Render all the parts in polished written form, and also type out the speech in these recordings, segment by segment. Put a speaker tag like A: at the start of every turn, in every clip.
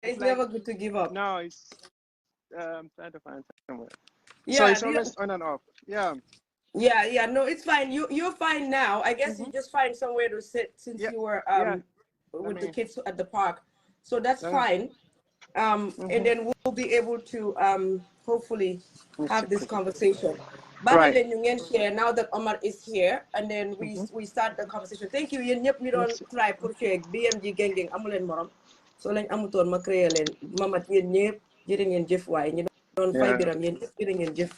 A: it's
B: like,
A: never good to give up.
B: no, it's trying to find somewhere.
A: Yeah,
B: so it's always on and off. Yeah.
A: Yeah. No, it's fine. You're fine now. I guess you just find somewhere to sit since
B: Yeah.
A: you were
B: Yeah.
A: with the kids at the park. So that's fine. And then we'll be able to hopefully have this conversation.
B: Right.
A: Share now that Omar is here, and then we start the conversation. Thank you. Yéen ñëpp ñu doon try pour share BMG geng amuleen morom. So lañ amutoon ma créé leen mamat yéen ñëpp jërë ngeen jëf waaye ñu doon fay biram yéen ñëpp jërë ngeen jëf.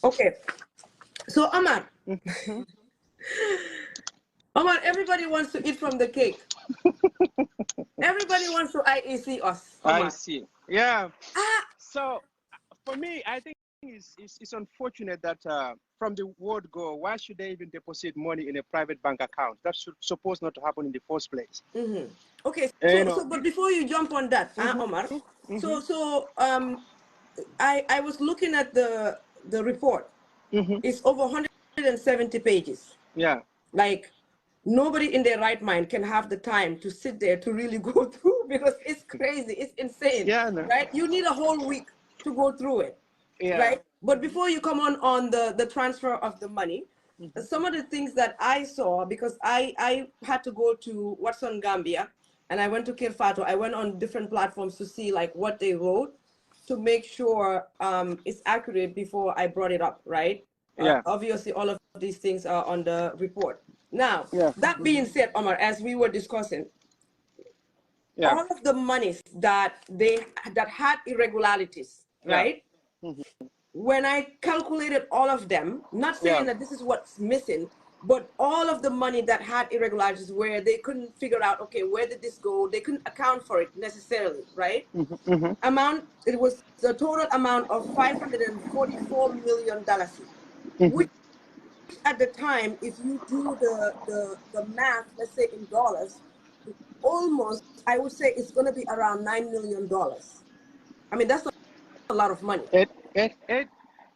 A: Okay. So Omar. Omar, everybody wants to eat from the cake. Everybody wants to IEC us. Omar.
B: I see. Yeah. So for me, I think it's unfortunate that from the word go, why should they even deposit money in a private bank account? That should supposed not to happen in the first place.
A: Okay. So but before you jump on that, Omar. So I was looking at the report. It's over 170 pages.
B: Yeah.
A: Like nobody in their right mind can have the time to sit there to really go through, because it's crazy, it's insane.
B: Yeah, no.
A: Right? You need a whole week to go through it.
B: Yeah.
A: Right? But before you come on the transfer of the money, some of the things that I saw, because I had to go to What's on Gambia, and I went to Kirfato, I went on different platforms to see like what they wrote to make sure it's accurate before I brought it up, right?
B: Yeah.
A: Obviously, all of these things are on the report. Now, that being said, Omar, as we were discussing, all of the monies that had irregularities, right? When I calculated all of them, not saying that this is what's missing, but all of the money that had irregularities where they couldn't figure out, okay, where did this go? They couldn't account for it necessarily, right? It was the total amount of $544 million, which at the time, if you do the math, let's say in dollars, almost, I would say it's going to be around $9 million. I mean, that's a lot of money.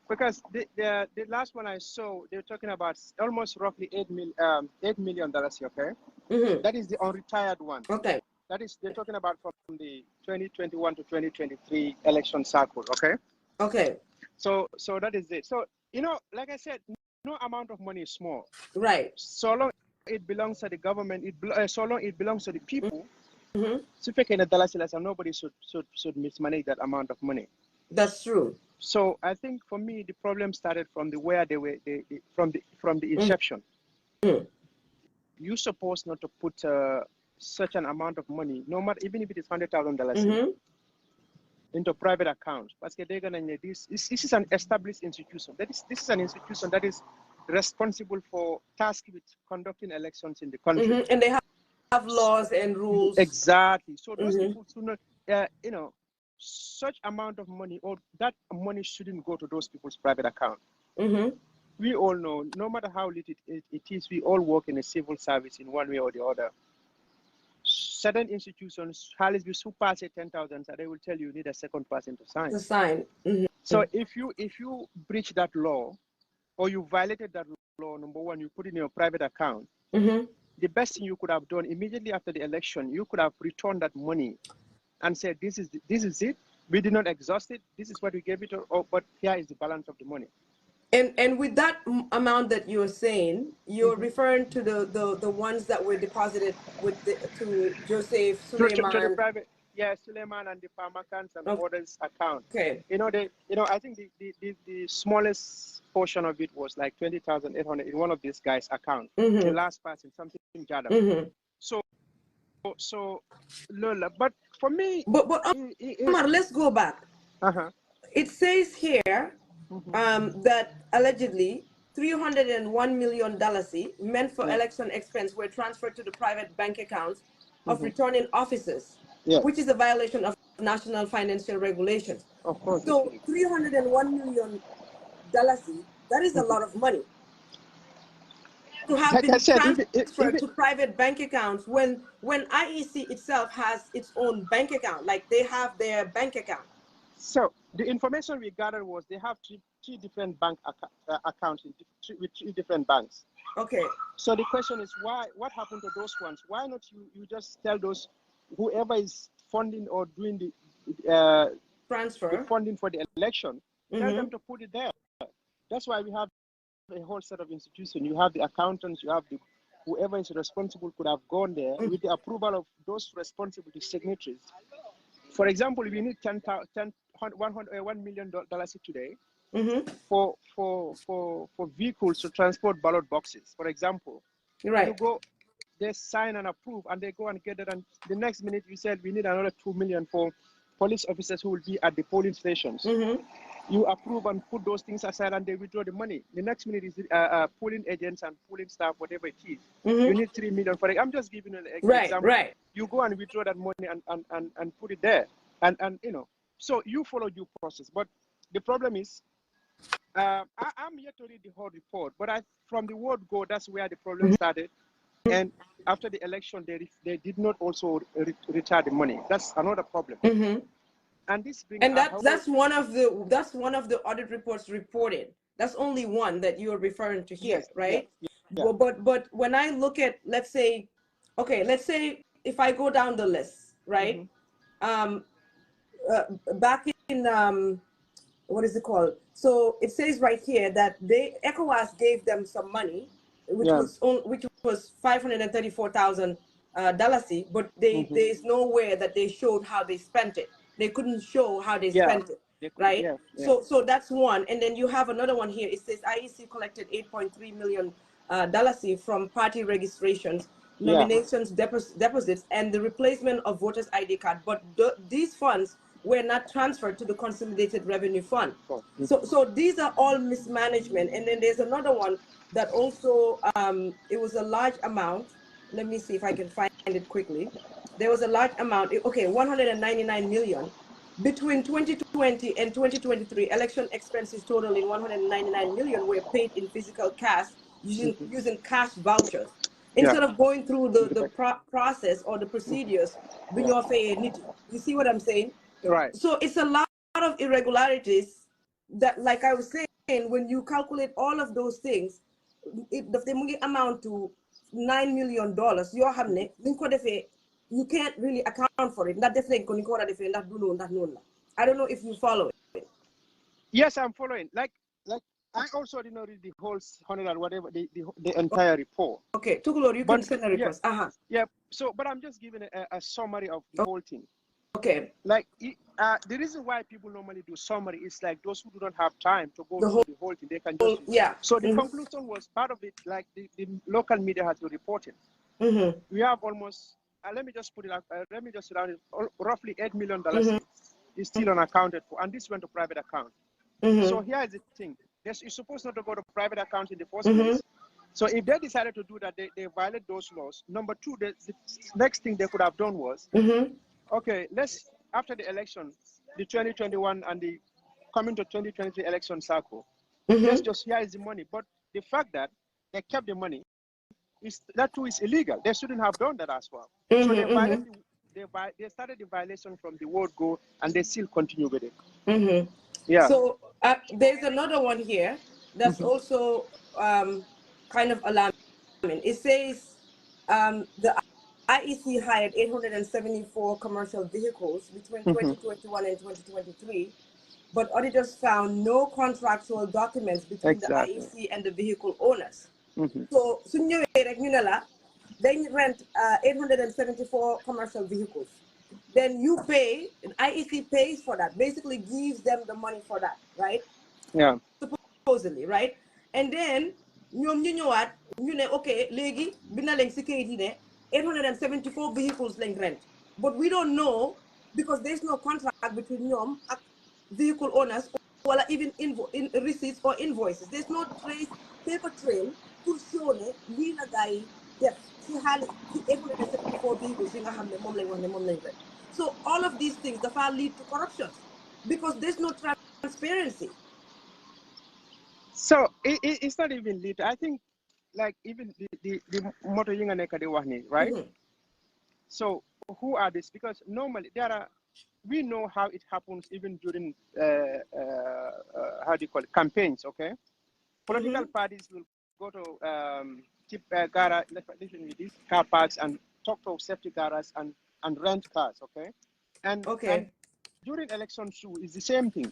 B: Because the last one I saw, they're talking about almost roughly $8 million, okay? That is the unretired one.
A: Okay.
B: That is, they're talking about from the 2021 to 2023 election cycle, okay?
A: Okay.
B: So that is it. So, you know, like I said, no amount of money is small.
A: Right.
B: So long it belongs to the government, so long it belongs to the people, nobody should mismanage that amount of money.
A: That's true.
B: So I think for me, the problem started from where they were, from the inception. You're supposed not to put such an amount of money, no matter, even if it is $100,000, into private accounts. Because this is an established institution. This is an institution that is responsible for tasked with conducting elections in the country.
A: And they have laws and rules.
B: Exactly. So those people should not, you know, such amount of money, or that money shouldn't go to those people's private account. We all know, no matter how little it is, we all work in a civil service in one way or the other. Certain institutions, Harris will surpass 10,000, so they will tell you need a second person to sign. So if you breach that law, or you violated that law, number one, you put it in your private account. The best thing you could have done immediately after the election, you could have returned that money and said, this is it. We did not exhaust it. This is what we gave it, but here is the balance of the money.
A: And with that amount that you're saying, you're referring to the ones that were deposited to Joseph, Suleiman.
B: To the private, Suleiman and the Pamakans and others account.
A: Okay.
B: I think the smallest portion of it was like 20,800 in one of these guys' account. The last person, something Jada. So Lola, but for me,
A: but Omar, let's go back. It says here that allegedly $301 million meant for election expense were transferred to the private bank accounts of returning officers, which is a violation of national financial regulations.
B: Of course.
A: So $301 million, that is a lot of money to have been transferred to private bank accounts when IEC itself has its own bank account, like they have their bank account.
B: So the information we gathered was they have three different bank accounts with three different banks.
A: Okay.
B: So the question is, what happened to those ones? Why not you just tell those, whoever is funding or doing the
A: transfer,
B: the funding for the election, tell them to put it there. That's why we have a whole set of institutions. You have the accountants, you have the whoever is responsible could have gone there with the approval of those responsible signatories. For example, we need $1 million today for vehicles to transport ballot boxes. For example, you go, they sign and approve, and they go and get it, and the next minute you said we need another 2 million for police officers who will be at the polling stations. You approve and put those things aside, and they withdraw the money. The next minute is polling agents and polling staff, whatever it is. You need 3 million for it. I'm just giving you an example. You go and withdraw that money and put it there, and you know. So you follow due process. But the problem is, I'm yet to read the whole report. But from the word go, that's where the problem started. And after the election, they did not also retire the money. That's another problem. And this brings
A: that's one of the audit reports reported. That's only one that you are referring to here, right? Yeah. But when I look at, let's say if I go down the list, right? Back in what is it called? So it says right here that ECOWAS gave them some money, which was $534,000 dollars, but there is nowhere that they showed how they spent it. They couldn't show how they spent it, right? So that's one. And then you have another one here. It says IEC collected $8.3 million dollars from party registrations, nominations, deposits, and the replacement of voters' ID card. But these funds were not transferred to the Consolidated Revenue Fund. So these are all mismanagement. And then there's another one that also, it was a large amount. Let me see if I can find it quickly. There was a large amount, okay, 199 million. Between 2020 and 2023, election expenses totaling 199 million were paid in physical cash using cash vouchers. Instead of going through the process or the procedures, you see what I'm saying?
B: Right.
A: So it's a lot of irregularities that, like I was saying, when you calculate all of those things, they amount to $9 million. You can't really account for it. I don't know if you follow it.
B: Yes, I'm following. Like I also did not read the whole 100 and whatever the entire report.
A: Okay, Tukulor, you can send a request.
B: Yeah. So, but I'm just giving a summary of the whole thing.
A: Okay.
B: Like the reason why people normally do summary is like those who do not have time to go through the whole thing. They can just So the conclusion was part of it. Like the local media had to report it. We have almost. Let me just put it up. Let me just round it. Roughly $8 million is still unaccounted for, and this went to private account. So here is the thing: it's supposed not to go to private account in the first place. So if they decided to do that, they violate those laws. Number two, the next thing they could have done was, okay, after the election, the 2021 and the coming to 2023 election cycle, let's just here is the money. But the fact that they kept the money, that too is illegal. They shouldn't have done that as well. So they started the violation from the word go, and they still continue with it. Yeah.
A: So there's another one here that's also kind of alarming. It says the IEC hired 874 commercial vehicles between 2021 and 2023, but auditors found no contractual documents between the IEC and the vehicle owners. So, they rent 874 commercial vehicles. Then you pay, and IEC pays for that, basically gives them the money for that, right?
B: Yeah.
A: Supposedly, right? And then, okay, legi, binaleng security 874 vehicles rent. But we don't know, because there's no contract between them and vehicle owners, or even in receipts or invoices. There's no paper trail to show Lina guy that she had 874 vehicles. So all of these things that lead to corruption because there's no transparency.
B: So it's not even lead. I think like even the motor right? So who are these? Because normally we know how it happens even during how do you call it, campaigns, okay? Political parties will go to keep these car parks and talk to safety guards and rent cars, okay? And
A: okay.
B: And during elections too, it's the same thing.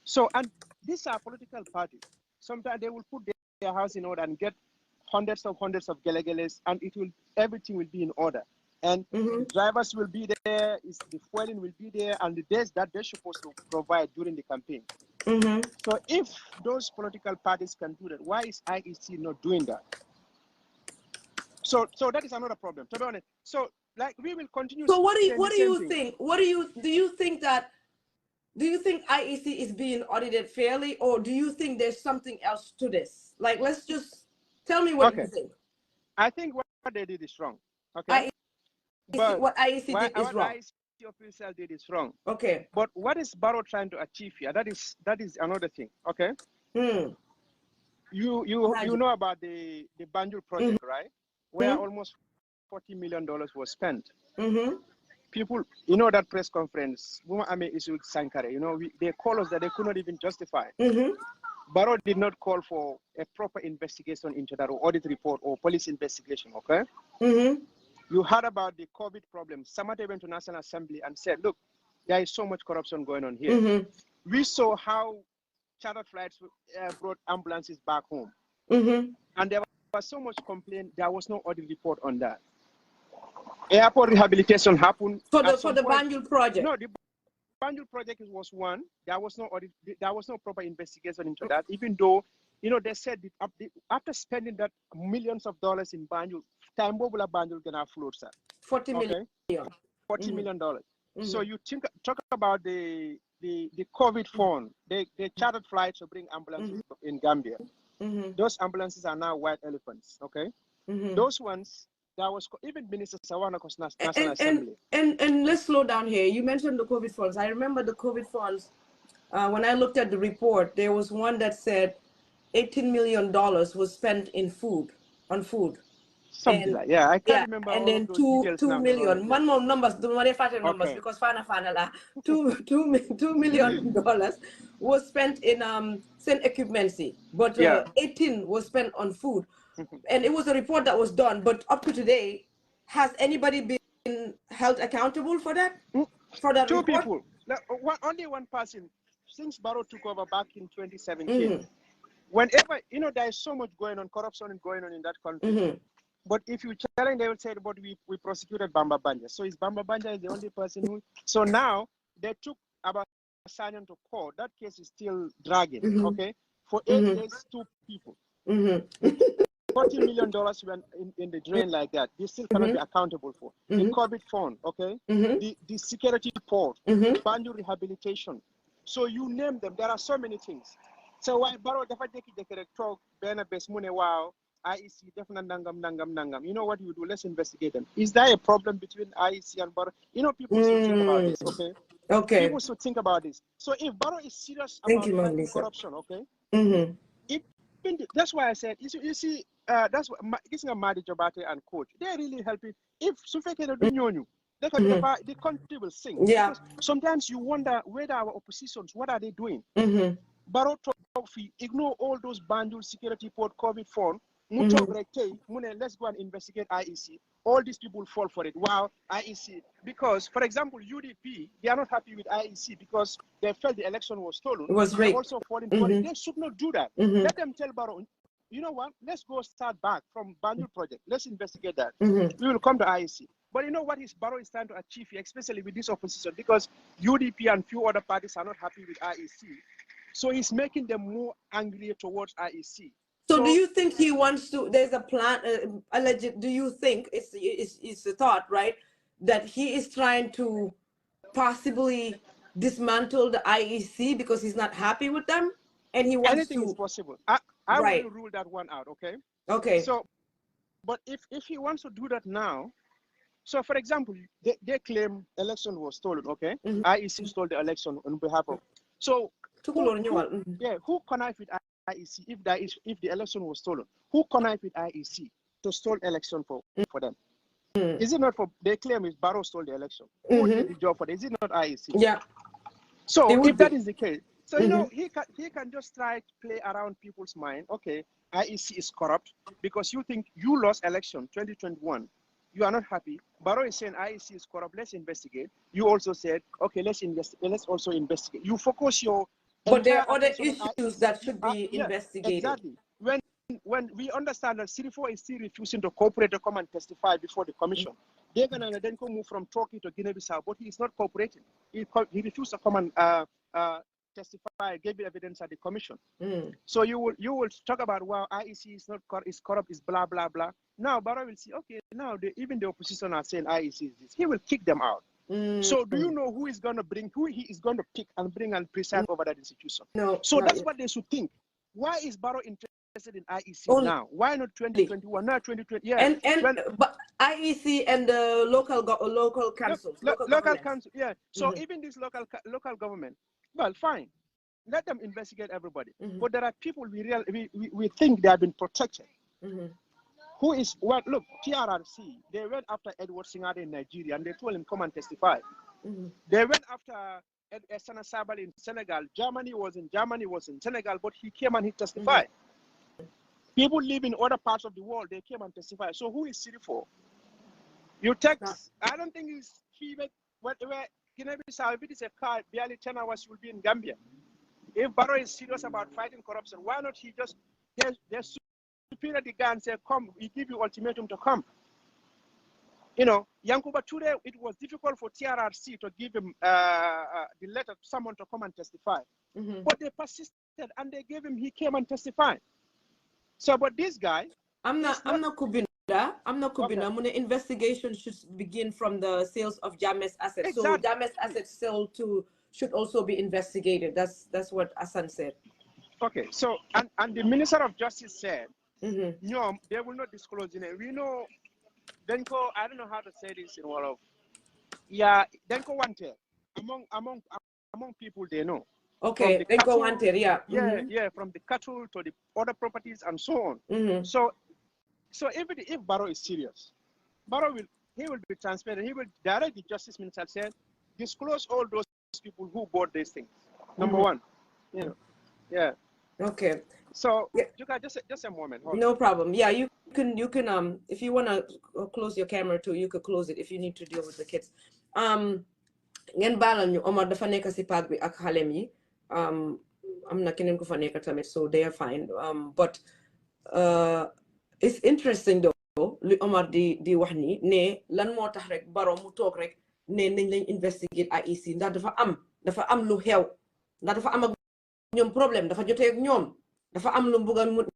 B: So, and these are political parties. Sometimes they will put their house in order and get hundreds of gelegeles, and everything will be in order. And drivers will be there, the fueling will be there, and the days that they're supposed to provide during the campaign. So if those political parties can do that, why is IEC not doing that? So that is another problem, to be honest. So like we will continue.
A: So what do you think? Do you think IEC is being audited fairly, or do you think there's something else to this? Like, let's just tell me what you think.
B: I think what they did is wrong. Okay.
A: What IEC did is wrong.
B: IEC official did is wrong.
A: Okay.
B: But what is Barrow trying to achieve here? That is another thing. Okay. You know about the Banjul project, right? Where almost $40 million was spent. People, you know, that press conference, Sankare, you know, they call us that they could not even justify. Barrow did not call for a proper investigation into that, or audit report, or police investigation, okay? You heard about the COVID problem. Samate went to National Assembly and said, look, there is so much corruption going on here. We saw how chartered flights brought ambulances back home. And there was so much complaint, there was no audit report on that. Airport rehabilitation happened.
A: For the Banjul project?
B: No, the Banjul project was one. There was no audit, there was no proper investigation into that, even though, you know, they said that after spending that millions of dollars in Banjul, time Bobula Banjul can float, sir.
A: 40 million.
B: $40 million. So you talk about the COVID fund, they chartered flights to bring ambulances in Gambia. Those ambulances are now white elephants, okay? Those ones, that was even Minister Sawana National Assembly.
A: And let's slow down here. You mentioned the COVID funds. I remember the COVID funds. When I looked at the report, there was one that said $18 million was spent in food, on food.
B: Something like, yeah, I can't remember.
A: And then $2 million. One more numbers, the numbers, because $2 million was spent in send equipmency, but 18 was spent on food. And it was a report that was done, but up to today, has anybody been held accountable for that? For that
B: Two
A: report?
B: people. Only one person since Barrow took over back in 2017. Whenever, you know, there is so much going on, corruption is going on in that country. But if you challenge, they will say, but we prosecuted Bamba Banja. So is Bamba Banja the only person who? So now they took about Sanyan to court. That case is still dragging. Okay, for 8 days, 2 people. $40 million went in the drain like that. They still cannot be accountable for. The COVID fund, okay, the security port, Banjul rehabilitation. So you name them. There are so many things. So why Barrow definitely talk Benabes Mune wow. IEC definitely nangam. You know what you do? Let's investigate them. Is there a problem between IEC and Barrow? You know, people should think about this, okay?
A: Okay.
B: People should think about this. So if Barrow is serious about corruption, okay? That's why I said, you see, that's what this is Madi Jabate and Coach. They're really helping. If Sufeke don't know you, the country will sing.
A: Yeah.
B: Because sometimes you wonder whether our oppositions, what are they doing? Barrow Trophy, ignore all those Banjul security port COVID fund. Let's go and investigate IEC. All these people fall for it. Wow, IEC. Because, for example, UDP, they are not happy with IEC because they felt the election was stolen.
A: It was rigged.
B: They also falling for it. They should not do that. Let them tell Barrow, you know what? Let's go start back from Banjul project. Let's investigate that. We will come to IEC. But you know what Barrow is trying to achieve here, especially with this opposition, because UDP and few other parties are not happy with IEC. So he's making them more angry towards IEC.
A: So do you think he wants to, there's a plan, do you think, it's a thought, right, that he is trying to possibly dismantle the IEC because he's not happy with them? And he wants
B: anything is possible. I
A: right.
B: will rule that one out, okay?
A: Okay.
B: So, but if he wants to do that now, so for example, they claim election was stolen, okay? IEC stole the election on behalf of, so who connived with IEC if the election was stolen? Who connived with IEC to stole election for them? Is it not for, they claim is Barrow stole the election? Who did the job for them? Is it not IEC?
A: Yeah.
B: So if that is the case, so you know, he can just try to play around people's mind. Okay, IEC is corrupt because you think you lost election 2021. you are not happy. Barrow is saying IEC is corrupt. Let's investigate. You also said, okay, let's also investigate. You focus your
A: but there are other issues that should be investigated.
B: Exactly. When we understand that Sirifo is still refusing to cooperate to come and testify before the commission, they're gonna then move from Turkey to Guinea-Bissau, but he is not cooperating. He refused to come and testify, gave evidence at the commission. So you will talk about, wow, IEC is not is corrupt, is blah blah blah. Now Barrow will see, okay, now even the opposition are saying IEC is this. He will kick them out. So do you know who he is going to pick and bring and preside over that institution?
A: No.
B: So that's what they should think. Why is Barrow interested in IEC now? Why not 2021? Now 2020. Yeah.
A: But IEC and the local councils.
B: Local council. Yeah. So even this local government, well, fine. Let them investigate everybody. But there are people we think they have been protected. Who is what? Look, TRRC. They went after Edward Singade in Nigeria, and they told him come and testify. They went after Sana Sabal in Senegal. Germany was in Senegal, but he came and he testified. People live in other parts of the world. They came and testified. So who is Sirifo? You text. I don't think he's where Guinea-Bissau. If it is a car, barely 10 hours, you will be in Gambia. If Barrow is serious about fighting corruption, why not he just there's superior the guy and say, come, we give you ultimatum to come. You know, Yankuba today, it was difficult for TRRC to give him the letter to someone to come and testify. But they persisted and they gave him, he came and testified. So, but this guy,
A: I'm not Kubina. Okay. Investigation should begin from the sales of Jammeh's assets. Exactly. So Jammeh's assets sale should also be investigated. That's what Hassan said.
B: Okay, so and the Minister of Justice said, no, they will not disclose in it. We know Denko, I don't know how to say this in Wolof. Yeah, Denko wanted among people they know.
A: Okay, Denko wanted, yeah.
B: Yeah, from the cattle to the other properties and so on. So if Barrow is serious, Barrow will be transparent. He will direct the Justice Minister said, disclose all those people who bought these things. Number one, you know, yeah.
A: Okay.
B: So you got just a moment.
A: No problem. Yeah, you can if you want to close your camera too, you could close it if you need to deal with the kids. Ngeen baalal ñu Omar dafa nekk si park bi ak xalem yi. Am na keneen ku fa nekk tamit, so they are fine. But it's interesting though li Omar di wax ni ne lan moo tax rek Barrow mu toog rek ne nañ lañ investigate IEC ndax dafa am lu xew ndax dafa am ak ñoom problème dafa jotee ak ñoom dafa am lu bëgg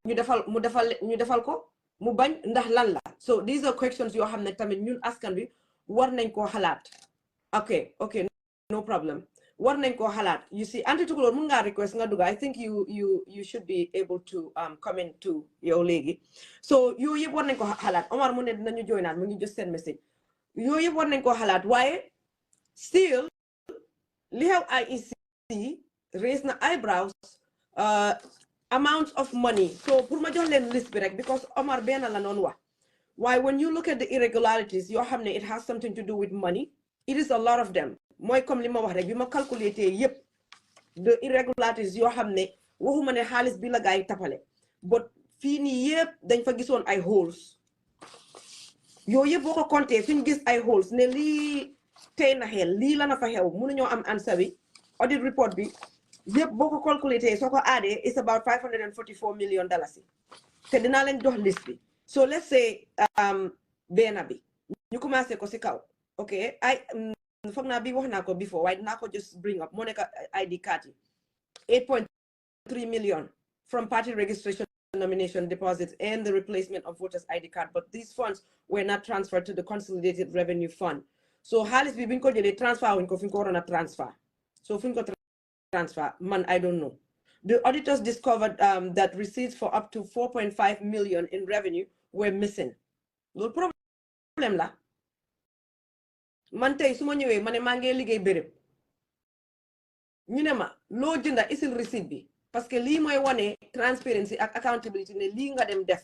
A: ñu defal ko mu bañ ndax lan la. So these are questions yoo xam ne tamit ñun askan bi war nañ koo xalaat. Okay, no problem. War nañ koo xalaat. You see, anti tukulóor mun ngaa request nga dugg. I think you should be able to come in to yow léegi. So yooyu yëpp war nañ ko xalaat. Omar mu ne dinañu joinaat mu ngi just send message. Yooyu yëpp war nañ koo xalaat waaye still li xew IEC raise na eyebrows amounts of money. So pour ma jox leen list bi rek because Omar benn la noonu wax. Why when you look at the irregularities yoo xam ne it has something to do with money, it is a lot of them. Mooy comme li ma wax rek bi ma calculé yëpp the irregularities yoo xam ne waxuma ne xaalis bi la gaay tapale but fii nii yëpp dañ fa gisoon ay holes yooyu yëpp boo ko compté suñ gis ay holes ne lii tey na xel lii la na fa xew mënuñoo am answer bi audit report bi yëpp boo ko calculé soo ko addee it's about $544 million te dinaa leen jox list bi. So let's say benn bi ñu commencé ko si kaw. Okay, foog naa bi wax naa ko before waaye dinaa ko just bring up moo nekk ID card yi 8.3 million from party registration, nomination deposits and the replacement of voters ID card, but these funds were not transferred to the consolidated revenue fund. So xaalis bi biñ ko jëlee transfer wuñ ko fi ñu ko waroon a transfer. So fi ñu ko transfer man I don't know. The auditors discovered that receipts for up to 4.5 million in revenue were missing. Loolu problème la. Man tey su ma ñëwee ma ne maa ngi liggéey béréb ñu ne ma loo jënda isil receipt bi parce que lii mooy wane transparency ak accountability ne lii nga dem def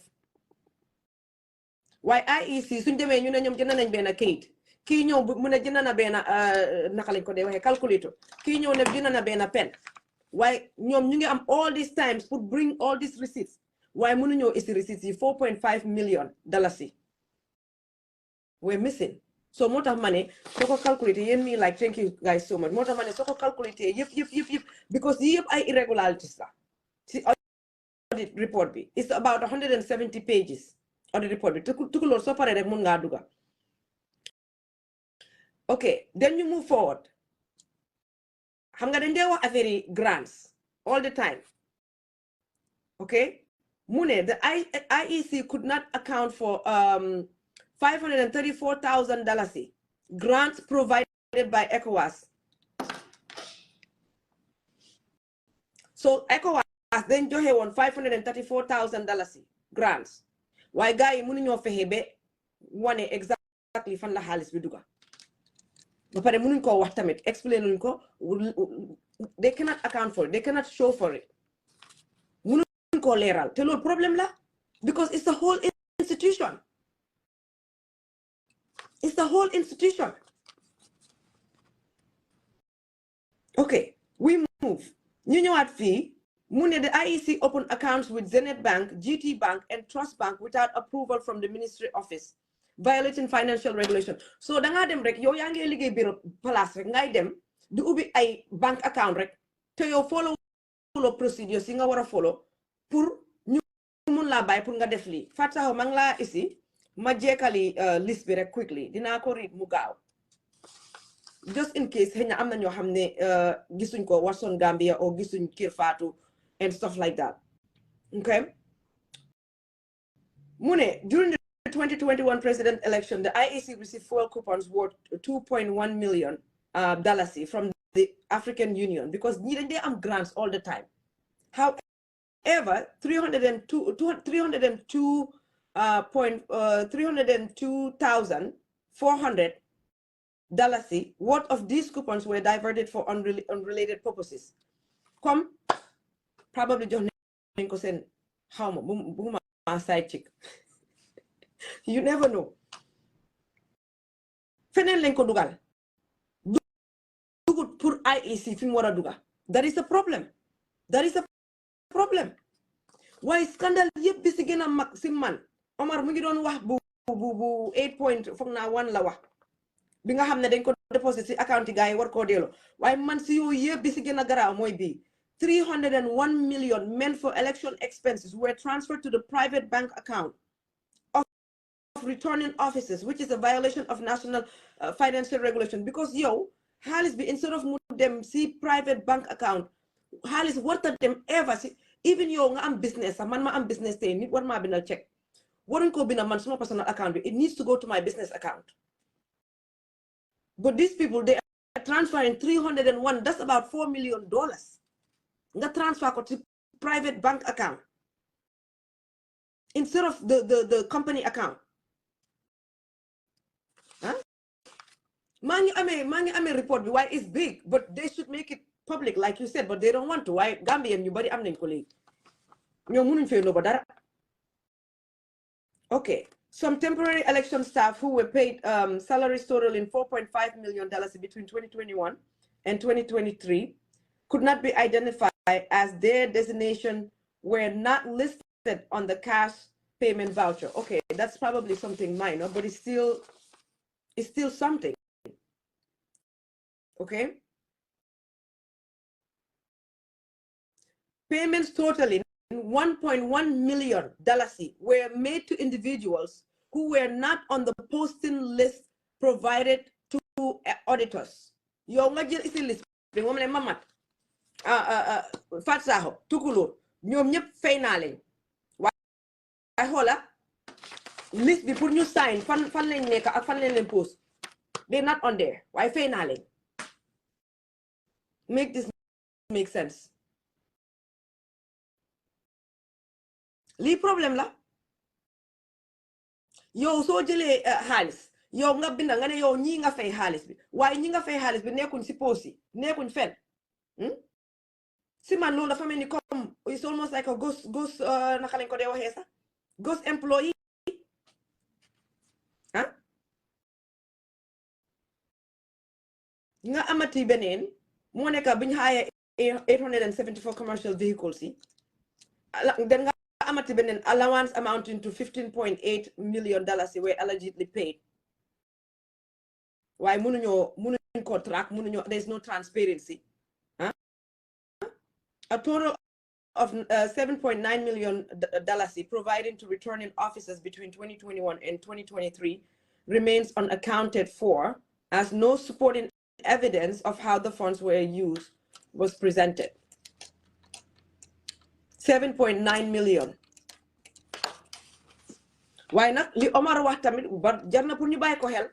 A: waaye IEC suñ demee ñu ne ñoom jënd nañ benn kayit kii ñëw mu ne jënd na benn naka lañ ko dee waxee calculator kii ñëw ne jënd na benn pen waaye ñoom ñu ngi am all these times pour bring all these receipts waaye mënuñoo isil receipts yi 4.5 million dalasi were missing. So more money, so calculate me like thank you guys so much. More money, so calculate yep, because yep I irregularities. See audit report be. It's about 170 pages. Audit report be. Tukulor so far mun nga duga. Okay, then you move forward. Xam nga dañ dee wax affaire grants all the time. Okay? Mune, the IEC could not account for $534,000 grants provided by ECOWAS. So ECOWAS then joxe won $534,000 grants. Why guy munu ñoo fexé bé wane exactly fan la xaliss bi duga. Ba paré munu ko wax tamit explain luñ ko, they cannot account for it, they cannot show for it. Munu ko leral té lool problème la because it's the whole institution. It's the whole institution. Okay, we move. Ñu ñëwaat fii mu ne the IEC opened accounts with Zenith Bank, GT Bank, and Trust Bank without approval from the Ministry Office, violating financial regulation. So da nga dem rek yow yaa ngi liggéey bureau place rek ngay dem di ubbi ay bank account rek te yow follow procedures yi nga war a follow pour ñu mun laa bàyyi pour nga def lii. Fatou ma ngi laa ici ma jekkali list bi rek quickly dinaa ko read mu gaaw. Just in case xëy na am na ñoo xam ne gisuñ ko Watson Gambia or gisuñ Kër Fatou and stuff like that. Okay. Mune, during the 2021 president election, the IEC received fuel coupons worth $2.1 million from the African Union because they am grants all the time. However, $302,400 worth of these coupons were diverted for unrelated purposes. Come, probably John send how much side chick. You never know. Fenen len ko dugal. Dugut pour IEC fi wara duga. That is a problem. That is a problem. Why scandal yep bi ci gëna mag ci man. Omar mu ngi doon wax bu 8 point foog na 1 la wax. Bi nga xamne dañ ko deposit ci account gaay war ko delo. Why man ci yo yeb bi ci gëna garaaw moy bi. 301 million meant for election expenses were transferred to the private bank account of returning officers, which is a violation of national financial regulation. Because yo, Halis be instead of them see private bank account, Halis what them ever see, even yo nga am business, a man ma am business day, need one ma binal check. Wouldn't go be a man small personal account, it needs to go to my business account. But these people, they are transferring 301, that's about $4 million. Nga transfer to private bank account instead of the company account. Huh? Mangi ame report why it's big, but they should make it public, like you said, but they don't want to. Why Gambia you body am colleague. Okay. Some temporary election staff who were paid salaries totaling $4.5 million between 2021 and 2023 could not be identified as their designation were not listed on the cash payment voucher. Okay, that's probably something minor, but it's still something. Okay. Payments totaling $1.1 million were made to individuals who were not on the posting list provided to auditors. Yo nga jël ici list bi mom le mamat Fatsaho, Tukulur, ñoom ñëpp fay naa leen waaye xoola list bi pour ñu sign fan lañ nekk ak fan lañ leen post they're not on there waaye fay naa leen make this make sense lii problème la yow soo jëlee xaalis yow nga binda nga ne yow ñii nga fay xaalis bi waaye ñi nga fay xaalis bi nekkuñ si post yi nekkuñ fen si man loolu dafa mel ni comme it's almost like a ghost naka lañ ko dee waxee sax ghost employee ah nga amati beneen moo nekk bi ñu xaaye 874 commercial vehicles yi den nga amati beneen allowance amounting to $15.8 million were allegedly paid Why mënuñ ko track there's no transparency. A total of $7.9 million provided to returning officers between 2021 and 2023 remains unaccounted for, as no supporting evidence of how the funds were used was presented. 7.9 million. Why not? Li Omar wax tamit ba jarna pour ñu bay ko xel.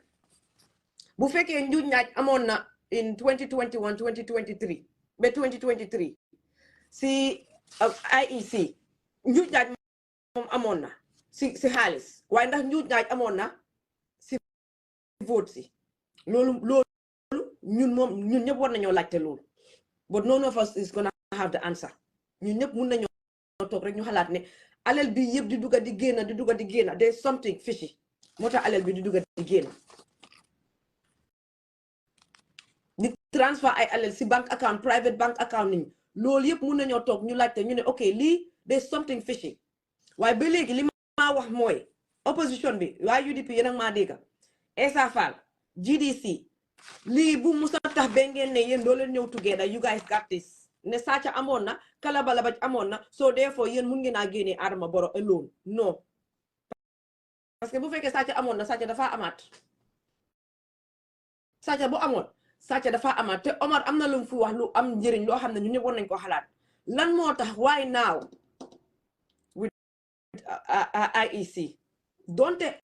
A: Bu fekkee njuuj njaaj amoon na in 2021 2023 ba 2023 si IEC njuuj njaaj moom amoon na si xaalis waaye ndax njuuj njaaj amoon na si vote si loolu ñun ñëpp war nañoo laajte loolu, but none of us is gonna have the answer. ñun ñëpp mun nañoo toog rek ñu xalaat ne alal bi yëpp di dugga di génn there's something fishy moo tax alal bi di dugga di génn di transfer ay alal si bank account private bank account nit ñi loolu yëpp mun nañoo toog ñu laajte ñu ne ok lii there's something fishy. waaye ba léegi li ma wax mooy opposition bi waa UDP yéen ak maa dégga Essa Faal GDC lii bu musa tax ba ngeen ne yéen doo leen ñëw together you guys got this ne sàcca amoon na kalabalabaj amoon na so therefore yéen mun ngeen a génnee Adama Barrow alone non parce que bu fekkee sàcca amoon na sàcca dafa amaat sàcca bu amoon sàcca dafa amaat te Omar am na lu mu fi wax lu am njëriñ loo xam ne ñu ñëpp war nañ ko xalaat lan moo tax why now with IEC donte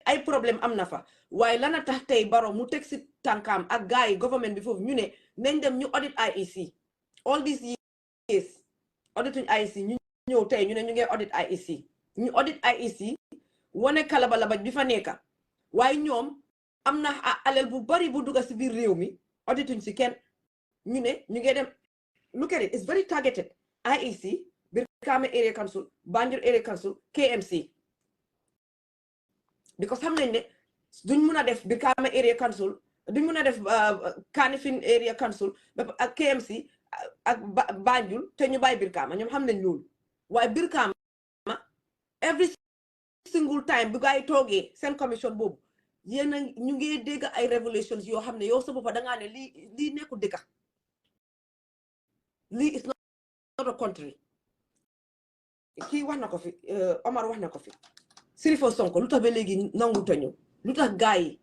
A: ay problème am na fa waaye lana tax tey Barrow mu teg si tànkaam ak gars yi government bi foofu ñu ne nañ dem ñu audit IEC all these years audituñ IEC ñu ñëw tey ñu ne ñu ngi audit IEC ñu audit IEC wane kalabalabaj bi fa nekka waaye ñoom am na alal bu bari bu dugga si biir réew mi audituñ si kenn ñu ne ñu ngi dem look at it, it's very targeted. IEC Brikama Area Council Banjul Area Council KMC because xam nañ ne duñ mun a def Brikama Area Council duñ mun a def Kanifing Area Council ak KMC ak Banjul te ñu bàyyi Brikama ñoom xam nañ loolu waaye Brikama every single time bu gaa yi toogee seen commission boobu yéen a ñu ngi dégg ay revelations yoo xam ne yow sa boppa dangaa ne lii nekkul dëgg lii is not a country kii wax na ko fi Omar wax na ko fi Sirifo Sonko lu tax ba léegi nangu tañu lu tax gaa yi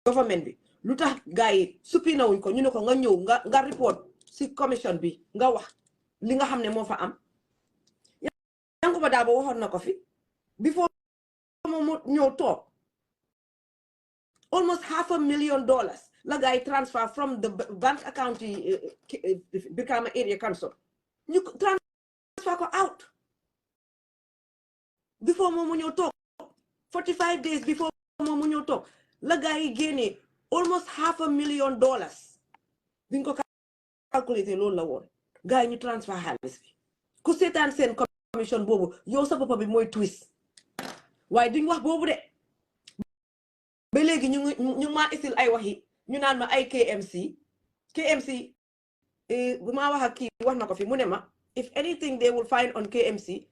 A: government bi lu tax gaa yi suppi nawuñ ko ñu ne ko nga ñëw nga report si commission bi nga wax li nga xam ne moo fa am Yankuba Dabo waxoon na ko fi before moom ñëw toog almost $500,000 la gaa yi transfer from the bank account Brikama Area Council ñu transfer ko out before moom mu ñëw toog 45 days before moom mu ñëw toog la gaa yi génnee almost $500,000 biñ ko calculé loolu la woon gaa yi ñu transfer xaalis bi ku seetaan seen commission boobu yow sa boppa bi mooy twist waaye duñ wax boobu de ba léegi ñu maa isil ay waxi ñu naan ma ay KMC bu maa wax ak kii wax na ko fi mu ne ma if anything they will find on KMC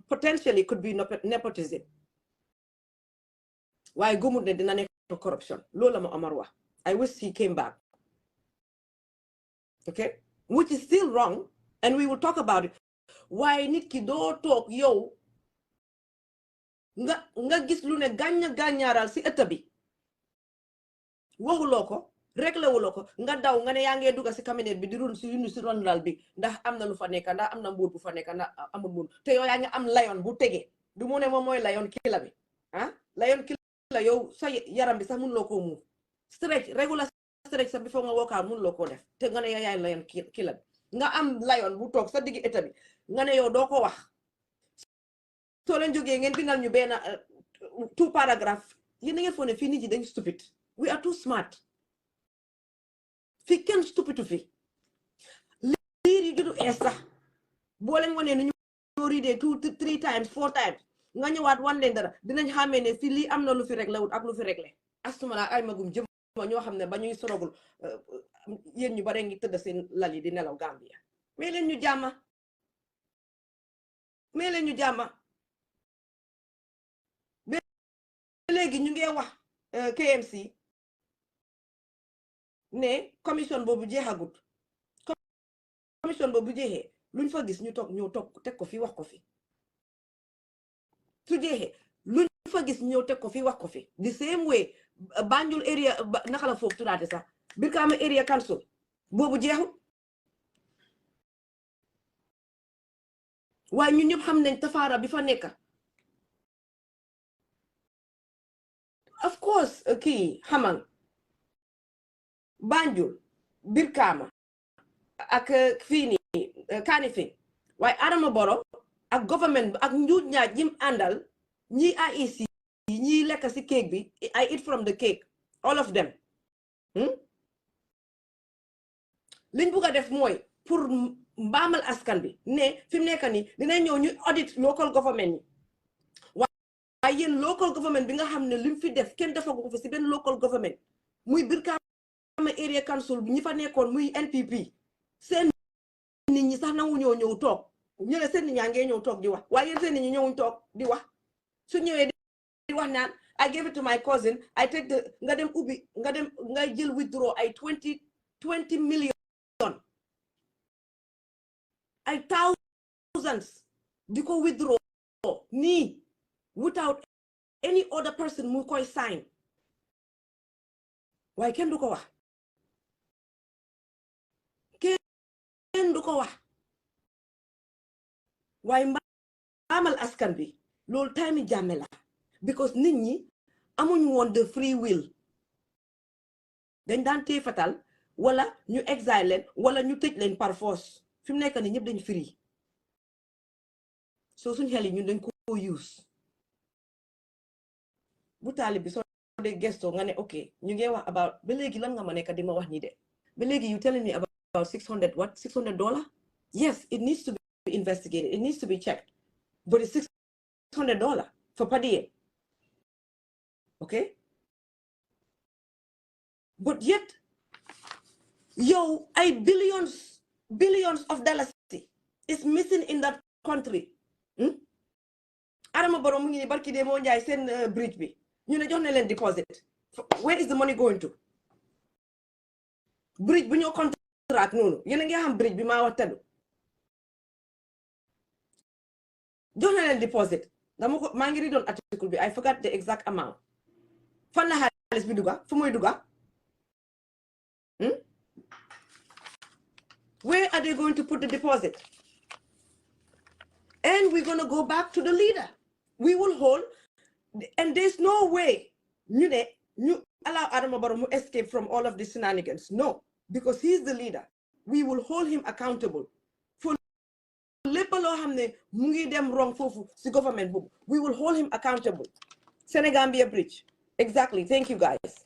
A: potentially could be nepotism waaye gëmut ne dina nekk corruption loolu la ma Omar wax I wish he came back okay which is still wrong and we will talk about it waaye nit ki doo toog yow nga gis lu ne gàññaaral si ëtt bi waxuloo ko réglé wuloo ko nga daw nga ne yaa ngee dugga si cabinet bi di run si ron lal bi ndax am na lu fa nekka ndax am na mbuur bu fa nekka ndax amul mbuur te yow yaa ngi am layoon bu tegee du mu ne moom mooy layoon kila bi layoon kila yow sa yaram bi sax mun loo koo muuf stretch regular stretch sax bi foog nga wookaa mun loo koo def te nga ne yow yaay layoon kila bi nga am layoon bu toog sa diggi ëtt bi nga ne yow doo ko wax soo leen jógee ngeen bindal ñu benn 2 paragraph yéen da ngeen foog ne fii nit yi dañ stupid we are too smart fii kenn stupidu fi liir yi juddu ees sax boo leen wanee nu ñu riidee 2 3 times 4 times nga ñëwaat wan leen dara dinañ xàmmee ne fii lii am na lu fi réglé wut ak lu fi réglé astuma la ay magum jëm ñoo xam ne ba ñuy sorogul yéen ñu bare ngi tëdd seen lal yi di nelaw Gambia mais leen ñu jàmma ba léegi ñu ngi wax KMC ne commission boobu jeexagut commission boobu jeexee luñ fa gis ñu toog teg ko fi wax ko fi su jeexee luñ fa gis ñëw teg ko fi wax ko fi the same way Banjul area naka la foofu tuddaate sax Brikama area council boobu jeexut waaye ñun ñëpp xam nañ tafaara bi fa nekk of course kii xamal Banjul Brikama ak fii nii Kanifing waaye Adama Barrow ak government bi ak njuut ñaaj ñim àndal ñi IEC ñi lekk si cake bi I eat from the cake all of them liñ bugg a def mooy pour mbaamal askan bi ne fi mu nekk nii dinañ ñëw ñu audit local government yi waaye yéen local government bi nga xam ne lim fi def kenn defagu ko fi si benn local government muy Brikama area council bi ñi fa nekkoon muy NPP seen nit ñi sax nangu ñëw toog ñu ne seen nit ñaa ngee ñëw toog di wax waaye yéen seen nit ñi ñëwuñ toog di wax su ñëwee di wax naan I gave it to my cousin I take the nga dem ubbi nga jël withdraw ay 20 million ay thousands di ko withdraw nii without any other person mu koy sign waaye kenn du ko wax kenn du ko wax waaye mbaamal askan bi loolu time jàmme la because nit ñi amuñu woon the free will dañ daan téye fatal wala ñu exile leen wala ñu tëj leen par force fi mu nekk ni ñëpp dañ free soo suñ xel yi ñun dañ ko use bu taalib bi soo dee gestoo nga ne ok ñu ngi wax about ba léegi lan nga ma nekk di ma wax nii de ba léegi you telling me about $600 yes it needs to be investigated it needs to be checked but it's $600 for per day okay but yet ay billions of dollars is missing in that country Adama Barrow mu ngi ni barki de moo njaay seen bridge bi ñu ne jox na leen deposit where is the money going to bridge bu ñoo contract noonu yéen a ngi xam bridge bi maa wax teddu jox na leen deposit maa ngi read on article bi I forgot the exact amount fan la xaalis bi duga fu muy duga where are they going to put the deposit and we're going to go back to the leader we will hold and there's no way ñu allow Adama Barrow to escape from all of these shenanigans no because he's the leader we will hold him accountable for lépp loo xam ne mu ngi dem wrong foofu si government boobu we will hold him accountable Senegambia bridge exactly thank you guys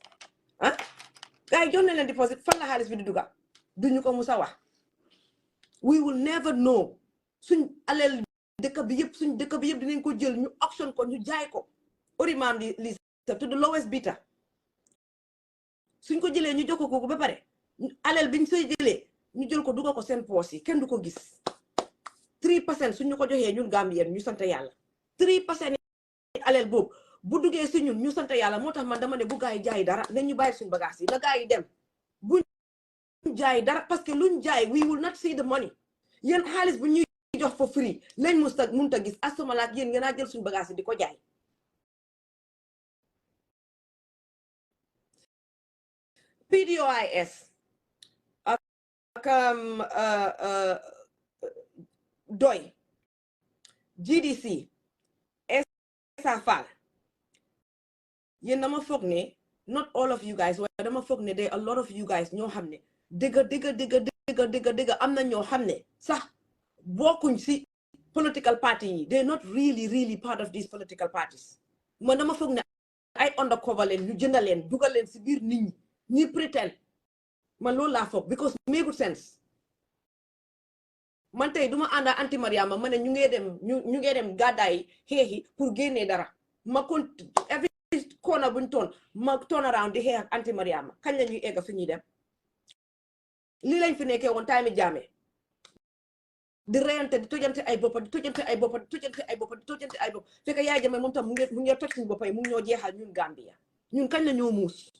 A: guys jox na leen deposit fan la xaalis bi di duga duñu ko musa wax we will never know suñ alal dëkk bi yëpp dinañ ko jël ñu auction ko ñu jaay ko orimaam li to the lowest bidder suñ ko jëlee ñu jox ko ba pare alal biñ sooy jëlee ñu jël ko dugal ko seen poos yi kenn du ko gis 3% suñ ñu ko joxee ñun Gambien ñu sant yàlla 3% alal boobu bu duggee si ñun ñu sant yàlla moo tax man dama ne bu gaa yi jaay dara nañ ñu bàyyi suñ bagage yi na gaa yi dem bu jaay dara parce que luñ jaay we will not see the money yéen xaalis bu ñuy jox for free lañ munta gis astomalaak yéen ngeen a jël suñ bagage yi di ko jaay PDOIS ak doy GDC SAFAL yéen dama foog ne not all of you guys waaye dama foog ne there are a lot of you guys ñoo xam ne dëgga am na ñoo xam ne sax bokkuñ si political party yi they're not really part of these political parties man dama foog ne ay undercover leen ñu jëndal leen dugal leen si biir nit ñi pretend man loolu laa foog because make good sense man tey duma ànda anti Mariama ma ne ñu ngee dem gàddaay xeexi pour génnee dara ma kon every corner buñ toon ma turn around di xeex ak anti Mariama kañ la ñuy egga fi ñuy dem lii lañ fi nekkee woon time jaame di reyante di tojante ay boppa fekk yaay jame moom tam mu ngi toj suñu boppa yi mu ngi ñoo jeexal ñun Gambia ñun kañ la ñoo muus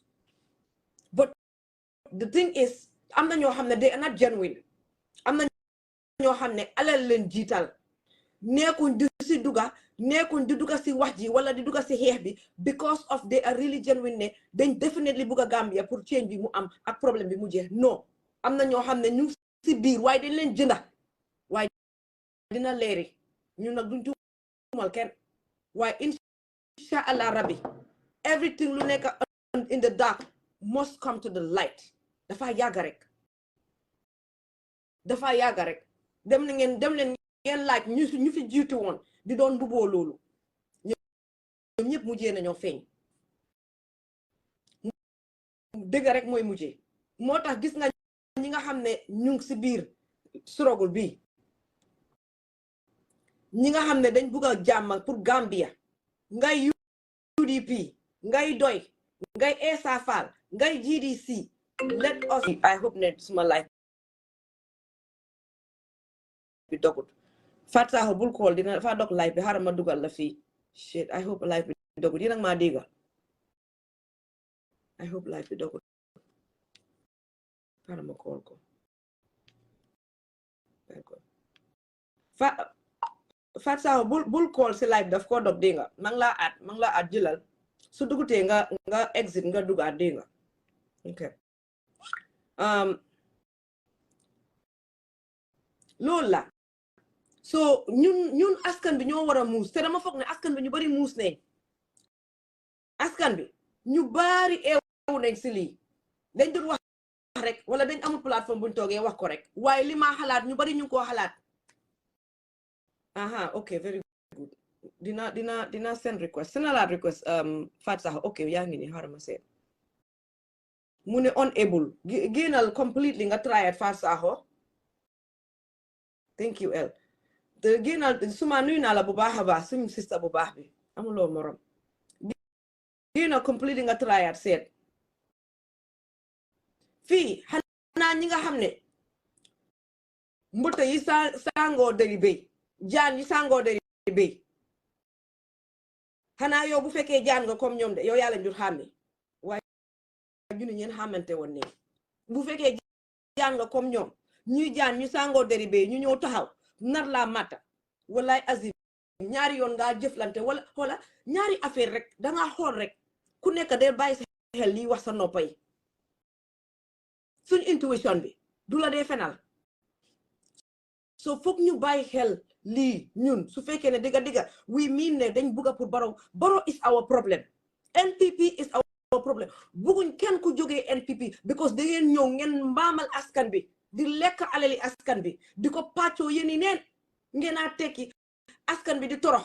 A: but the thing is am na ñoo xam ne they are not genuine am na ñoo xam ne alal leen jiital nekkuñ di si duga nekkuñ di duga si wax ji wala di duga si xeex bi because of they are really genuine ne dañ definitely bugg a Gambia pour change bi mu am ak problème bi mu jeex non am na ñoo xam ne ñu si biir waaye dañ leen jënda waaye dina leeri ñun nag duñ tuumal kenn waaye insha allah rabbi everything lu nekk in the dark must come to the light dafa yàgga rek dem leen ngeen laaj ñu fi jiitu woon di doon mbuboo loolu ñoom ñëpp mujjee nañoo feeñ dëgg rek mooy mujjee moo tax gis nga ñi nga xam ne ñu ngi si biir struggle bi ñi nga xam ne dañ bugg a jàmm pour Gambia ngay UDP ngay doy ngay Essa Faal ngay GDC let us I hope ne suma life bi dogut Fatsaho bul call dina fa dog life bi xaaral ma dugal la fii shit I hope life bi dogut yéen a ngi maa déggal I hope life bi dogut xaaral ma call ko Fatsaho bul call si live daf ko dog dégg nga mang laa at jëlal su dugutee nga exit nga dugaat dégg nga ok loolu la so ñun askan bi ñoo war a muus te dama foog ne askan bi ñu bari muus nañ askan bi ñu bari eewu nañ si lii dañ doon wax rek wala dañ amul plateforme buñ toogee wax ko rek waaye li ma xalaat ñu bari ñu ko xalaat aha ok very good dina send request sendalaat request Fatsaho ok yaa ngi ni xaaral ma seet mu ne unable génnal completely nga try at Fatsaho thank you El te génnal suma nuyu naa la bu baax a baax suñu sista bu baax bi amuloo morom génnal completely nga try at seet fii xanaa ñi nga xam ne mbëta yi sangoo dëri béy jaan yi sangoo dëri béy xanaa yow bu fekkee jaan nga comme ñoom de yow yàlla njur xàmmi waaye ñu ne ñeen xàmmante woon ne bu fekkee jaan nga comme ñoom ñuy jaan ñu sangoo dëri béy ñu ñëw taxaw nar laa màtta wallaay azim ñaari yoon ngaa jëflante wala xoola ñaari affaire rek dangaa xool rek ku nekk de bàyyi sa xel lii wax sa noppa yi suñ intuition bi du la dee fenal so foog ñu bàyyi xel lii ñun su fekkee ne digga we mean ne dañ bugga pour Barrow is our problem NPP is our problem bugguñ kenn ku jógee NPP because da ngeen ñëw ngeen mbaamal askan bi di lekk alali askan bi di ko pàccoo yéeni neen ngeen a tekki askan bi di torox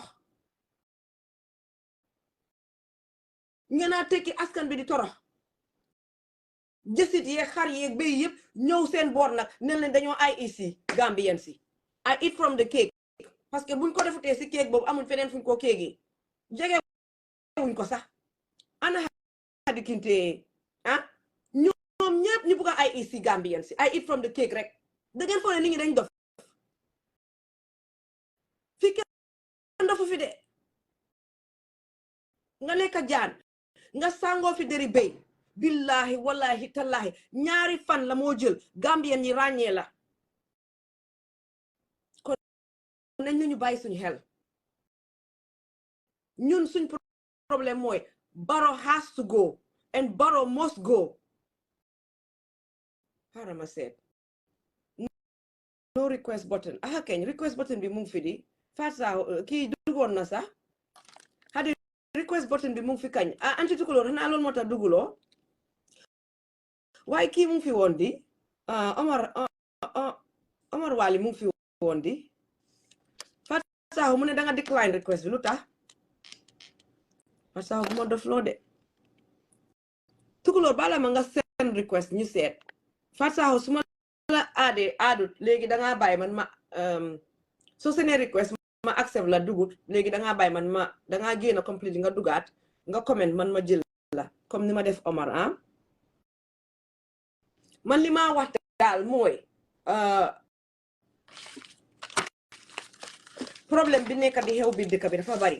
A: ngeen a tekki askan bi di torox jësit yeeg xar yeeg béy yëpp ñëw seen boor nag ne leen dañoo IEC Gambian si I eat from the cake parce que buñ ko defutee si cake boobu amuñ feneen fuñ ko kéegee jege wuñ ko sax ana Hadi Kinte ñoom ñëpp ñu bugg a IEC Gambian si I eat from the cake rek da ngeen foog ne nit ñi dañ dof fi kenn dofu fi de nga lekk jaan nga sangoo fi deri béy billahi wallahi tallahi ñaari fan la moo jël Gambien ñi ràññee la kon nañ nañu bàyyi suñu xel ñun suñ problème mooy Barrow has to go and Barrow must go xaaral ma seet no request button keñ request button bi mu ngi fi di Fatsaho kii dugoon na sax Hadi request button bi mu ngi fi kañ anti tukuloo xanaa loolu moo tax duguloo waaye kii mu ngi fi woon di Omar Wally mu ngi fi woon di Fatsaho mu ne danga decline request bi lu tax Fatsaho bu ma def loo de tukuloo bala ma nga send request ñu seet Fatsaho su ma la aadut léegi dangaa bàyyi man ma soo seenee request ma accept la dugut léegi dangaa bàyyi man ma dangaa génn complete nga dugaat nga comment man ma jël la comme ni ma def Omar man li ma wax daal mooy problème bi nekk di xew bi dëkk bi dafa bari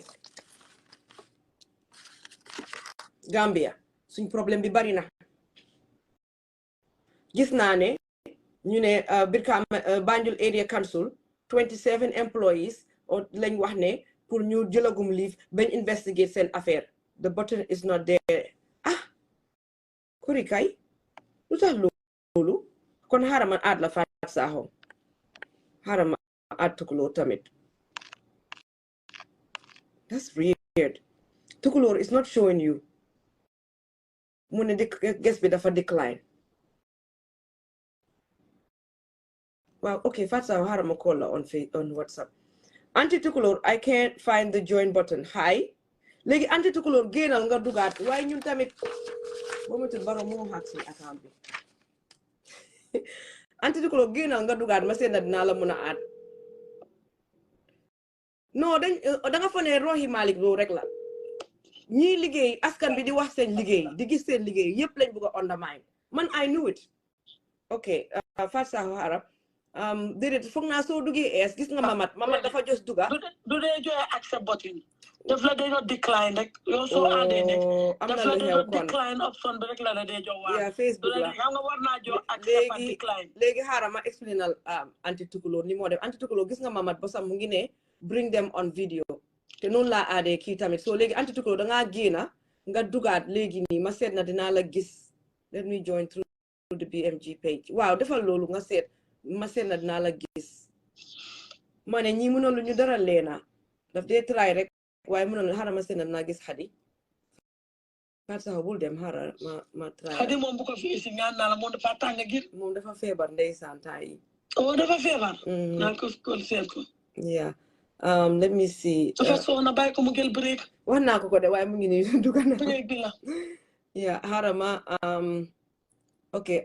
A: Gambia suñ problème bi bari na gis naa ne ñu ne Banjul Area Council 27 employees lañ wax ne pour ñu jëlagum leave bañ investigate seen affaire. The button is not there. Kuri kay lu tax loolu kon xaaral ma add la Fatou Sakho xaaral ma add Tukulóor tamit. That's weird. Tukulóor is not showing you. Mu ne guest bi dafa decline. Wow, okay, Fatou Sakho xaaral ma call la on WhatsApp. Anti Tukulóor, I can't find the join button. Hi. Léegi Anti Tukulóor génnal nga dugaat waaye ñun tamit boo ma tudd baro moo xaak si account bi. Anti Tukulóor génnal nga dugaat ma seen na dinaa la mën a add. Non da nga fa ne Rohey Malick Lowe rek la ñii liggéey askan bi di wax seen liggéey di gis seen liggéey yëpp lañ bëgg a undermine man I knew it. Ok Fatou Sakho xaaral déedéet foog naa soo duggee es gis nga mamat dafa jos duga
C: du dee joxe accept button daf la dee decline rek yow soo àndee ne daf la dee decline option bi rek la dee jox waa
A: Facebook la
C: yow nga war naa jox accept ak decline
A: léegi xaaral ma explainal Anti Tukulóor ni moo def Anti Tukulóor gis nga mamat ba sam mu ngi ne bring them on video te noonu laa aadee kii tamit soo léegi Anti Tukulóor dangaa génna nga dugaat léegi nii ma seet na dinaa la gis let me join through the BMG page waaw defal loolu nga seet ma seet na dinaa la gis ma ne ñii mënoon lu ñu dara leena daf dee try rek waaye mënoon xaaral ma seet na dinaa gis Xadi Fatou Sakho bul dem xaaral ma try
C: Xadi moom bu ko fi si ñaan naa la moom dafa tàng gir
A: moom dafa feebar ndeysaan temps yi
C: dafa feebar naa ko seet ko
A: yeah let me see
C: dafa soona bàyyi ko mu gël break
A: wax naa ko de waaye mu ngi nii duga na
C: break bi la
A: yeah xaaral ma ok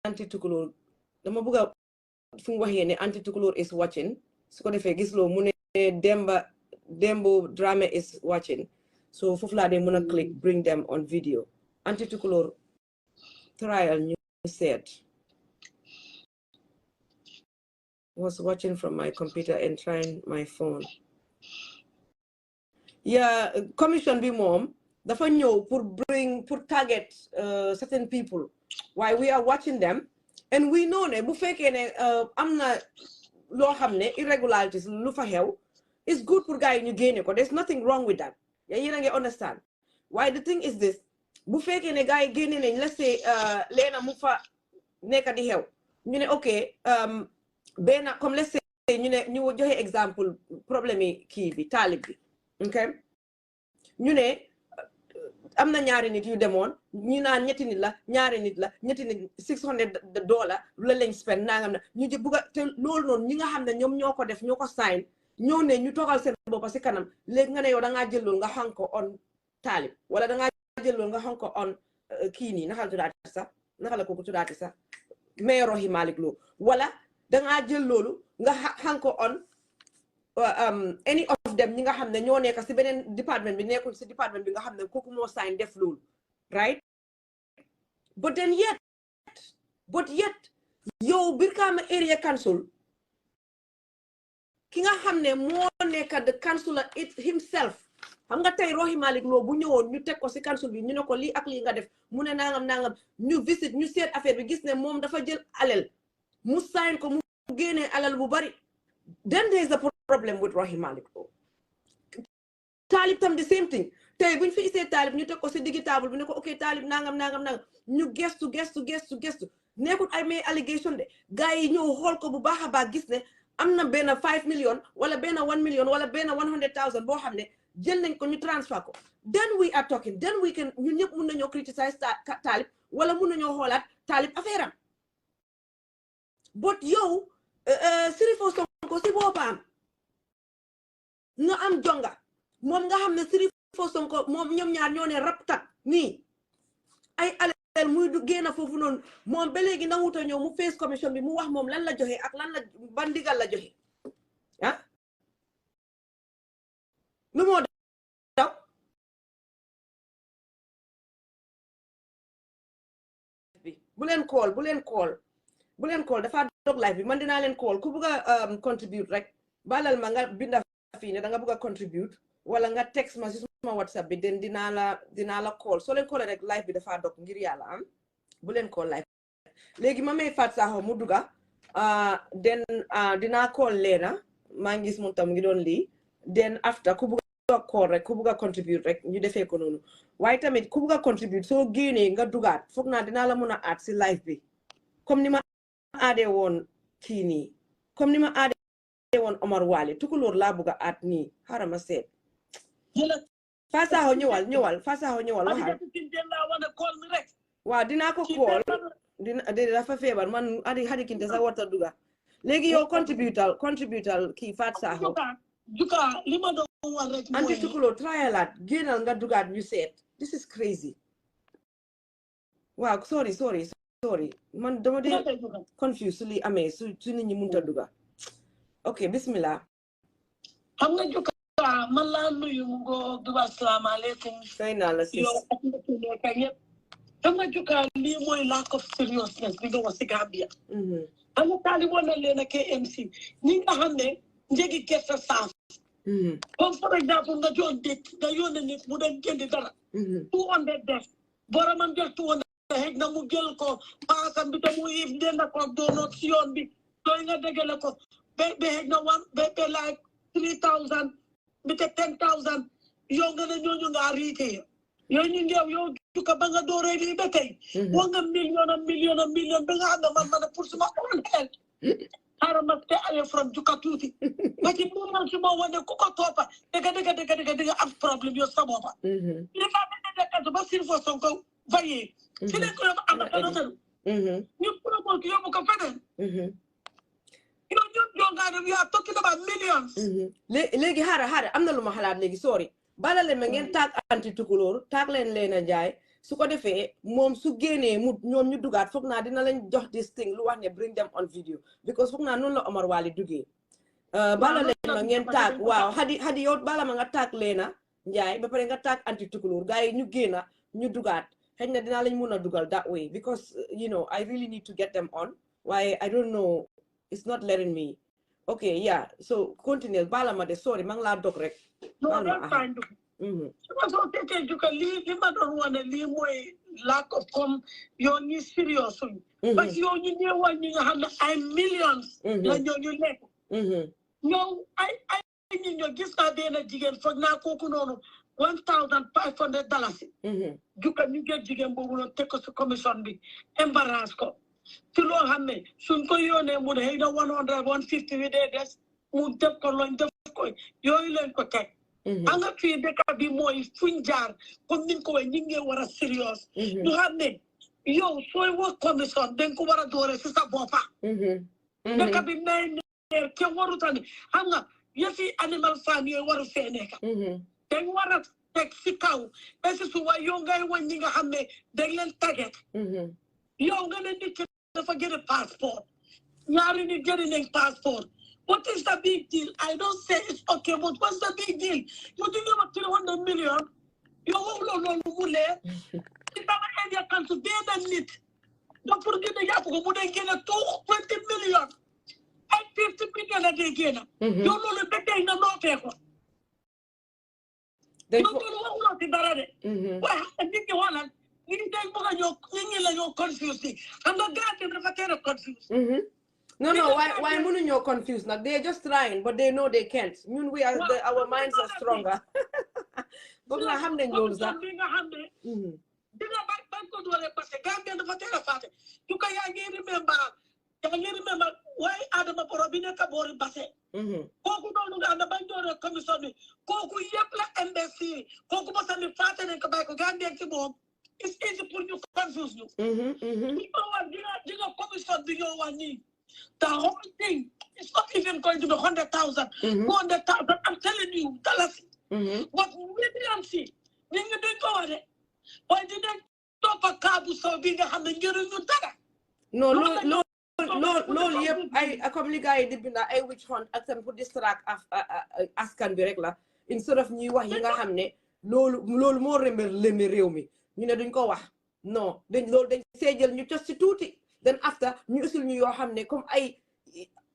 A: Anti Tukulóor dama bëgg a fu mu waxee ne Anti Tukulóor is watching su ko defee gis loo mu ne Dembo Drame is watching so foofu laa dee mën a click bring them on video Anti Tukulóor trial ñu seet was watching from my computer and trying my phone yeah commission bi moom dafa ñëw pour target certain people while we are watching them and we know ne bu fekkee ne am na loo xam ne irregularities lu fa xew it's good pour gars yi ñu génne ko there's nothing wrong with that yaa yéen a ngi understand why the thing is this bu fekkee ne gars yi génne nañ let's say leena mu fa nekk di xew ñu ne ok benn comme let's say ñu ne ñu joxe exemple problème yi kii bi taalib bi ok ñu ne am na ñaari nit yu demoon ñu naan ñetti nit la ñaari nit la ñetti nit $600 lu la lañ spend nangam na ñu bugg a te loolu noonu ñi nga xam ne ñoom ñoo ko def ñoo ko sign ñoo ne ñu toogal seen boppa si kanam léegi nga ne yow dangaa jël loolu nga xang ko on taalib wala dangaa jël loolu nga xang ko on kii nii naka la tuddaati sax naka la kooku tuddaati sax mayor Rohey Malick Lowe wala dangaa jël loolu nga xang ko on any of them ñi nga xam ne ñoo nekk si beneen département bi nekkul si département bi nga xam ne kooku moo sign def loolu right but yet yow Brikama Area Council ki nga xam ne moo nekk the councillor it himself xam nga tey Rohey Malick Lowe bu ñëwoon ñu teg ko si council bi ñu ne ko lii ak lii nga def mu ne nangam ñu visit ñu seet affaire bi gis ne moom dafa jël alal mu sign ko mu génnee alal bu bari then there is a problem with Rohey Malick Lowe taalib tam the same thing tey buñ fi isee taalib ñu teg ko si diggi table bi ne ko ok taalib nangam ñu gestu nekkul ay may allégation de gars yi ñëw xool ko bu baax a baax gis ne am na benn 5 million wala benn 1 million wala benn 100,000 boo xam ne jël nañ ko ñu transfer ko then we are talking then we can ñun ñëpp mun nañoo criticize taalib wala mun nañoo xoolaat taalib affaire am but yow Sirifo Sonko si boppam nga am jonga moom nga xam ne Sirifo Sonko moom ñoom ñaar ñoo ne raptat nii ay alal muy du génn foofu noonu moom ba léegi nanguta ñëw mu face commission bi mu wax moom lan la joxe ak lan la ban ndigal la joxe ah lu moo daw bu leen call dafa dog live bi man dinaa leen call ku bugg a contribute rek balal ma nga binda fii ne da nga bugg a contribute wala nga text ma si suma WhatsApp bi dinaa la call soo leen call rek live bi dafa dog ngir yàlla am bu leen call live léegi ma may fat saxo mu duga then dinaa call leena maa ngi gis moom tam ngi doon lii then after ku bugga call rek ku bugga contribute rek ñu defee ko noonu waaye tamit ku bugga contribute soo génnee nga dugaat foog naa dinaa la mën a aat si live bi comme ni ma aadee woon kii nii comme ni ma aadee woon Omar Wally tukulóor laa bugga aat nii xaaral ma seet Fasaho ñëwal Fasaho ñëwal waxal waaw dinaa ko call dafa feebar man Hadi Kinte sax warta duga léegi yow contributal kii Fasaho
C: juka li ma doon wax rek
A: anti tukulóor trialat génnal nga dugaat ñu seet this is crazy waaw sorry man dama dee confuse su li amee su nit ñi mënta duga ok bismillah
C: xam nga juka man laa nuyu ngo duba asalaamaaleykum
A: fay naa la sis
C: yow ak nga yëpp xam nga juka lii mooy lack of seriousness bi nga wax si Gambia xam nga taaliboon na leen ak KMC ñi nga xam ne njëgi gerte saaf comme for example nga joon dëkk nga yónnee nit mu dem jëndi dara 200 def boromam jël 200 xëy na mu jël ko paasam bi te mu yif denda ko doonoot si yoon bi doy nga dégale ko ba xëy na like 3,000 bi te 10,000 yow nga ne ñooñu nga riite yow ñu ngeew yow juka ba nga dooree lii ba tey wa nga million ba nga xam ne man pour suma own health xaaral ma te away from juka tuuti ba ci mu man suma wane ku ko toppa dëgg am problème yow sa boppa li fa nekk ba sin fo Sonko vaye si ne ko yow am na ñu promote yóbbu ko feneen you are talking about millions.
A: léegi xaaral am na lu ma xalaat léegi sorry bala leen ma ngeen taag anti tukulóor taag leen Leena Njaay su ko defee moom su génnee mu ñoom ñu dugaat foog naa dina leen jox this thing lu wax ne bring them on video because foog naa noonu la Omar Wally duggee bala leen ma ngeen taag waaw Hadi yow bala ma nga taag Leena Njaay ba pare nga taag anti tukulóor gars yi ñu génna ñu dugaat xëy na dinaa lañ mun a dugal that way because I really need to get them on waaye I don't know it's not letting me. Okay, yeah. So continue. Bala ma de sorry, mang la dog rek.
C: No, that's fine. So you can leave him. I don't want to leave my lack of you're serious. But you know what you have millions. Like you let. No, I mean your gifts are there again for now. $1,500. You can get jigen bogo take us to commission be embarrass ko. To lo xamne suñ ko yone mu ne 100 150 wi de des mu def ko loñ def ko yoy leen ko tek anga fi deka bi moy fuñ jaar comme niñ ko way ñi ngi wara serious du xamne yow soy wo commission den ko wara doore ci sa bopa deka bi nay ke waru tani xam nga yefi animal farm yoy waru fe neka den wara tek ci kaw et ci su way yo ngay won ñi nga xamne dañ leen taget yow nga leen di never get a passport. You already getting a passport. What is the big deal? I don't say it's okay, but what's the big deal? You think about 300 million? You won't know mule. If I'm area country, they don't need. Don't forget the Yapu, who they get a 20 million. And 50 million a day again. You know the better in the north. You don't know what to Well, I think you want to. You're confused. I'm not confused.
A: No, why wouldn't you confused? Now they're just trying, but they know they can't. We are our minds are stronger. But I have the news that.
C: You remember why Adam Porobina Kabori Basse? Koku don't know the Banjo Commission. Koku Yapla Embassy. Koku Basani Fatan and Kabako Gambia Kibom. It's easy for you to confuse you. People are doing commission to your one need. The whole thing is not even going to be 100,000, 200,000. I'm telling you, Dallas. What we see, when you didn't go at it, why didn't stop a cab so big and the year you did?
A: No. Yep. I come guy did na I which hunt at them put this track askan bi rek la instead of ñuy wax yi nga xamne lolu mo remé réew mi ñu ne duñ ko wax non dañ loolu dañ séjal ñu tos ci tuuti then after ñu usul ñu yoo xam ne comme ay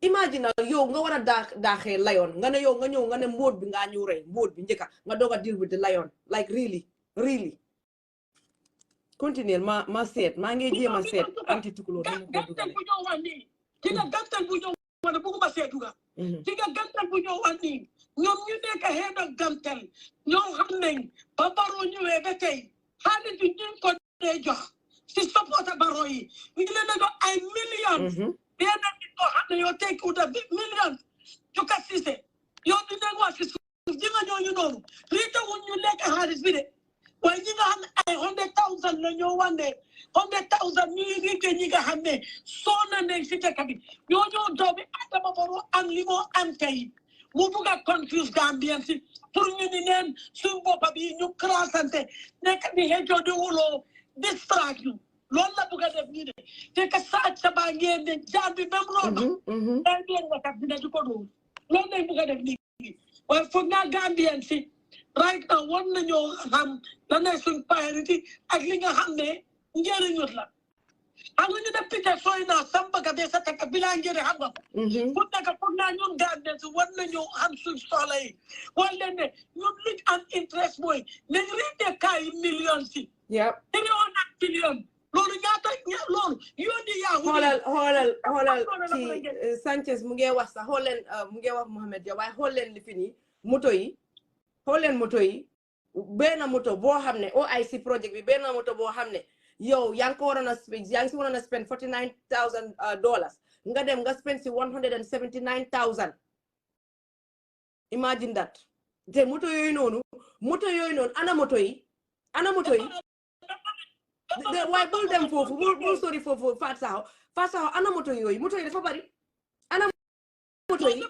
A: imagine yow nga war a daaxee lion nga ne yow nga ñëw nga ne mbóot bi ngaa ñëw rey mbóot bi njëkka nga doog a deal with the lion like really continue ma set ma ngi jema set anti tukulor mo ko dugale
C: tiga gantal bu ñoo wala bu ma setuga tiga gantal bu ñoo wani ñom ñu nekk head of gantal ñoo xam nañ ba baro ñëwé ba tay xaalis bi ñu ko dé jox ci support baro yi ñu leen na do ay millions dina nit ko xam ne yo take out a big millions to kassise yo di ne wa ci di nga ñoo ñu noonu li taxul ñu lekk xaalis bi de waaye ñi nga xam ne ay 100,000 la ñoo wande 100,000 ñu ngi ke ñi nga xam ne soona nañ si dëkk bi ñoo doomi Adama Barrow am li moo am tey mu bugg a confuse Gambien si pour ñu ni neen suñ boppa bi ñu crasante nekk di xëccoo di wuloo distract ñu loolu la bugg a def nii de te que saaj sa baa ngeen ne jaan bi même loolu day doon watat dina di ko dóor loolu lay bugg a def nii waaye foog naa Gambien si right now war nañoo xam lan lay suñ priority ak li nga xam ne njëriñut la xam nga ñu def pite sooy naa samba ka bee sa takka bilaa njëriñ xam nga ko pour nekk foog naa ñun Gambien si war nañoo xam suñ soxla yi wala leen ne ñun liñ am interest mooy nañ riite kaay millions si 300 billion loolu ñaata loolu yónni yaa
A: xoolal ci Sanchez mu ngi wax sax xool leen mu ngi wax Mohamed Dia waaye xool leen li fi nii moto yi xool leen moto yi benn moto boo xam ne OIC project bi benn moto boo xam ne yow yaa ngi ko waroon a spend yaa ngi si waroon a spend $49,000 nga dem nga spend si 179,000 imagine that te moto yooyu noonu ana moto yi waaye bul dem foofu bul sori foofu Fatou Sakho ana moto yooyu dafa bari ana moto yi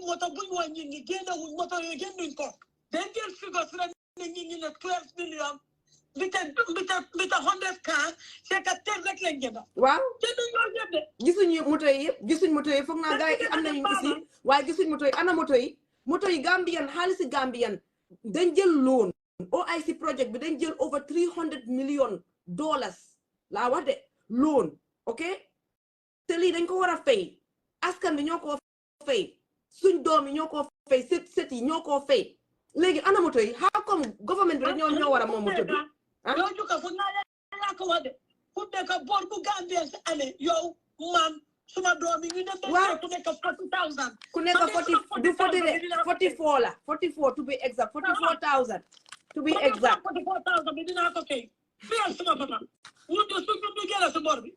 C: moto buñ wàññi ñi génnewuñ moto yooyu génnuñ ko dañ jël figure si ne ñi ne 12 million mbita 100 cars c'est que tel rek lañ jënd
A: waaw
C: jënduñ loolu yëpp de
A: gisuñ moto yi foog naa gars yi am nañu ici waaye gisuñ moto yi ana moto yi Gambian xaalisi Gambian dañ jël loan OIC project bi dañ jël over $300 million laa wax de loan ok te lii dañ ko war a fay askan bi ñoo ko fay suñ doom yi ñoo ko fay set yi ñoo ko fay léegi ana moto yi how come government bi rek ñoo war a moom moto bi
C: yow juka fu naa yaa ko wax de fu nekk bor bu Gambien si amee yow man suma doom yi ñu ne ku nekk 40,000
A: ku nekk 44 la 44 to be exact 44,000 to be exact
C: 44,000 bi dinaa ko fay fiyal suma papa ñu du gëna si bor bi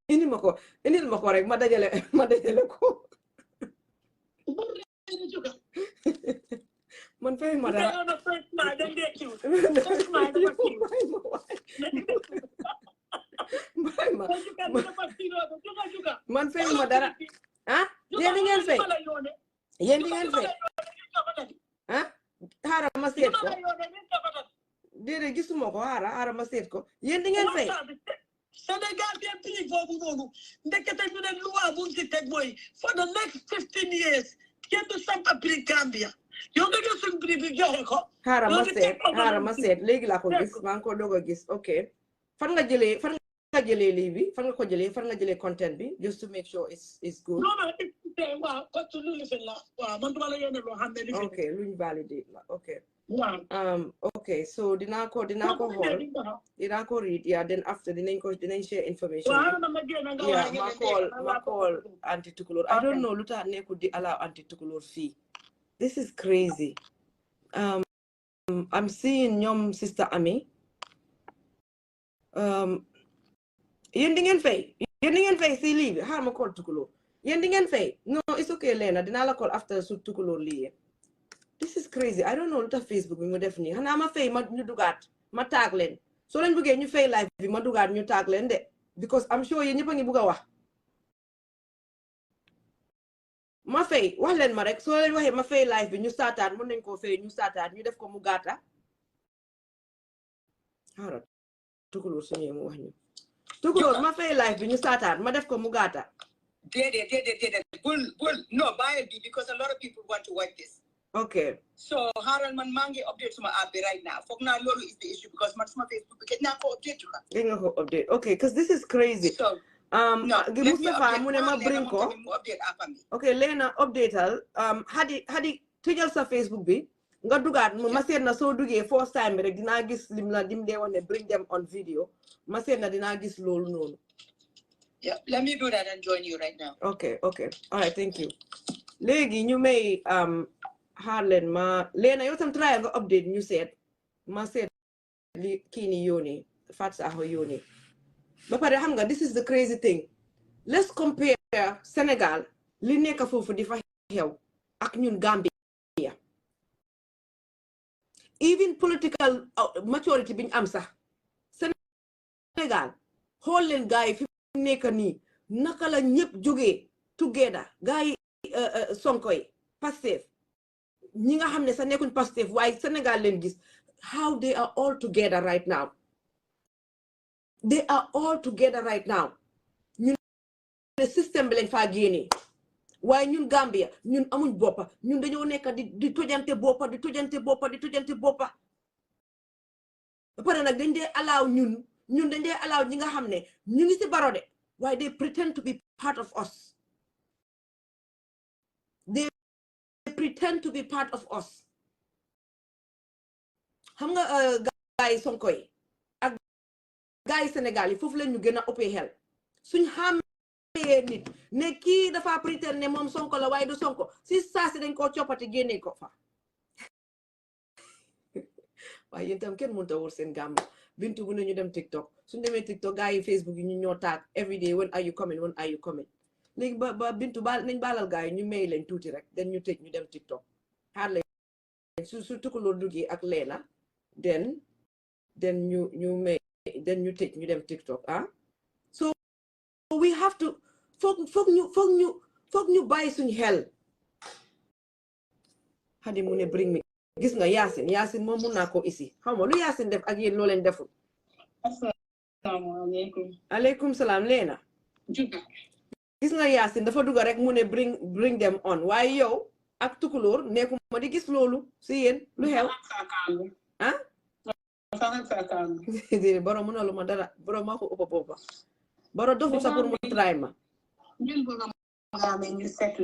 A: indil ma ko rek ma dajale ko man fay ma dara man fay ma dara ah yéen di ngeen fay ah xaaral ma seet ko déedéet gisuma ko xaaral ma seet ko yéen di ngeen fay
C: Sénégal bien pays boobu noonu ndekete ñu ne loi bu ci teg mooy for the next 15 years kenn du samp prix Gambia yow nga gis suñ prix bi joxe ko
A: xaaral ma seet léegi laa ko gis maa ngi ko doog a gis ok fan nga jëlee lii bi fan nga jëlee content bi just to make sure it's good
C: waaw ko tu lu lifin la waaw man duma la yónnee loo xam ne lifin
A: ok luñ validate la ok
C: waaw
A: okay so dinaa ko xool dinaa ko read then after dinañ share information ma call anti tukulóor I don't know lu tax nekkul di allow anti tukulóor fii this is crazy I'm seeing ñoom sister Ami yéen di ngeen fay si lii bi xaar ma call tukulóor yéen di ngeen fay no it's okay Lena dinaa la call after su tukulóor lii this is crazy I don't know lu tax Facebook bi mu def nii xanaa ma fay ma ñu dugaat ma taag leen soo leen bëggee ñu fay live bi ma dugaat ñu taag leen de because I'm sure yéen ñëpp a ngi bëgg a wax ma fay wax leen ma rek soo leen waxee ma fay live bi ñu saataat mën nañ koo fay ñu saataat ñu def ko mu gàtta xaaral tukulóor suñu mu wax ñu tukulóor ma fay live bi ñu saataat ma def ko mu gàtta
D: déedéet bul no bàyyil bi because a lot of people want to watch this.
A: Okay.
D: So Harold man mangi update suma app right now. Fog na lolu is the issue because man suma Facebook bi na ko update you ka.
A: Nga ko update. Okay, because this is crazy.
D: So
A: Mustafa mu ne ma bring ko. Okay, Lena updateal. Hadi tëjal sa Facebook bi nga dugaat ma seet na soo duggee first time bi rek dinaa gis lim la dim dee wax ne bring them on video ma seet na dinaa gis loolu noonu.
D: Yeah, let me do that and join you right now.
A: Okay, okay. All right, thank you. Léegi ñu may Harlan ma Lena yow tam try nga update ñu seet ma seet li kii ni yónnee Fat Saho yónnee ba pare xam nga this is the crazy thing let's compare Sénégal li nekk foofu di fa xew ak ñun Gambia even political maturity biñ am sax Sénégal xool leen gars yi fi nekk nii naka la ñëpp jógee together gars yi Sonko yi Pastef ñi nga xam ne sa nekkuñ Pastef waaye Sénégal leen gis how they are all together right now they are all together right now ñun ne système bi lañ faa génnee waaye ñun Gambia ñun amuñ boppa ñun dañoo nekk di tojante boppa di tojante boppa di tojante boppa ba pare nag dañ dee allow ñun dañ dee allow ñi nga xam ne ñu ngi si baro de waaye they pretend to be part of us they pretend to be part of us xam nga gars yi Sonko yi ak gars yi Sénégal yi foofu la ñu gën a ëppee xel suñ xàmmee nit ne kii dafa pretend ne moom Sonko la waaye du Sonko si saa si dañ koo coppati génne ko fa waaye yéen tam kenn mënut a wër seen gàmm bintu bu ne ñu dem TikTok suñ demee TikTok gars yi Facebook yi ñu ñoo taag every day when are you coming when are you coming léegi ba bintu baal nañ baalal gars yi ñu may leen tuuti rek den ñu tëj ñu dem TikTok xaar leen su tukuloo duggee ak leena den ñu may den ñu tëj ñu dem TikTok so we have to foog ñu bàyyi suñ xel xadi mu ne bring me gis nga Yaasin moom mun naa ko isi xaw ma lu Yaasin def ak yéen loo leen deful
C: asalaamaaleykum
A: aleykum salaam leena gis nga Yaasin dafa dugga rek mu ne bring them on waaye yow ak tukulóor nekkuma di gis loolu si yéen lu xew déedéet boro mënalu ma dara boro maa ko ëppa boppa boro dofu sa pour mu try ma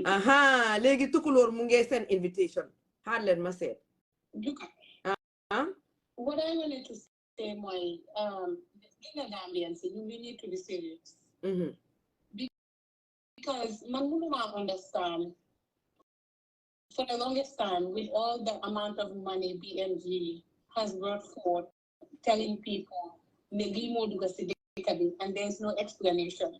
A: aha léegi tukulóor mu ngi seen invitation xaar leen ma seet
C: what I wanted to say mooy Gambians you need to be serious because man mënuma understand for the longest time with all the amount of money BMG has brought forth telling people and there's no explanation.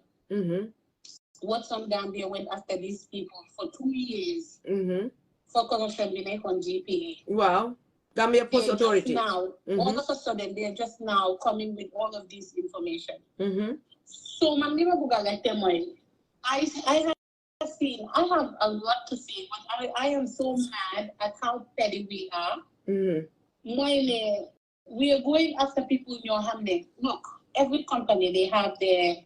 C: What some Gambia went after these people for 2 years for corruption on GPA.
A: Wow. Gambia Post Authority.
C: Now, all of a sudden, they're just now coming with all of this information. So, I have a lot to say, but I am so mad at how petty we are. We are going after people in your hand. Look, every company, they have their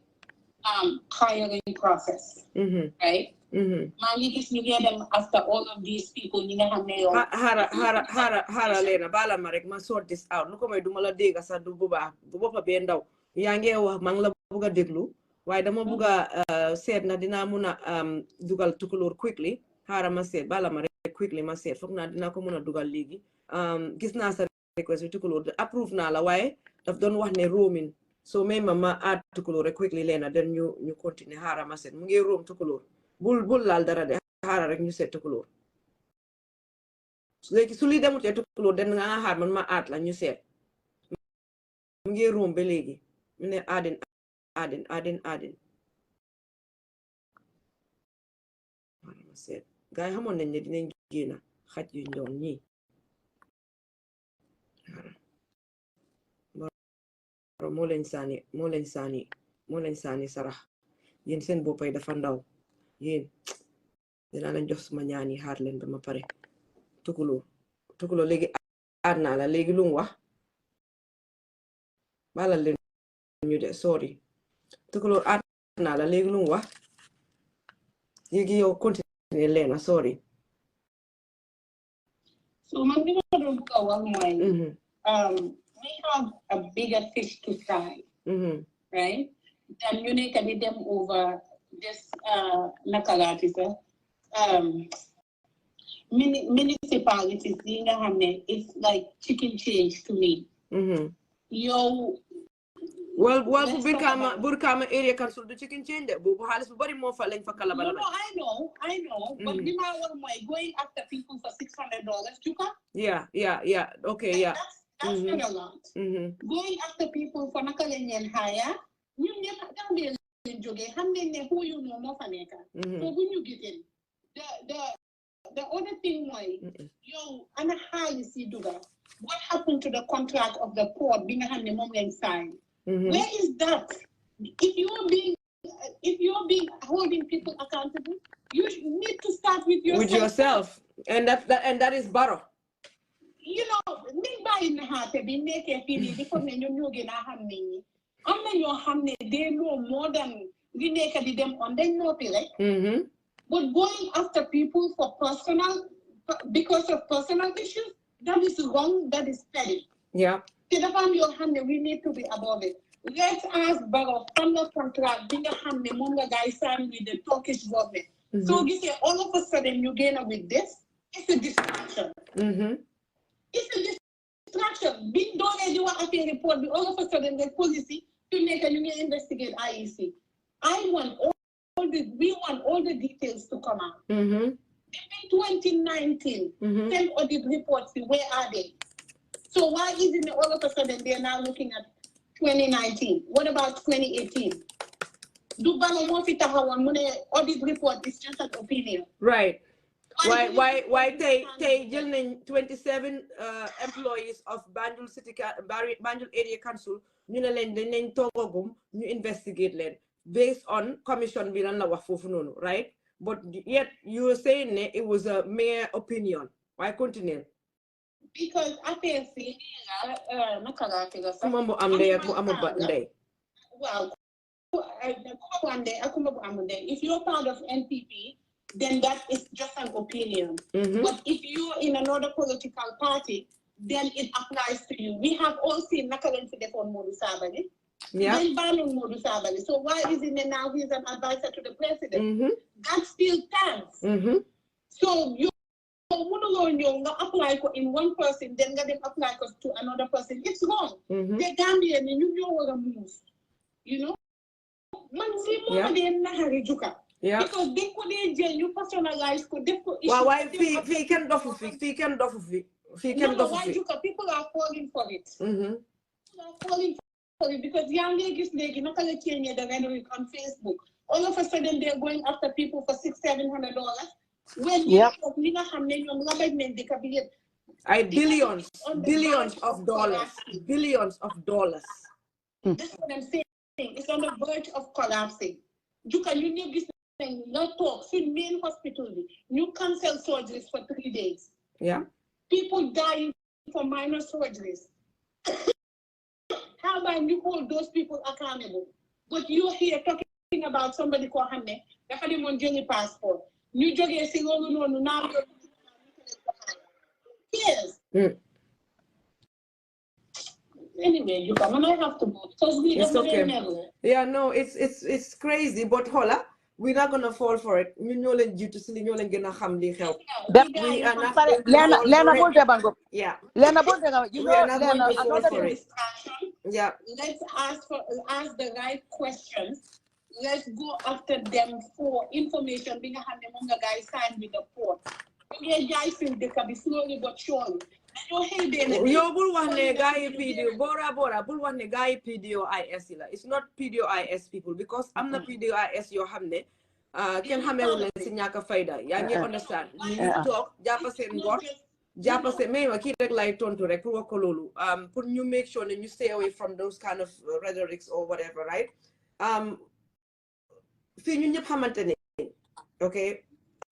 C: hiring process, right? You get them after all of these people.
A: Hara Lena, bala marek ma sort this out. Look, my dumala dega sa dububa benda. Yange wa mangla buga deglu. Why the mobuga said na dina muna dugal tukulur quickly. Hara ma said bala marek quickly ma said fok na dina ko muna dugal ligi. Gis na sa request tukulur approve na la why daf don wax ne roaming. So may mama add tukulur quickly Lena then you continue hara ma said mu ngi roam tukulur. Bul lal dara de xaaral rek ñu seet tukulóor léegi su li demut tukulóor den nga xaar man ma aat la ñu seet mu ngi room ba léegi ñu ne aadin ma seet gaa yi xamoon nañ ne dinañ génna xaj yu ndoom ñi moo leen saani sarax yéen seen boppay dafa ndaw yéen dinaa leen jox suma ñaani xaar leen ba ma pare tukulóor léegi aat naa la léegi lu mu wax balal leen ñu de sorry tukulóor aat naa la léegi lu mu wax léegi yow continuer leena sorry
C: so man bi ma doon bëgg a wax mooy we have a bigger fish to fry right and you need to them over this nakalati municipalities, it's like chicken change to me. Yo.
A: Well, Burkama area council do chicken change. Body more for length for Calabala.
C: No, I know. But you know going after people for $600, Chuka?
A: Yeah. Okay, yeah.
C: That's not a lot. Going after people for Nakalenyan higher, you can't be who you know more so when you get in, the other thing and how you see what happened to the contract of the port being a moment signed? Where is that? If you're being holding people accountable, you need to start with yourself.
A: With yourself, and that is Barrow.
C: You know, me buying the heart be make a feeling because when you get a hammy, your hammy they know more than we make them on them no like. But going after people for because of personal issues, that is wrong. That is petty.
A: Yeah.
C: We need to be above it. Let's ask Barrow from the contract, being a hammy, Munga guy signed with the Turkish government. So you say all of a sudden you gain with this, it's a distraction. It's a distraction. Being done as you want a report, all of a sudden the policy to make a new investigate IEC. We want all the details to come out. In 2019, 10 audit reports, where are they? So why isn't it all of a sudden they're now looking at 2019? What about 2018? Dubano Mofita Hawan audit report is just an opinion.
A: Right. Why they 27 employees of Banjul City Banjul Area Council ñu ne leen dañ leen toogagum ñu investigate leen based on commission bi lan la wax foofu noonu, right? But yet you were saying it was a mere opinion. Why continue?
C: Because I can see if you're part of NPP, then that is just an opinion. But if you're in another political party, then it applies to you. We have all seen Nakalan Fidefon Modu Sabali. Then banning Modu Sabali. So why isn't it now he's an advisor to the president? That still stands. So you apply in one person, then get them apply to another person. It's wrong. The Gambian, you know what a move. You know?
A: Yeah.
C: Because they couldn't you personalize
A: why we can do
C: people are falling for it. People are falling for it because young ladies not gonna change the rhetoric on Facebook. All of a sudden they're going after people for $600-700 when
A: billions of dollars.
C: That's what I'm saying. It's on the verge of collapsing. You not talk. See, main hospital, you cancel surgeries for 3 days.
A: Yeah.
C: People dying for minor surgeries. How about you hold those people accountable? But you're here talking about somebody called Hamne, they had him on journey passport. New journey is saying, oh, no, now you're yes. Anyway, you come and I have to go.
A: It's okay. Yeah, no, it's crazy, but hola. We're not gonna fall for it. We know that due to silly, you're gonna have the help. We are not going to fall for it. Yeah. We are not going to fall for it. Yeah.
C: Let's ask the right questions. Let's go after them for information. Being a guy signed with the port. Okay, guys, they can be slowly but surely.
A: Yo bulwane guy PDO Bora bulwane guy PDO IS it's not PDO IS people because I'm not PDO IS yo hamne ken hamewul ci ñaka fayda ya ngi understand ñu tok jappa sen ngor jappa sen mema ki rek lay tontu rek pour ko lolu pour ñu make sure that you stay away from those kind of rhetorics or whatever, right? Fi ñu ñep xamantene okay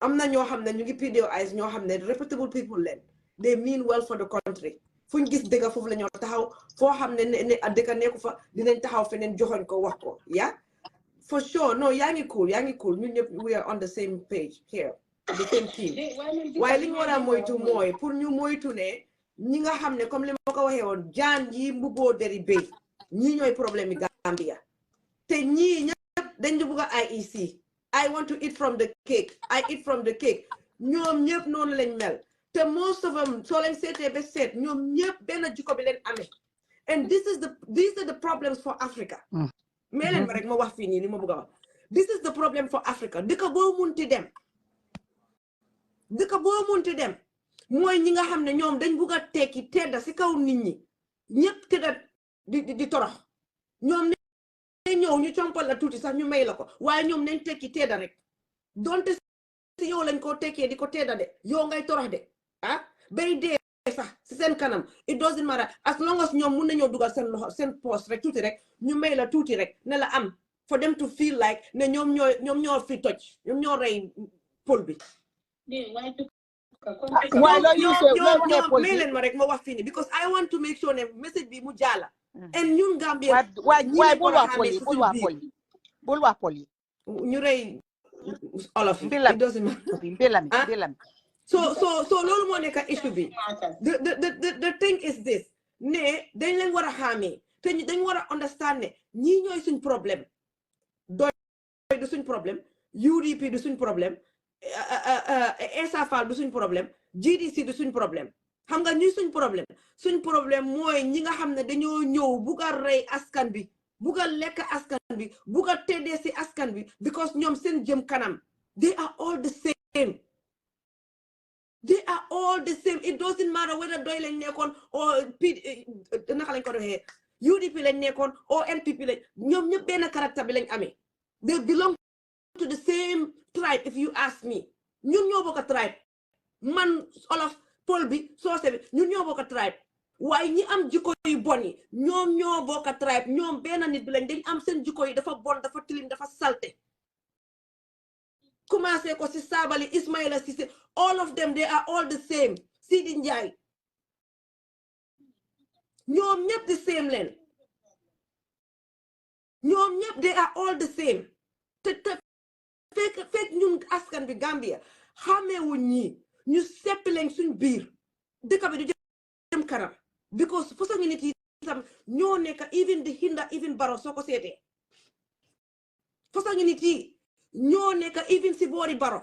A: amna ño xamne ñu ngi PDO IS ño xamne reputable people len. They mean well for the country. Fuñ gis dëgg foofu la ñoo taxaw foo xam ne dëgg nekku fa dinañ taxaw feneen joxoñ ko wax ko yeah for sure. No, yaa ngi cool ñun ñëpp we are on the same page here, the same team. waaye li ñu war a moytu mooy pour ñu moytu ne ñi nga xam ne comme li ma ko waxee woon jaan yi mbubboo deri béy ñii ñooy problème yi Gambia te ñii ñëpp dañ di bugg a IEC. I want to eat from the cake. I eat from the cake. ñoom ñëpp noonu lañ mel te most of them soo leen seetee ba seet ñoom ñëpp benn jikko bi leen amee and these are the problems for Africa mais leen ma rek ma wax fii nii li ma bëgg a wax this is the problem for Africa dëkk boo munti dem mooy ñi nga xam ne ñoom dañ bugg a tekki tedda si kaw nit ñi ñëpp tedda di torox ñoom ne ñëw ñu compal la tuuti sax ñu may la ko waaye ñoom nañ tekki tedda rek donte si yow lañ ko tekkee di ko tedda de yow ngay torox de bay dee sax si seen kanam it doesn't matter as long as ñoom mun nañoo dugal seen loxo seen poste rek tuuti rek ñu may la tuuti rek ne la am for them to feel like ne ñoom ñoo fi toj ñoom ñoo rey pol bi may leen ma rek ma wax fii nii because I want to make sure ne message bi mu jaala and ñun Gambia
E: waaye bul wax pol yi
A: ñu rey olof it doesn't matter so loolu moo nekk issue bi the thing is this ne dañ leen war a xàmmee te dañ war a understand ne ñii ñooy suñ problème doy du suñ problème UDP du suñ problème Essa Faal du suñ problème GDC du suñ problème xam nga ñuy suñ problème mooy ñi nga xam ne dañoo ñëw bugg a rey askan bi bugg a lekk askan bi bugg a teddee si askan bi because ñoom seen jëm kanam they are all the same it doesn't matter whether doy lañ nekkoon or naka lañ ko doxee UDP lañ nekkoon or NPP lañ ñoom ñëpp benn caractère bi lañ amee they belong to the same tribe if you ask me ñun ñoo bokk tribe man olof pol bi soose bi ñun ñoo bokk tribe waaye ñi am jikko yu bon yi ñoom ñoo bokk tribe ñoom benn nit bi lañ dañ am seen jikko yi dafa bon dafa tilim dafa salte commencé ko si Sabally Ismaila Cissé all of them they are all the same Sidi Njie ñoom ñëpp the same leen ñoom ñëpp they are all the same te fekk ñun askan bi Gambia xàmmeewuñ ñi ñu seppi leen suñ biir dëkk bi du jëm kanam because façon nit yi tam ñoo nekk even di hinda even Barrow soo ko seetee façon nit yi ñoo nekk even si boori Barrow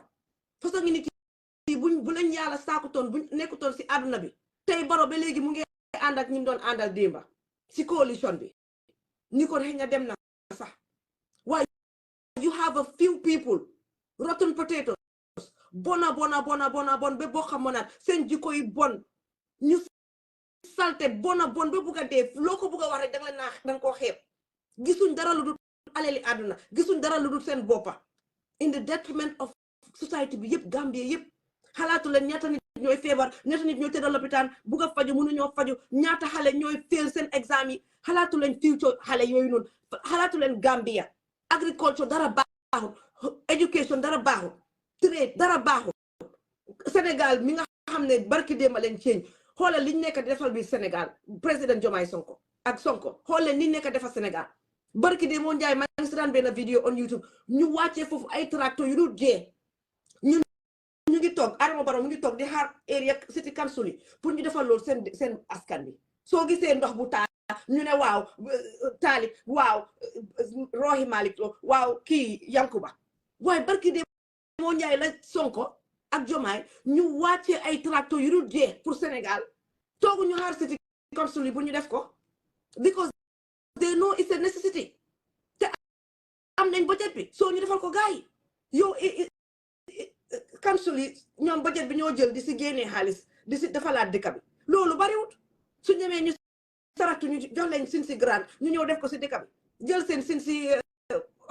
A: façon nit yi bu lañ yàlla saakutoon buñ nekkutoon si àdduna bi tey Barrow ba léegi mu ngi ànd ak ñi doon àndal démba si coalition bi ni ko xëy na dem na sax waaye you have a few people rotten potatoes bon ba boo xamonaat seen jikko yi bon ñu salte bon ba bugg a dee loo ko bugg a wax rek danga koo xeeb gisuñ dara lu dul alali àdduna gisuñ dara lu dul seen boppa in the detriment of society bi yëpp Gambia yëpp xalaatu leen ñaata nit ñooy feebar ñaata nit ñooy tëddal lopitaan bugg a faju mënuñoo faju ñaata xale ñooy fail seen exam yi xalaatu leen future xale yooyu noonu xalaatu leen Gambia agriculture dara baaxul education dara baaxul trade dara baaxul Sénégal mi nga xam ne barki démba leen change xoolal liñ nekk di defal bi Sénégal président Diomaye Sonko ak Sonko xoolal liñ nekk defal Sénégal barki dé moo njaay maa ngi si daan benn vidéo on YouTube ñu wàccee foofu ay tracteur yu dul jee ñu ngi toog Adama Barrow mu ngi toog di xaar area city council yi pour ñu defal loolu seen askan bi soo gisee ndox bu taa ñu ne waaw taali waaw Rohi Malik waaw kii Yankuba waaye barki dé moo njaay la Sonko ak Diomaye ñu wàccee ay tracteur yu dul jee pour Sénégal toogu ñu xaar city council yi pour ñu def ko because they know it's a necessity te am nañ budget bi soo ñu defal ko gars yi yow council yi ñoom budget bi ñoo jël di si génnee xaalis di si defalaat dëkk bi loolu bariwut su ñemee ñu saratu ñu jox leen sin si grant ñu ñëw def ko si dëkk bi jël seen sin si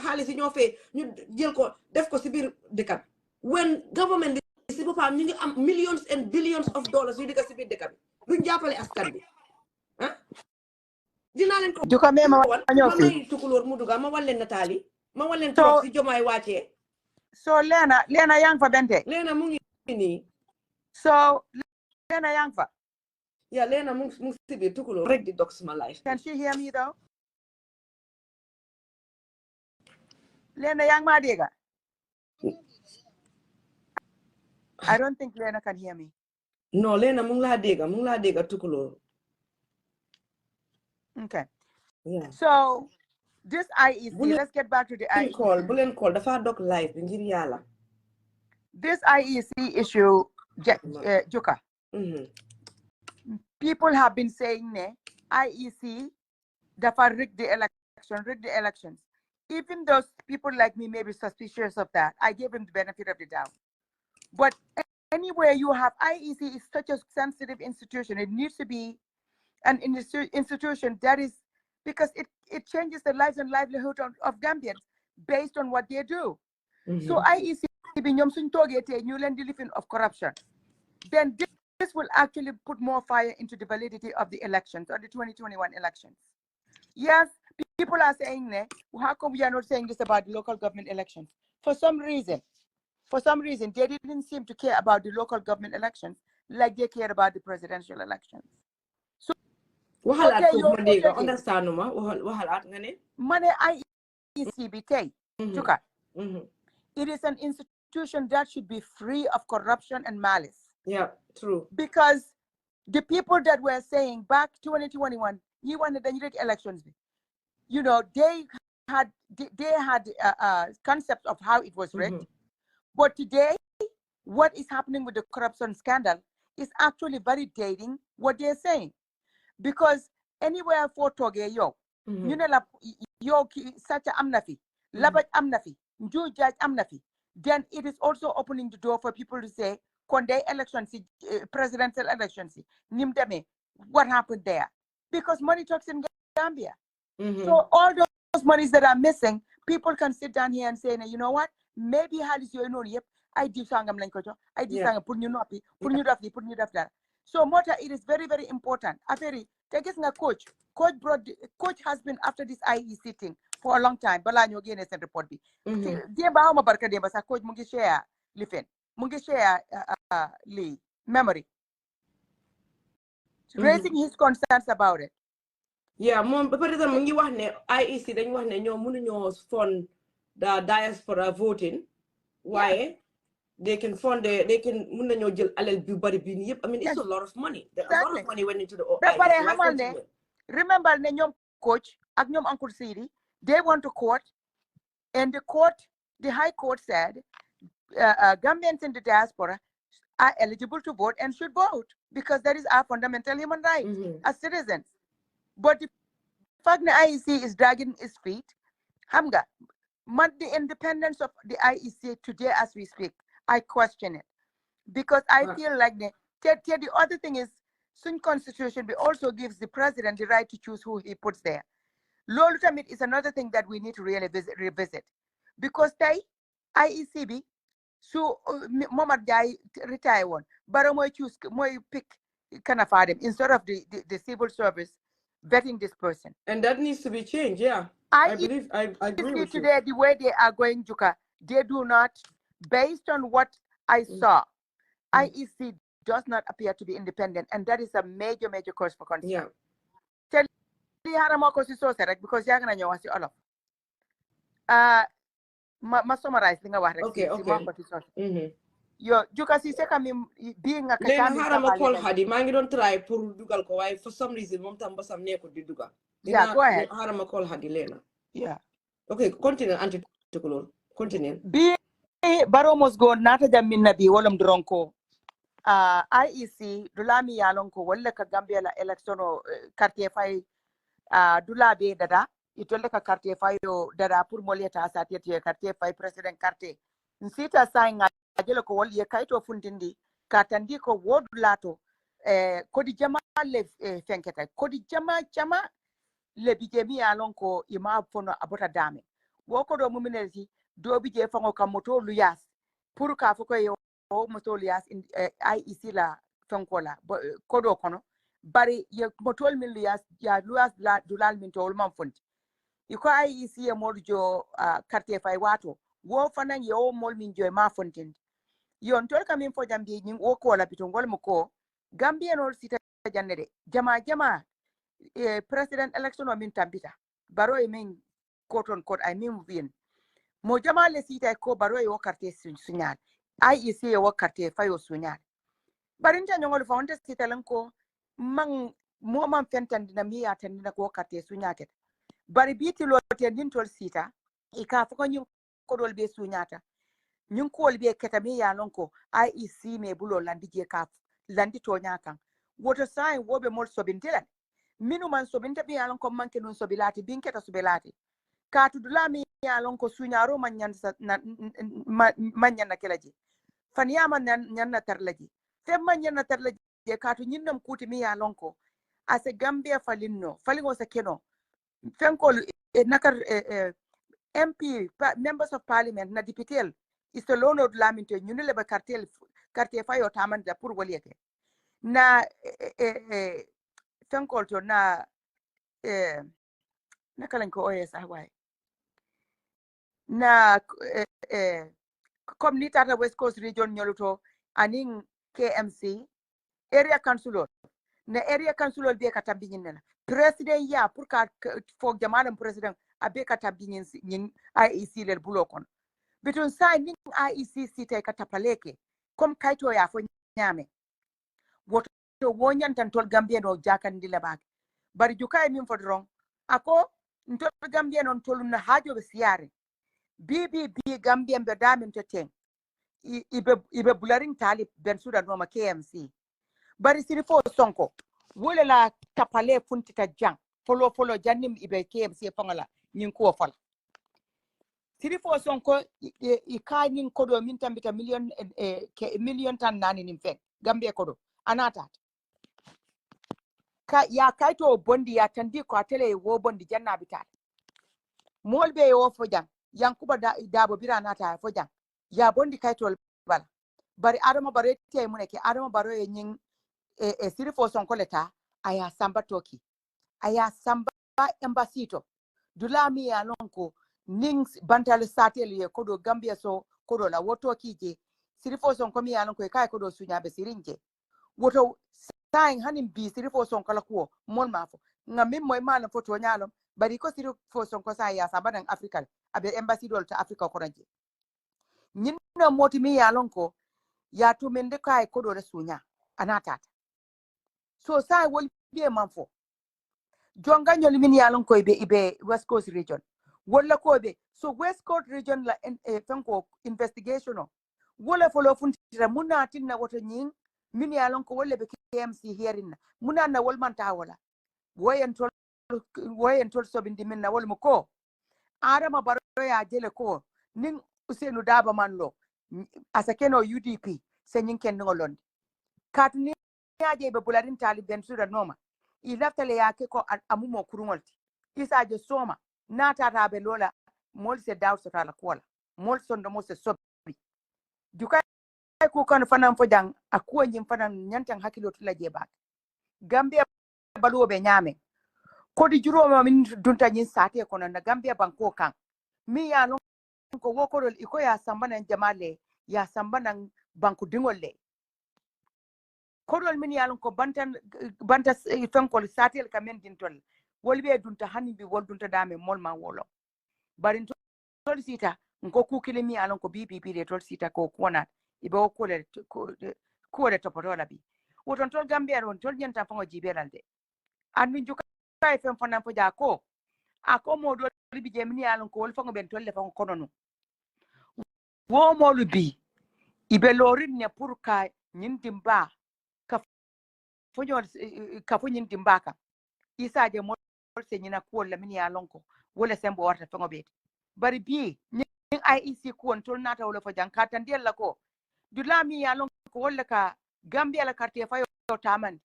A: xaalis yi ñoo fee ñu jël ko def ko si biir dëkk bi when government bi si boppam ñu ngi am millions and billions of dollars yu dëkk si biir dëkk bi duñ jàppale askan bi dinaa leen ko ma may tukulóor mu duga ma wan leen nataali ma wan leen toog si Jomaay wàccee
E: so Lena yang fa bente
A: Lena mu ngi nii
E: so Lena yang fa
A: Lena mu ngi si biir tukulóor rek di dog suma life
E: can she hear me though Lena yang ma dégga I don't think Lena can hear me
A: no Lena mu ngi laa dégga tukulóor.
E: Okay.
A: Yeah.
E: So this IEC, let's get back to the IEC.
A: Bulen call. Dafa dog live ngir yàlla.
E: this IEC issue, Joka, people have been saying IEC dafa rig the elections. Even those people like me may be suspicious of that. I give him the benefit of the doubt. But anywhere you have IEC is such a sensitive institution. It needs to be an institution that is, because it changes the lives and livelihood of Gambians based on what they do. So IEC of corruption, then this will actually put more fire into the validity of the elections, or the 2021 elections. Yes, people are saying, how come we are not saying this about the local government elections? For some reason, they didn't seem to care about the local government elections like they care about the presidential elections. So, Money IECBK, it is an institution that should be free of corruption and malice.
A: Yeah, true.
E: Because the people that were saying back 2021, you wanted the elections, you know, they had concepts of how it was rigged. But today, what is happening with the corruption scandal is actually validating what they're saying. Because anywhere for Toge, you know, yo such a amnafi, labat amnafi, judge amnafi, then it is also opening the door for people to say, Konde elections, presidential elections, Nimdeme, what happened there? Because money talks in Gambia. So all those monies that are missing, people can sit down here and say, you know what? Maybe I do sangam lankocho, I do sangam put you nopi, put you that. So Mota, it is very, very important. Aferi, take a coach. Coach has been after this IEC thing for a long time. Balanyo again is a report. Dear Bahama Barka de Basa coach Mungi share Lifen. Mungi share memory. Raising his concerns about it.
A: Yeah, but mungi wahne IEC dañ wahne ñoo mënu ñoo fund the diaspora voting. Why? They can fund they can mën nañoo jël alal bi bari bi yépp. I mean, it's a lot of money. A lot of money went into the IEC.
E: Remember ne ñoom coach ak ñoom Uncle Sidi, they went to court, and the high court said Gambians in the diaspora are eligible to vote and should vote because that is our fundamental human right as citizens. But the fact the IEC is dragging its feet, Hamga, the independence of the IEC today as we speak, I question it. Because I feel like the other thing is, Sun Constitution also gives the president the right to choose who he puts there. Lolutamit is another thing that we need to really revisit. Because they, IECB, so Momad Jai retire one, but I choose, I pick Kanafadem instead of the civil service vetting this person.
A: And that needs to be changed, yeah. I believe, I agree with you.
E: Today, the way they are going, Juka, they do not, based on what I saw, IEC does not appear to be independent, and that is a major, major cause for concern.
A: Yeah.
E: Tell because you're going to know all of. Ma summarize the nga
A: okay.
E: Yo, Juka si seka mi being a
A: Lena harama call Hadi, mangi don't try pour dugal ko why for some reason mom tam basam neko di duga.
E: Yeah, go ahead.
A: Harama call Hadi Lena.
E: Yeah.
A: Okay, continue anti tukulor. Continue.
E: Be baro mos go nata jamin na bi wolum dronko. IEC dulami yalonko wala ka Gambia la electiono quartier fay dulabe dada itolle ka quartier fayo dada pour moleta asati tie quartier fay president quartier nsita sainga ajelo ko wol ye kayto fundindi katandi ko wodulato kodi jama le fenketa kodi jama le bijemi alonko ima fono abota dame woko do muminezi do bije fango kamoto luyas pour ka foko yo moto luyas in IEC la fankola kodo kono bari ye motol min luyas ya luyas la dulal min to man fonti iko IEC e morjo quartier fay wato wo fanan yo mol min joy ma fontin yon tol kamin fo jambi nyin wo ko la bitongol mo ko Gambia no sita jannede jama president election o min tambita baro e min koton kod ay min win mo jama le sita ko baro e wo quartier sunyal IEC e wo quartier fayo sunyal barinta nyongol fa wonte sita lan ko man mo man fentan dina mi ya tan dina ko quartier sunyake bari biti lo ten din tol sita e ka fo ko nyu ko dol be sunyata nyun ko be ketami ya lonko IEC me bulo landi je ka landi to nyaka woto sai wobe mol sobintela minu man sobinta bi ya lonko manke non sobilati binketa sobilati ka tu dulami ya lonko sunyaro manyan manyan na kelaji fanyama nyan na tarlaji fe manyan na tarlaji ka tu nyinnam kuti mi ya lonko ase Gambia falingo sa keno fenkol nakar MP members of parliament na dipitel isto lono laminte nyunile ba cartel fayo tamanda pour walieke na fenkol to na nakalan ko oyes ahwai na comme ni tata West Coast region nyoluto aning KMC area councilor na area councilor be ka tabbi nyinna president ya pour ka fo jamana president abe ka tabbi nyin IEC lel bulokon bitun sa ning IEC site ka tapaleke comme kayto ya fo nyame woto wonyan tan tol Gambia no jakandi le bak bari jukay min fodron ako ntol Gambia non toluna hajo be siare BBB Gambia be damin to ten ibe bularing talib ben suda no ma KMC bari siri fo sonko wole la tapale funtita jang folo jannim ibe KMC fangala nyin ko fala siri fo sonko i ka nyin kodo min tambita million tan nani nim fe Gambia kodo anata ka ya kaito bondi ya tandi ko atele wo bondi janna bitat molbe wo fo jang yankuba dabo bira nata fo jang ya bondi kaito bala bari adama bare te muneke adama baro e nyin siri fo sonko leta aya samba toki aya samba embasito dulami ya lonko nings bantal satel ye kodo Gambia so kodo la woto kije siri fo sonko mi ya lonko e kai kodo sunya be sirinje woto sain hanin bi siri fo sonko la ko mon mafo ngam moy mala foto nyalo bari ko siri fo sonko sa ya samba dan Africa abe embassy dol ta Africa ko ranje nyinna moti mi ya lonko ya to mende kai kodo da sunya anata so sai wol be manfo jonga nyol min yalon ko ibe West Coast region wala ko be so West Coast region la fanko investigation wala folo funtira muna tinna woto nyin min yalon ko wala be KMC hearing muna na wol man ta wala woyen tol so bindi min na wol mo ko adama baro ya jele ko nin Usenu Daba manlo asakeno UDP senyin ken ngolon katni yaje be bularin taliben sura noma I laftale yake ko amumo kurungolti isa je soma nata rabe lola mol se daw so tala kola mol sondo mo se sobi duka ko kan fanan fojang akuwa nyim fanan nyantan hakilo tula je bak Gambia baluwo be nyame ko di juro min dunta nyin sate ko na Gambia banko kan mi ya non ko wokorol iko ya sambana jamale ya sambana banku dingole kodol min yalon ko banta fenkol satel kamen dintol wolbe dunta hanbi wol dunta dame molma wolo barin tol sita ko kukile mi yalon ko BBB de tol sita ko kona ibe ko le topotola bi woton tol Gambia ron tol nyanta fango jibelalde an min juka kay fem fanan fo jako ako modo bi je min yalon ko wol fango ben tol le fango kononu wo molu bi ibe lorin ne pour ka nyindimba ka fonyin dimbaka isa je mol se nyina ko la min ya lonko wala sembo warta fengo bet bari bi ni IEC ko on tol nata wala fo jankata ndel la ko dulami ya lonko wala ka Gambia la carte fayo taman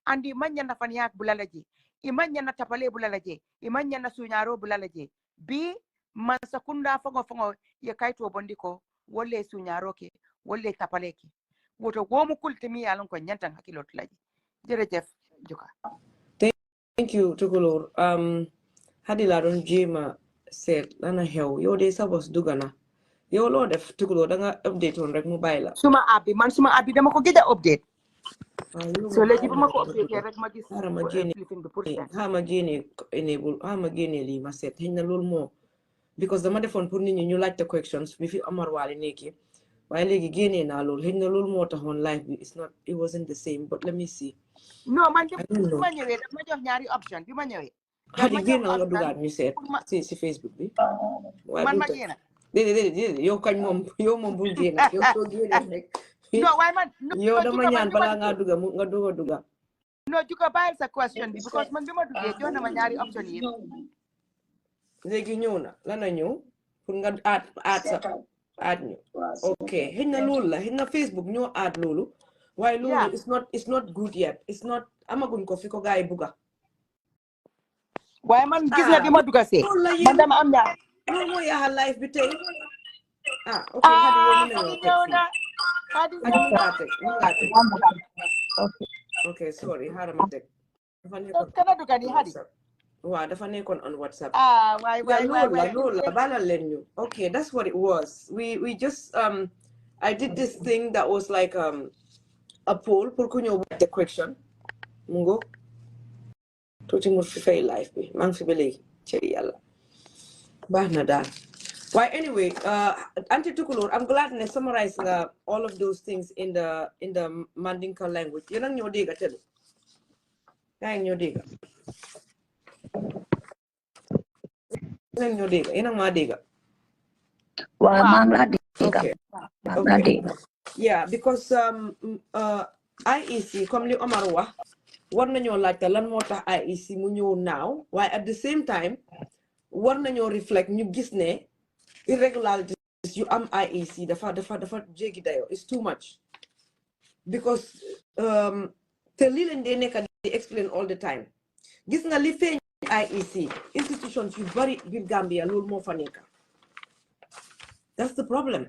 E: andi manya na faniyak bulalaje imanya na tapale bulalaje imanya na sunyaro bulalaje bi man sakunda fongo ya kaito bondiko wala sunyaro ke wala tapale ke woto gomu kultimi ya lonko nyantan hakilo tulaje jërëjëf Joka.
A: Thank you Tukulor. Hadi la don jema set lana xew yow de sa bos dugana yow lo def Tukulor da nga update on rek mu bayila
E: suma abi dama ko gëja update so léegi bu ma ko update rek ma gis
A: ma génne enable ma génne li ma set xëy na loolu moo because dama defoon pour nit ñi ñu laajte questions bi fi Omar Wally nekki waaye léegi génne naa loolu xëy na loolu moo taxoon live bi it wasn't the same but let me see.
E: No man bi ma ñëwee daf ma jox ñaari option bi ma ñëwee
A: Hadi génn nga dugaat ñu seet si Facebook bi
E: man ma génn
A: déedéet yow kañ moom bul génn yow soo génnee rek.
E: No, why man? No,
A: yow dama ñaan balaa ngaa dugga nga dugga.
E: No, Juka bàyyil sa question bi because man bi ma duggee jox na ma ñaari option yi.
A: léegi ñëw na lan la ñëw pour nga add ñu. ok xëy na loolu la xëy na Facebook ñoo add loolu. waaye loolu it's not good yet. It's not amaguñ ko fi ko gaa yi bugga.
E: waaye man gis nga bi ma dugga see. man dama am ñaar.
A: loolu moo yaaxal live bi tey. ok Hadi yow mën nañoo teg
E: Hadi
A: mën ngaa teg. ok sorry xaaral ma teg.
E: kana dugga ni Hadi.
A: waaw dafa nekkoon on WhatsApp.
E: waay
A: loolu la balal leen ñu. ok that's what it was. We just I did this thing that was like a poll pour ku ñëw the question mu ngo tuuti mu fi fay live bi maa ngi fi ba léegi ci yàlla baax na daal. Well, anyway, Auntie Tukulur, I'm glad to summarize all of those things in the Mandinka language. You know diga tell. Yang diga. Yang diga. Inang ma diga. Okay. Yeah, because IEC comme li Omar wax war nañoo laajte lan moo tax IEC mu ñëw now while at the same time war nañoo reflect ñu gis ne irregularities you am IEC dafa jéggi dayo it's too much because te lii lañ dee nekk di explain all the time gis nga li feeñ IEC institutions yu bari biir Gambia loolu moo fa nekk that's the problem.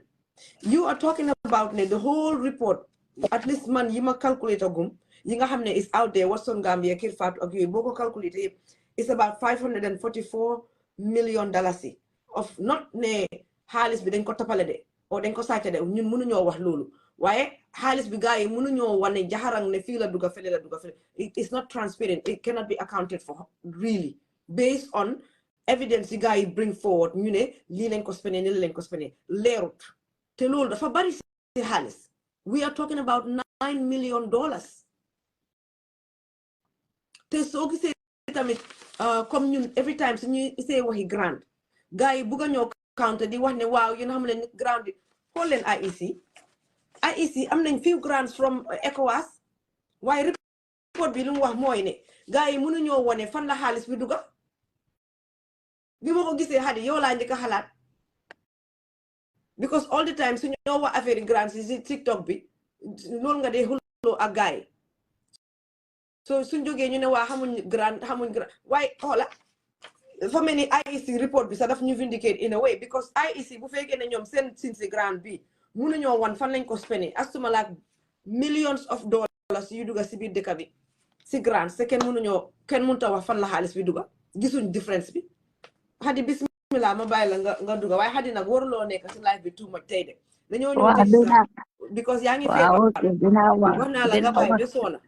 A: You are talking about the whole report at least man yi ma calculator gum yi nga xam ne is out there Watson Gambia kir faatu ak yooyu boo ko calculator it's about $544 million of not ne xaalis bi dañ ko toppale de o dañ ko sàcc de ñun mënuñoo wax loolu waaye xaalis bi gars yi mënuñoo wane jaxarang ne fii la dugga fele la dugga fele it is not transparent. It cannot be accounted for really based on evidence yi gars yi bring forward ñu ne lii lañ ko spene ni lañ ko spene leerut te loolu dafa bari si xaalis. We are talking about $9 million te soo gisee tamit comme ñun every time suñuy see waxi grant gars yi bugg a ñoo counter di wax ne waaw yéen xam leen grant bi xool leen IEC am nañ few grants from ECOWAS waaye report bi lu mu wax mooy ne gars yi mënuñoo wone fan la xaalis bi dugga bi ma ko gisee Hadi yow laa njëkk a xalaat because all the time suñu ñoo wax affaire grants yi si TikTok bi loolu nga dee xuloo ak gars yi so suñ jógee ñu ne waa xamuñ grant waaye xoola dafa mel ni IEC report bi sax daf ñu vindicate in a way because IEC bu fekkee ne ñoom seen si grant bi mënuñoo wan fan lañ ko spene astuma laak millions of dollars yu dugga si biir dëkk bi si grants te kenn mënut a wax fan la xaalis bi dugga gisuñ difference bi Hadi bismillah ma bàyyi la nga dugga waaye Hadi nag waruloo nekk si live bi too much tey de dañoo ñëw sax because yaa ngi feebar wax naa la nga bàyyi ba soona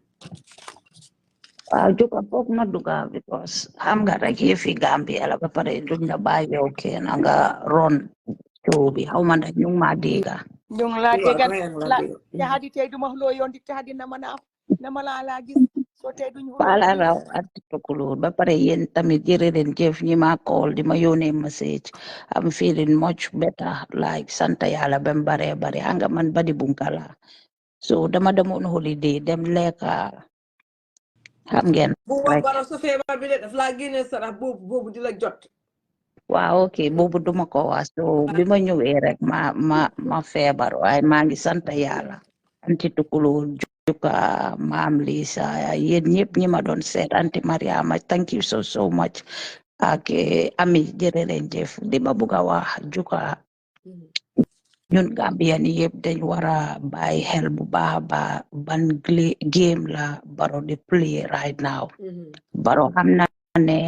F: waaw Juka foog ma dugga because xam nga rek yëfi Gambia la ba pare duñ la bàyyi yow kenn nga ron coow bi xaw ma ndax ñu ngi maa dégga
E: ñu ngi laa déggal la te Hadi tey duma loo yoon di te Hadi na ma laa gis so tey duñ
F: wala raw at Tukulur ba pare yéen tamit jërë leen jëf ñi ma call di ma yónnee message I'm feeling much better like santa yàlla ba mu bare anga man badi bunkala so dama demoon holiday dem lekka xam ngeen
A: bu wax baro sa feebar bi de daf laa génne sarax boobu di la jot
F: waaw ok boobu duma ko wax so bi ma ñëwee rek ma feebar waaye maa ngi sant yàlla anti Tukulur Juka maam Lisa yéen ñëpp ñi ma doon seet anti Mariama thank you so much ak ami jërë leen jëf di ma bugg a wax Juka ñun Gambian yëpp dañ war a bàyyi xel bu baax ba ban game la Barrow di play right now Barrow xam na ne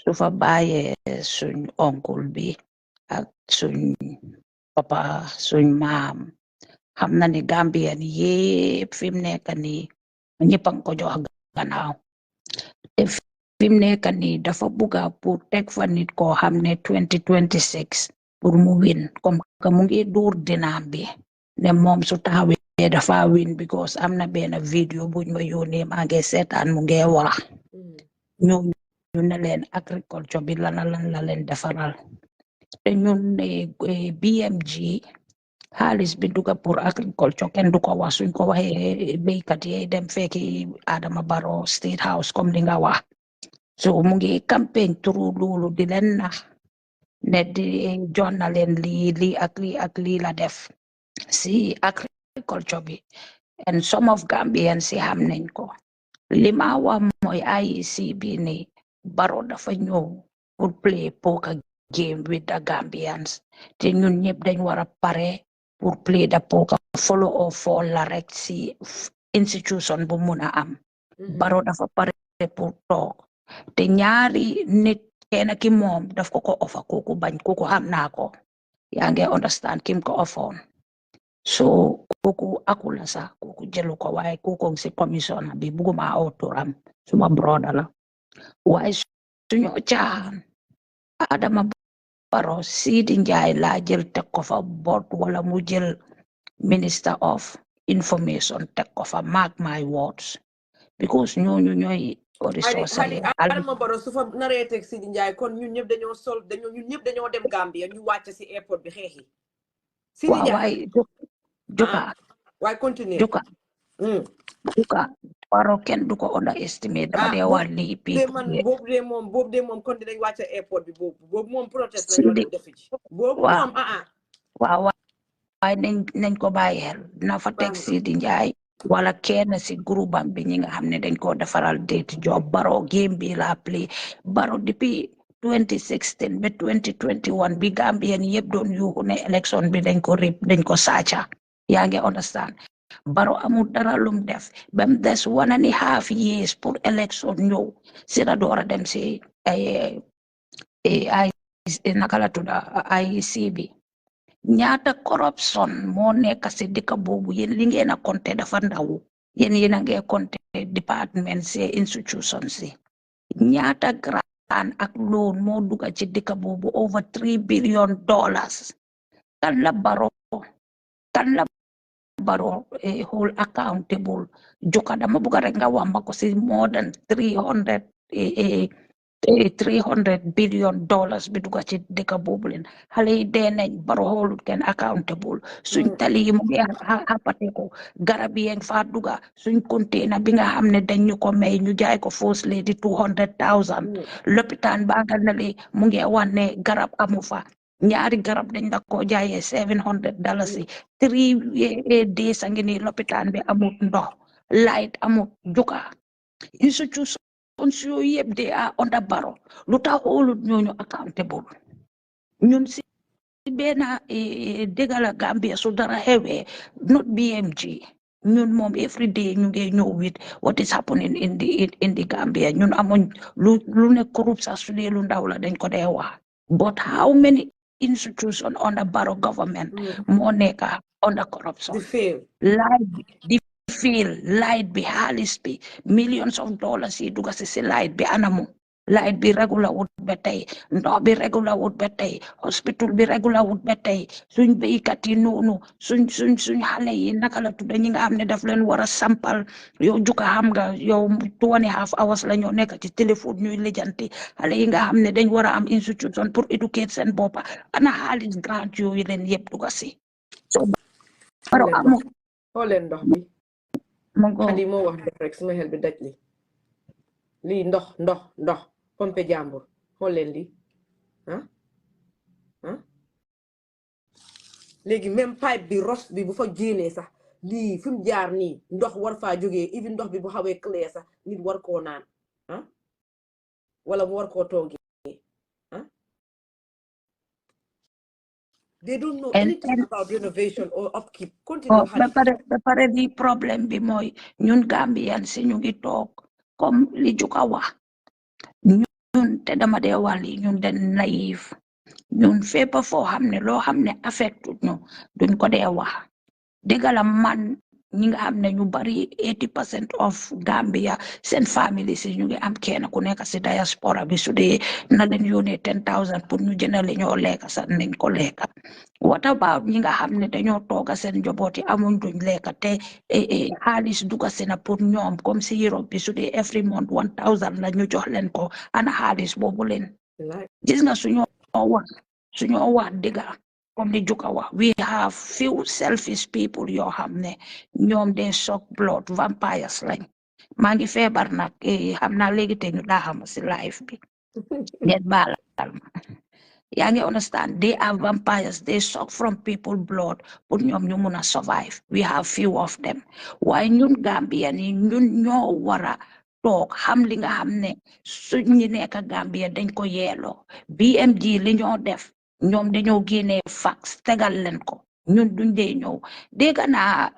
F: su fa bàyyee suñ oncle bi ak suñ papa suñ maam xam na ne Gambian yëpp fi mu nekk nii ñëpp a ngi ko jox gannaaw te fi mu nekk nii dafa bugga pour teg fa nit koo xam ne 2026 pour mu win comme que mu ngi duur dinaam bi ne moom su taxawee dafa win because am na benn vidéo buñ ma yónnee maa ngi seetaan mu ngi wax ñu ne leen agriculture bi lan la leen defaral te ñun BMG xaalis bi duga pour agriculture kenn du ko wax suñ ko waxee béykat yi dem fekki Adama Barrow State House comme li nga wax so mu ngi campagne turu loolu di leen nax ne di jox na leen lii ak lii la def si agriculture bi and some of Gambians si xam nañ ko li ma wax mooy IEC bi ni Barrow dafa ñëw pour play poker game with the Gambians te ñun ñëpp dañ war a pare pour play the poker follow or fall la rek si institution bu mun a am Barrow dafa pare pour toog te ñaari nit kenn ki moom daf ko offer kooku bañ kooku xam naa ko yaa ngi understand kim ko offoon so kooku akula sax kooku jëlu ko waaye kooku si commission bi buguma aw turam suma broda la waaye suñu caaxaan Adama Barrow Sidi Njie laa jël teg ko fa board wala mu jël minister of information teg ko fa mark my words because ñooñu ñooy resource
A: Adama Barrow su fa naree teg Sidi Njie kon ñun ñëpp dañoo dem Gambia ñu wàcc si airport bi xeexi Sidi Njie
F: waaye Joka
A: waaye continue
F: Joka Barrow kenn du ko underestimate dama dee wax lii
A: boobu de moom kon dinañ wàcc airport bi boobu moom protest la ñoo dem defi ci boobu moom
F: waaw waaye nañ ko bàyyi xel dina fa teg Sidi Njie wala kenn si groupe am bi ñi nga xam ne dañ ko defaral date job Barrow game bi la play Barrow depuis 2016 ba 2021 bi Gambien yëpp doon yuuxu ne élection bi dañ ko rip dañ ko sàcca yaa ngi understand Barrow amul dara lum def ba mu des 1.5 years pour élection ñëw si la door a dem si ay naka la tudda IEC bi ñaata corruption moo nekk si dëkk boobu yéen li ngeen a compté dafa ndaw yéen a ngi compté département si institution si ñaata grant ak loan moo dugga ci dëkk boobu over $3 billion kan la Barrow hold accountable Joka dama buga rek nga wax ma ko si more than $300 billion bi dugga ci dëkk boobu leen xale yi dee nañ Barrow hold kenn accountable suñ tali yi mu ngi xapate ko garab yi fa dugga suñ container bi nga xam ne dañ ñu ko may ñu jaay ko first lady $200,000 lopitaan ba nga ne mu ngi wax ne garab amu fa ñaari garab dañ la ko jaayee $700 3 days a ngi ni lopitaan bi amut ndox light amut Joka institution yooyu yëpp de under Barrow lu tax xoolut ñooñu accountable ñun si benn dégala Gambia su dara xewee not BMG ñun moom every day ñu ngi ñëw with what is happening in the Gambia ñun amuñ lu ne corruption su dee lu ndaw la dañ ko dee wax but how many institution under Barrow government moo nekk under corruption light bi xaalis bi millions of dollars yi dugga si light bi anamu light bi regular wut ba tey ndox bi regular wut ba tey hospital bi regular wut ba tey suñ béykat yi noonu suñ xale yi naka la tudda ñi nga xam ne daf leen war a sampal yow Joka xam nga yow 2.5 hours la ñoo nekk ci téléphone ñuy lijjanti xale yi nga xam ne dañ war a am institution pour éduquer seen boppa ana xaalis grant yooyu leen yëpp dugga si so Barrow amu
A: xooleen ndox bi xadi moo wax def rek suma xel bi daj lii ndox pompe jàmbur xool leen lii léegi même pipe bi ros bi bu fa génnee sax lii fi mu jaar nii ndox war faa jógee even ndox bi bu xawee clear sax nit war koo naan wala mu war koo toogee they don't know anything about renovation or upkeep. Continue.
F: Ba pare di problème bi mooy ñun Gambian si ñu ngi toog comme li Joka wax ñun te dama dee wax li ñun den naïf ñun fépp foo xam ne loo xam ne affecté ñu duñ ko dee wax dëgg la man ñi nga xam ne ñu bari 80% of Gambia seen famille si ñu ngi am kenn ku nekk si diaspora bi su dee na leen yónnee 10,000 pour ñu jëndal li ñoo lekka sax nañ ko lekka what about ñi nga xam ne dañoo tooga seen njaboot yi amuñ duñ lekka te xaalis dugga si na pour ñoom comme si Europe bi su dee every month 1,000 la ñu jox leen ko ana xaalis boobu leen gis nga suñu wax suñoo wax diga comme ni Juka wax we have few selfish people yoo xam ne ñoom de suck blood vampires lañ maa ngi feebar nag xam naa léegi te ñu daaxama si life bi ngeen baalal ma yaa ngi understand they are vampires they suck from people blood pour ñoom ñu mun a survive we have few of them waaye ñun Gambia ni ñun ñoo wara toog xam li nga xam ne suñ ñi nekk Gambia dañ ko yeeloo BMG li ñoo def ñoom dañoo génnee fax tegal leen ko ñun duñ dee ñëw dégg naa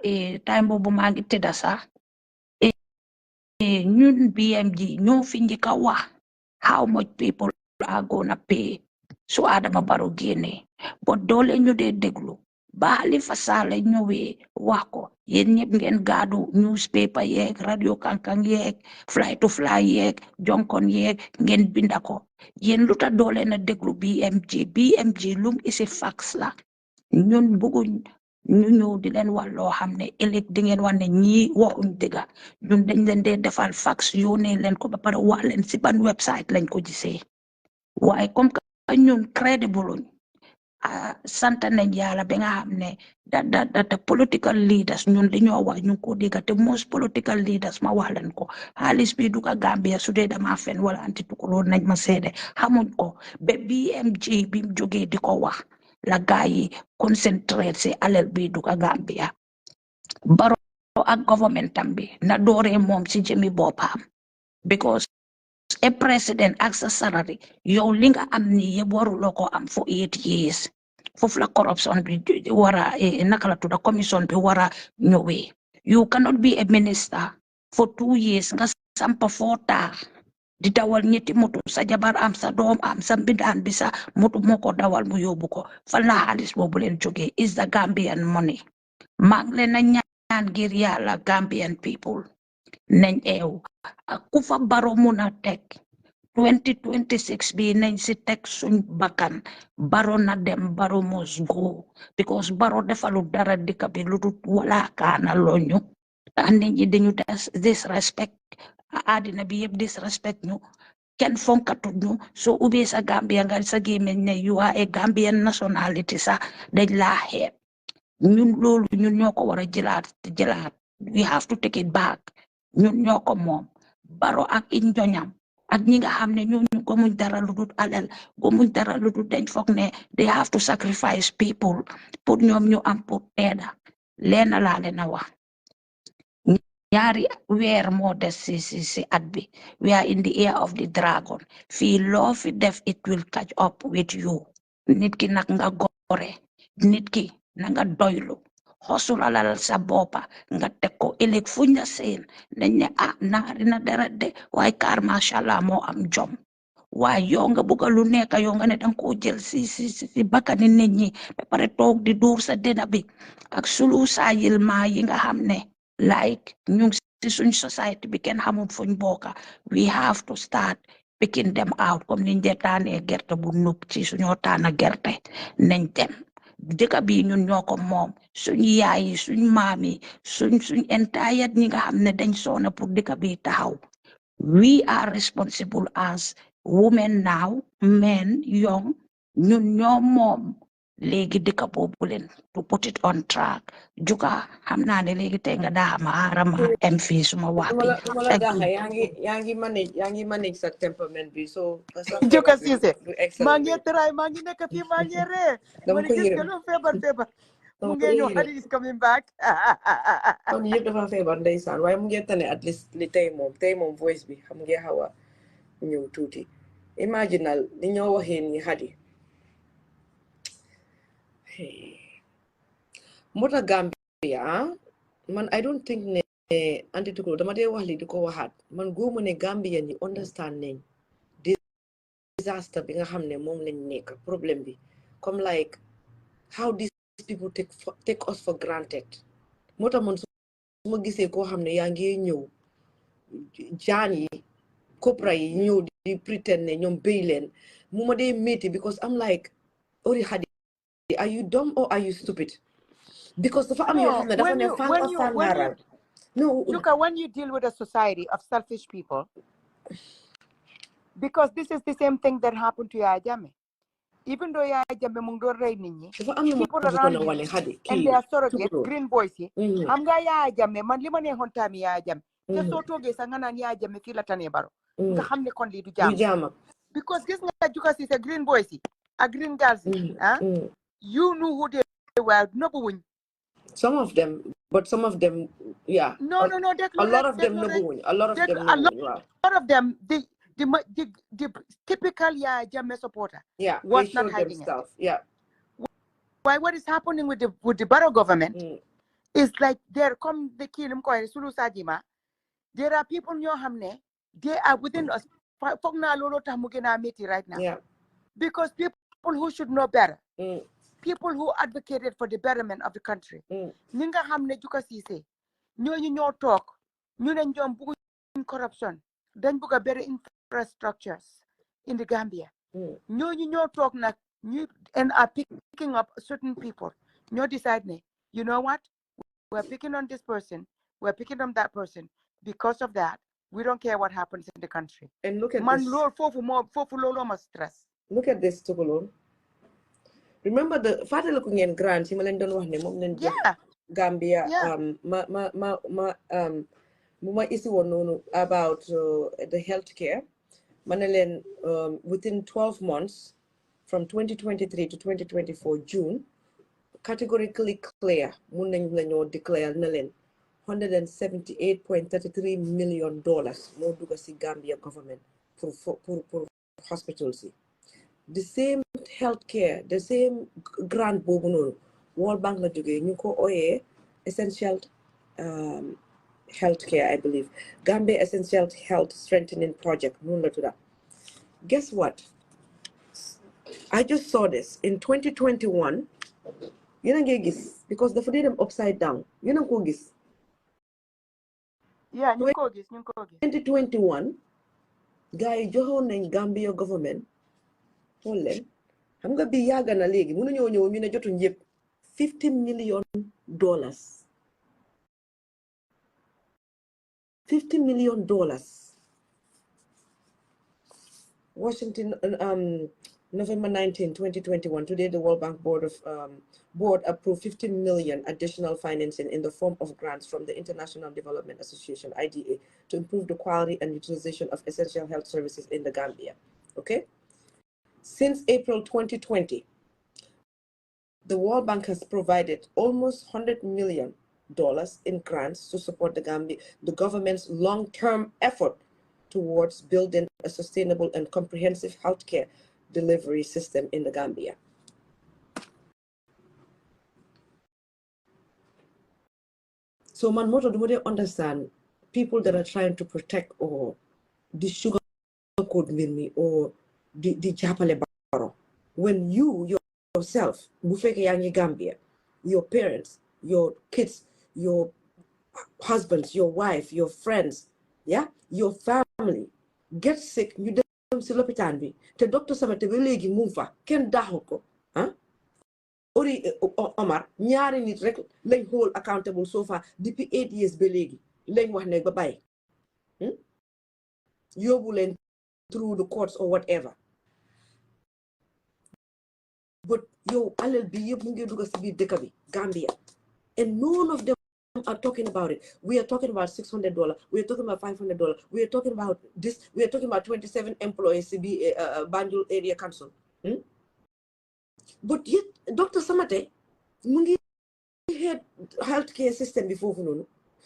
F: time boobu maa ngi tëdda sax ñun BMG ñoo fi njëkk a wax how much people are gonna pay su Adama Barrow génnee but doole ñu dee déglu ba Halifa Sallah ñëwee wax ko yéen ñëpp ngeen gaadu newspaper yeeg radio kankang yeeg fly to fly yeeg jonkon yeeg ngeen binda ko yéen lu tax doole na déglu BMG lum isi fax la ñun bëgguñ ñu ñëw di leen wax loo xam ne ëllëg di ngeen wax ne ñii waxuñ dëgga ñun dañ leen dee defal fax yónnee leen ko ba pare wax leen si ban website lañ ko gisee waaye comme que ñun crédible sant nañ yàlla ba nga xam ne da political leaders ñun li ñoo wax ñu ko dégga te most political leaders ma wax leen ko xaalis bi du ko Gambia su dee dama fen wala anti tukulóor nañ ma seede xamuñ ko ba BMG bi mu jógee di ko wax la gaa yi concentré si alal bi du ko Gambia Barrow ak governmentam bi na dooree moom si jëmi boppam because a president ak sa salary yow li nga am ni yëpp waruloo ko am for 8 years foofu la corruption bi wara naka la tudda commission bi wara ñëwee you cannot be a minister for 2 years nga sampa foo taa di dawal ñetti moto sa jabar am sa doom am sa mbindaan bi sa moto moo ko dawal mu yóbbu ko fan la xaalis boobu leen jógee is the Gambian money maa ngi leen a ñaan ngir yàlla Gambian people nañ eew ku fa Barrow mun a teg 2026 bi nañ si teg suñ bakkan Barrow na dem Barrow must go because Barrow defalu dara dëkk bi lu dul wala kaana loñu tax nit ñi dañu disrespect àddina bi yëpp disrespect ñu kenn fonkatut ñu soo ubbee sa Gambia nga sa gémmiñ ne you are a Gambian nationality sax dañ laa xeeb ñun loolu ñun ñoo ko war a jëlaat we have to take it back ñun ñoo ko moom Barrow ak i njoñam ak ñi nga xam ne ñooñu gomuñ dara lu dul alal gomuñ dara lu dul dañ foog ne they have to sacrifice people pour ñoom ñu am pour teeda leena laa leen a wax ñaari weer moo des si at bi we are in the year of the dragon fii loo fi def it will catch up with you nit ki nag nga gore nit ki na nga doylu xosulalal sa boppa nga teg ko ëllëg fuñ la seen dañ ne naari na dara de waaye kaar macha allah moo am jom waaye yow nga bëgg lu nekk yow nga ne danga koo jël si bakkani nit ñi ba pare toog di duur sa dena bi ak sulu saayil maa yi nga xam ne like ñu si suñ society bi kenn xamul fuñ bokka we have to start picking them out comme niñ dee taanee gerte bu nup ci suñoo taana gerte nañ dem dëkk bi ñun ñoo ko moom suñ yaay yi suñ maam yi suñ entire ñi nga xam ne dañ soona pour dëkk bi taxaw we are responsible as women now men young ñun ñoo moom léegi dëkk boobu leen to put it on track Juga xam naa ne léegi tey nga daaxama arama em fii suma wax bi
A: yaa ngi manage sa temperament bi so
E: Juga Cissé maa ngi try maa ngi nekk fii maa ngi ree
A: dama ko
E: gis nga feebar mu ngi ñëw Hadi is coming back
A: kon yëpp dafa feebar ndeysaan waaye mu ngi tane at least li tey moom voice bi xam nga xaw a ñëw tuuti imaginal li ñoo waxee ni Hadi moo tax Gambia man I don't think ne anti tukul dama dee wax li di ko waxaat man góomu ne Gambia ni understand nañ disaster bi nga xam ne moom lañ nekk problème bi comme like how these people take us for granted moo tax man su ma gisee koo xam ne yaa ngi ñëw jaan yi cobra yi ñëw di pretend ne ñoom béy leen mu ma dee métti because I'm like ori Hadi are you dumb or are you stupid because dafa am yoo xam ne dafa ne fan sàngaaral no
E: Juka, when you deal with a society of selfish people, because this is the same thing that happened to Yaya Jammeh. even though Yaya Jammeh mu ngi doon rey nit ñi, people
A: people
E: around him and they are surrogate green boys yi xam nga Yaya Jammeh man li ma neexoon tamit Yaya Jammeh te soo toogee sax nga naan Yaya Jammeh fii la tane Barrow nga xam ne kon lii du jaam because gis nga Juga Cissé green boys yi ak green girls yi you knew who they were nëbbu wuñ
A: some of them but some of them yeah
E: no
A: a lot of them nëbbu wuñ a lot of them nëbbu wuñ waaw
E: a lot of them the typical Yaya Jammeh supporter was not hiding
A: themselves. Yeah.
E: Why what is happening with the Barrow government is like there come the kilim ko Sulu Sajima. There are people ñoo xam ne they are within us foog naa loolu tax mu gën a metti right now.
A: Yeah.
E: Because people who should know better. People who advocated for the betterment of the country. ñi nga xam ne Juga Cissé ñooñu ñoo toog ñu ne ñoom bëgguñ corruption dañ bëgg a better infrastructures in the Gambia. ñooñu ñoo toog nag ñu and are picking up certain people. ñoo decide ne you know what we're picking on this person we're picking on that person because of that we don't care what happens in the country.
A: And look at
E: man
A: this.
E: Foofu loolu ma stress.
A: Look at this Tukulon. Remember the fàttaliku ngeen grant yi ma leen doon wax ne moom leen Gambia mu ma isi woon noonu about the healthcare ma ne leen within 12 months from 2023 to 2024 June categorically clear mun nañ lañoo declare na leen $178.33 million moo dugga si Gambia government pour hospitals yi the same healthcare the same grant boobu noonu World Bank la jógee ñu ko ooyee essential healthcare I believe Gambia Essential Health Strengthening Project noonu la tudda guess what I just saw this in 2021 yéen a ngi gis because dafa dee dem upside down yéen a ngi ko gis
E: ñu ngi ko gis
A: 2021 gars yi joxoon nañ Gambia government xool leen xam nga bi yàgg na léegi mënuñoo ñëw ñu ne jotuñ yëpp $50 million $50 million Washington November 19, 2021 today the World Bank board approved $50 million additional financing in the form of grants from the International Development Association IDA to improve the quality and utilization of essential health services in the Gambia. Okay. Since April 2020, the World Bank has provided almost $100 million in grants to support the government's long-term effort towards building a sustainable and comprehensive healthcare delivery system in the Gambia. So man moto do they understand people that are trying to protect or the sugar code me or the Japale Baro. When you yourself, Bufeke Yangi Gambia, your parents, your kids, your husbands, your wife, your friends, yeah, your family get sick, you dem si lopitaan bi te docteur sama te ba léegi mu fa kenn daaxu ko ori Omar ñaari nit rek lañ hold accountable so far depuis 8 years ba léegi lañ wax ne ba bàyyi yóbbu leen through the courts or whatever but yow alal bi yëpp mu ngi dugg si biir dëkk bi Gambia and none of them are talking about it. We are talking about $600. We are talking about $500. We are talking about this. We are talking about 27 employees CB Banjul Area Council. But yet, Dr. Samate, mungi had healthcare system before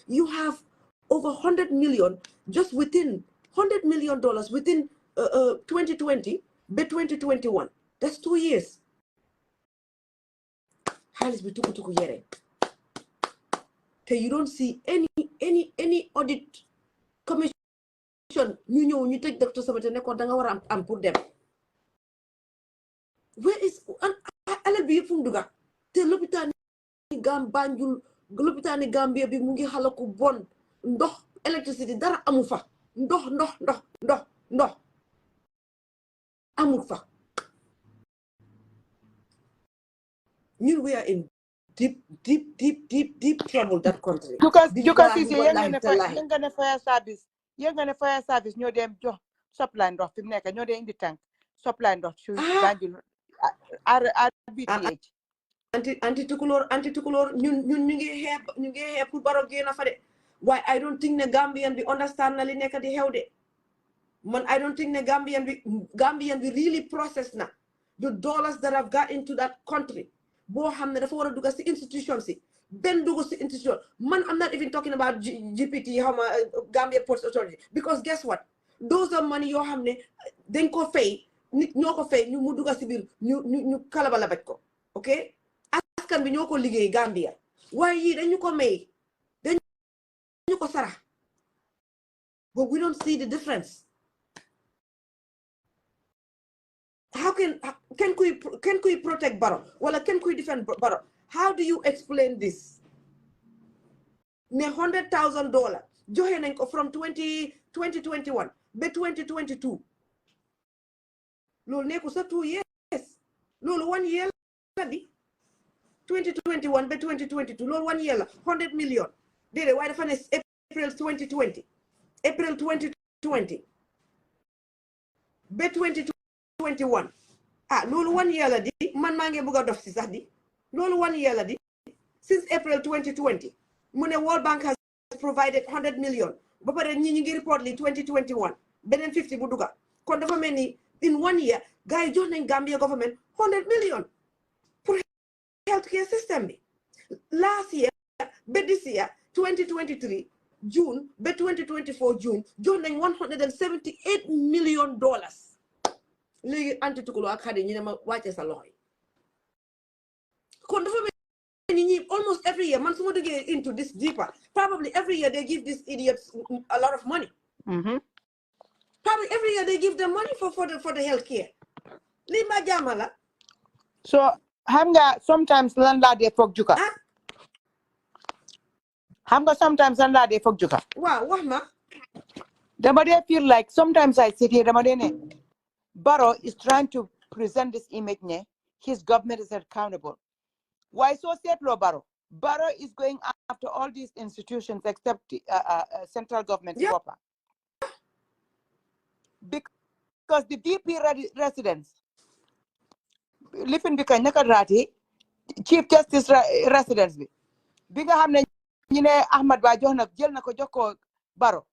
A: you have over 100 million just within $100 million within 2020 by 2021. That's 2 years. Halis bituku yere. You don't see any audit commission you take Dr. Samate ne ko da nga war am pour dem where is alal bi yëpp fu mu duga te lopitaan Banjul lopitaan Gambia bi mu ngi xala ko bon ndox électricité dara amu fa ndox amu fa ñun we are in deep trouble that country.
E: Because yengane fire service ñoo dem jox supply ndox fi mu nekk ñoo dem indi tank supply ndox ci Banjul RBTH.
A: Anti-tukulor, ñu ngi xeeb pour Barrow génn fa de. Why I don't think the Gambian we understand na li nekk di xew de. Man, I don't think the Gambian we really process na the dollars that have got into that country. Bo xamne dafa wara dugg ci institution si. Ben dugg ci institution. Man, I'm not even talking about GPT, Gambia Ports Authority, because guess what? Those are money yoo xam ne dañ ko fay nit ñoo ko fay ñu mu dugg ci biir ñu kalabalabaj ko, ok? Askan bi ñoo ko liggéey Gambia waaye yii dañu ko may dañu ko sarax, but we don't see the difference. How can we protect Barrow? Well, can we defend Barrow? How do you explain this? Ne $100,000 joxe nañ ko from 2021 ba 2022. Loolu nekku sa 2 years. Loolu 1 year la di. 2021 ba 2022. Loolu 1 year la. 100 million. Déedéet waaye dafa ne April 2020. April 2020 ba 2021. Loolu 1 year la di. Man maa ngi bëgg a dof si sax di. Loolu 1 year la di. Since April 2020. Mu ne World Bank has provided 100 million. Ba pare ñi ngi report li 2021. Beneen 50 bu duga. Kon dafa mel ni in 1 year, guys jox nañ Gambia government 100 million for healthcare system bi. Last year, but this year, 2023, June, but 2024 June, jox nañ $178 million. Léegi anti-tukulo ak xade ñi ne ma wàcce sa loxo yi. Kon dafa mel ni almost every year, man su ma duggee into this deeper, probably every year they give these idiots a lot of money. Probably every year they give them money for the healthcare. Lima jamala.
E: So hamga sometimes landa de fok juka. Hamga sometimes landa de fok juka.
A: Wow, wahma.
E: Damade feel like sometimes I sit here damade Barrow is trying to present this image ne his government is accountable. Why so set law Barrow? Barrow is going after all these institutions except central government proper. Because the VP residents live in Bikanyaka Chief Justice residents bi nga xamne ñi ne Ahmad Ba jox na jël na ko jox ko Barrow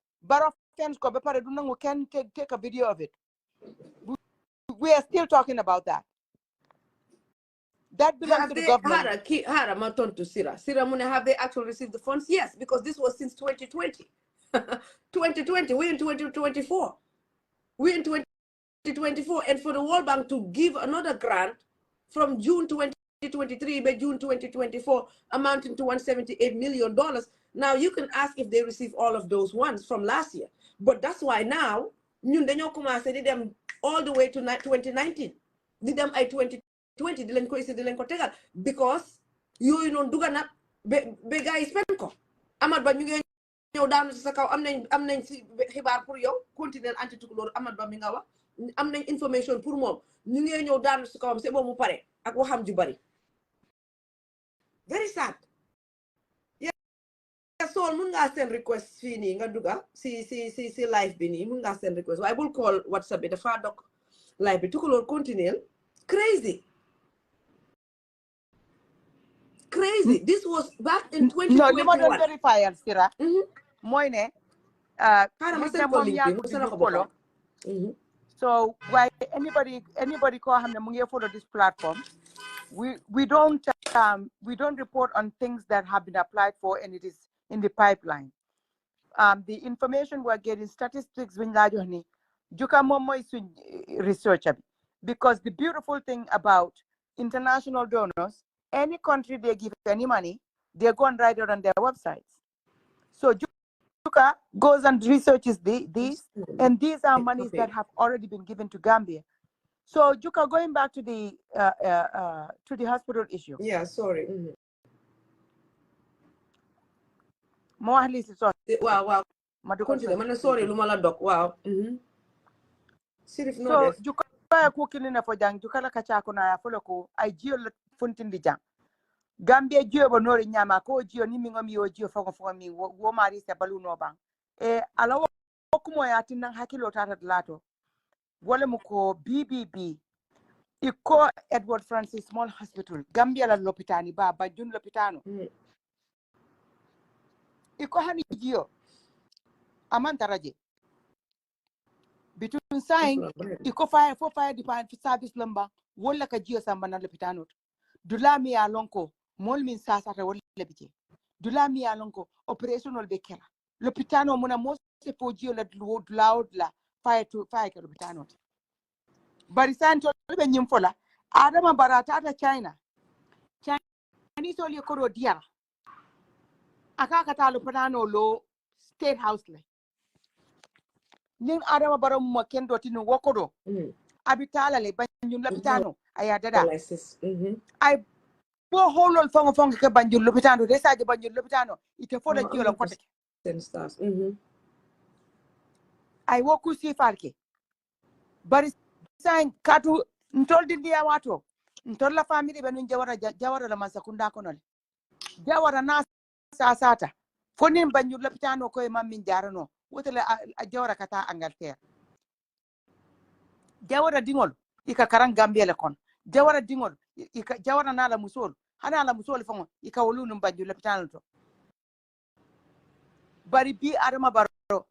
E: fence ko ba pare du nangu kenn take a video of it. We are still talking about that. That belongs to the government.
A: Hara ma tontu Sira Mune, have they actually received the funds? Yes, because this was since 2020. 2020, we're in 2024. We're in 2024, and for the World Bank to give another grant from June 2023 by June 2024, amounting to $178 million. Now you can ask if they receive all of those ones from last year, but that's why now ñun dañoo commencé di dem all the way to 2019. Di dem ay 2020 di leen ko isi di leen ko tegal because yooyu noonu duga na ba gars yi spend ko. Amat Ba ñu ngi ñëw daanu si sa kaw am nañ si xibaar pour yow continuer anti-tukulóor Amat Ba mi nga wax am nañ information pour moom ñu ngi ñëw daanu si kawam c'est bon mu pare ak waxam ju bari. Very sad. Yeah, so mun nga send request fii nii nga duga si live bi nii mun nga send request waaye bul call WhatsApp bi dafa dog live bi tukulóor continuer crazy. This was back in 2021.
E: No, li ma doon verify Sira mooy ne so why anybody ko xam ne mu ngi follow this platform we don't report on things that have been applied for and it is in the pipeline. The information we're getting, statistics when la jox ni juka moom mooy suñ research because the beautiful thing about international donors, any country they give any money, they go and write it on their websites. So Juka goes and researches these, and these are monies that have already been given to Gambia. So Juka, going back to the hospital issue.
A: Yeah, sorry.
E: More at least sorry.
A: Wow. Sorry, lumala doc. Wow.
E: So Juka cooking in for jang Juka la kachako na follow ko I geo funtin di jang. Gambia geo bo nori nyama ko geo ni mingo mi o geo fongo mi wo mari se balu no bang. Ala wo kumo ya tinang hakilo tata lato. Wole mu ko BBB iko Edward Francis Small Hospital Gambia la lopitani ba Banjul lopitano iko hani jio amantaraje between sign iko fire department service lamba wala ka jio samba na lopitano dulami ya lonko mol min sasa ta wala bije dulami ya lonko operational be kela lopitano muna mo se fo jio la la fire ka lopitano bari santo be nyim fola adama barata ta China ni so li ko dia aka ta lopitano lo state house le nin adama baro mo kendo tinu wokodo abitala le banjum lopitano aya dada ay bo holol fongo ke banjul lopitano de saje banjul lopitano ite foda jiola kote ay woku si farke bari san katu ntol dindiya wato ntol la family be nun jawara la masakunda konol jawara na sasata fonin banjul lopitano ko e mammin jarano wotale a jawara kata Angleterre jawara dingol ika karan Gambia le kon jawara dingol ika jawara na la musol hana la musol fongo ika wolunum banjul lopitano to bari bi adama baro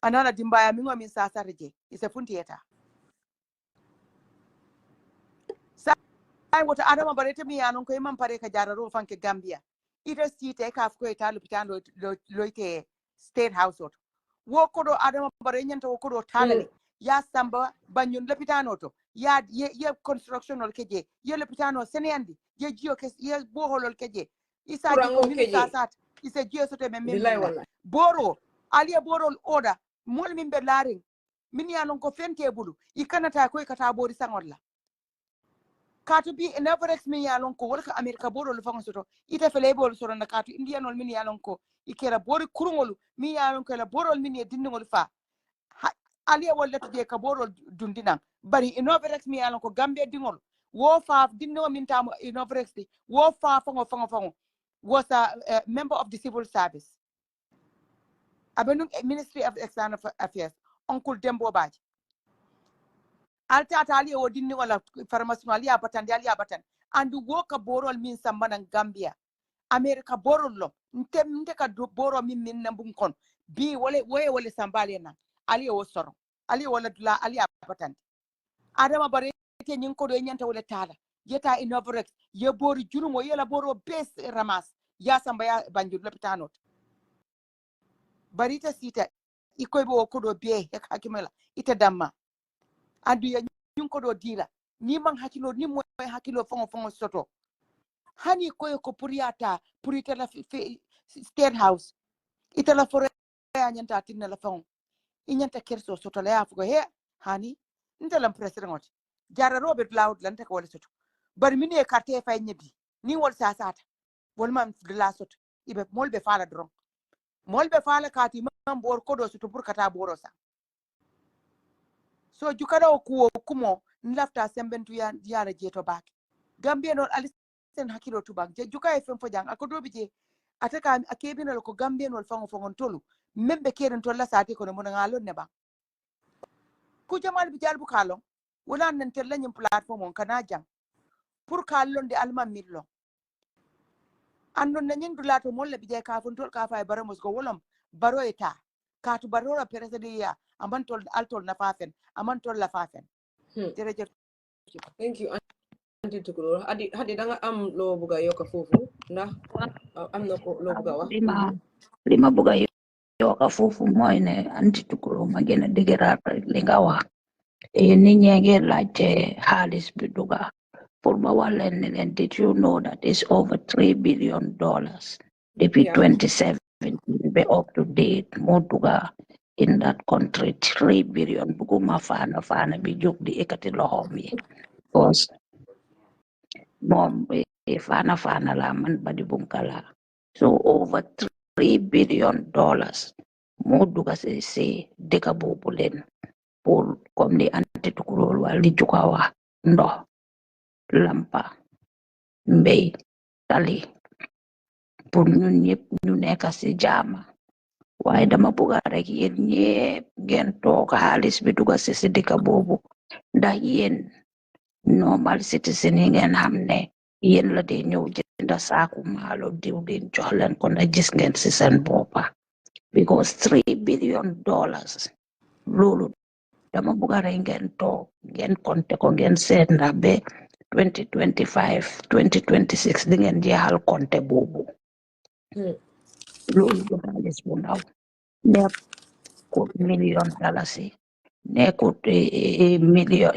E: anana dimbaya mingo min sasata je isa funtieta ay wota adama baro te mi yanon ko imam pare ka jararo fanke Gambia ita site ka afko eta lopitano loite state house ot wo kodo adama baro nyanta wo kodo talale ya samba banyun lopitano to ya ye construction ol keje ye lopitano seneyandi ye jio ke ye boholol keje isa jiko min sasat isa jio sote men boro aliya borol oda mol min be laring min yanon ko fente bulu ikanata ko kata bori sangolla katu bi neverex min yalon ko wolka America borol fango soto ite fele bol soto na katu indianol min yalon ko ikera bori kurungol min yalon ko la borol min e dindingol fa aliya wala to ka borol dundinan bari neverex min yalon ko Gambia dingol wo fa dinno min tamo neverex wo fa fango was a member of the civil service abenung Ministry of External Affairs Uncle Dembo Baji alta tali o dinni wala pharmaceutical ali abatan andu woka borol min sambanan Gambia America borol lo nte ka boro min nambun kon bi wole sambale na ali o soro ali wala dula ali abatan adama bare ke nyin ko do nyanta wala tala yeta innovrex ye bori jurumo yela boro bes ramas ya samba ya banjul lopitano barita sita ikoy bo ko do be hakimela ita damma andu ya nyunko do dila ni man hakilo ni moy hakilo fongo soto hani koy ko puriata purita la state house ita la fore ya nyanta tinna la fongo inyanta kerso soto la yafugo he hani ndelam president jara robert loud lan ta ko wala soto bar mini e carte fay nyebi ni wol sasata wol man de la soto ibe molbe fala dron molbe fala kati man bor ko do soto pour kata boro sa so jukada ko kumo nlafta sembentu ya yara jeto bak Gambia non alisen hakilo to bak je juka e fem fo jang akodo bije ataka akebino ko Gambia non fango tolu membe keren to la sati ko mo ngalon ne ba ku jamal bi jalbu kalo wala nan tel lañum platform on kana jang pour kalon de alman millo andon na nyin dulato mo le bije ka fon tol ka fay baramos ko wolom baroeta katu barora presediya amantol altol na fafen amantol la fafen
A: thank you anti tukulo hadi danga am lo buga yoka fofu ndax am na ko lo buga wax
F: lima buga yoka fofu moy ne anti tukulo ma gëna degeraata li nga wax e ni ñenge laajte xaalis bi duga pour ma wax leen ne leen did you know that is over $3 billion depuis 2017 be up to date mo duga in that country 3 billion buguma fana bi jóg di ekati loxom yi because mom fana la man badi bunkala so over $3 billion mo duga se deka bobu len pour comme ni ante tukulol wal di jukawa ndox lampa mbey tali pour ñun ñëpp ñu nekk ci jaama waaye dama bëgg rek yéen ñëpp ngeen toog xaalis bi duga ci dëkk boobu ndax yéen normal citizen yi ngeen xam ne yéen la dee ñëw jënda saaku maalo diwlin jox leen ko na gis ngeen si seen boppa because $3 billion loolu dama bugg a rey ngeen toog ngeen konte ko ngeen seet ndax ba 2025 2026 di ngeen jeexal konte boobu loolu du xaalis bu ndaw nekkut million dalasi nekkut million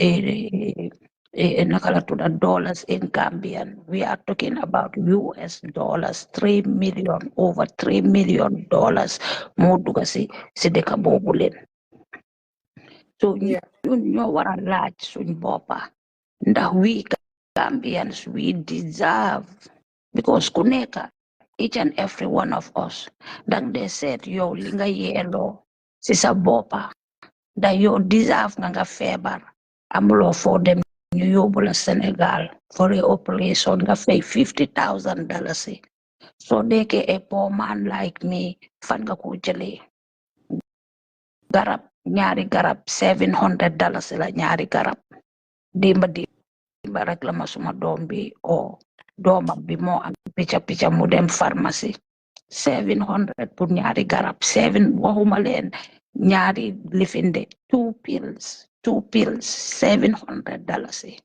F: naka la tudda dollars in Gambian we are talking about US dollars 3 million over $3 million moo dugga si dëkk boobu leen so ñun ñoo war a laaj suñ boppa ndax we Gambians we deserve because ku nekk each and every one of us dang de seet yow li nga yeeloo si sa boppa da yow deserve nga feebar amuloo foo dem ñu yóbbu la Sénégal for a operation nga fay $50,000 so deke a poor man like me fan nga ko jëlee garab ñaari garab $700 la ñaari garab dimba rek la ma suma doom bi o doomam bi moo am picca mu dem pharmacie 700 pour ñaari garab 7 waxuma leen ñaari lifinde 2 pills $700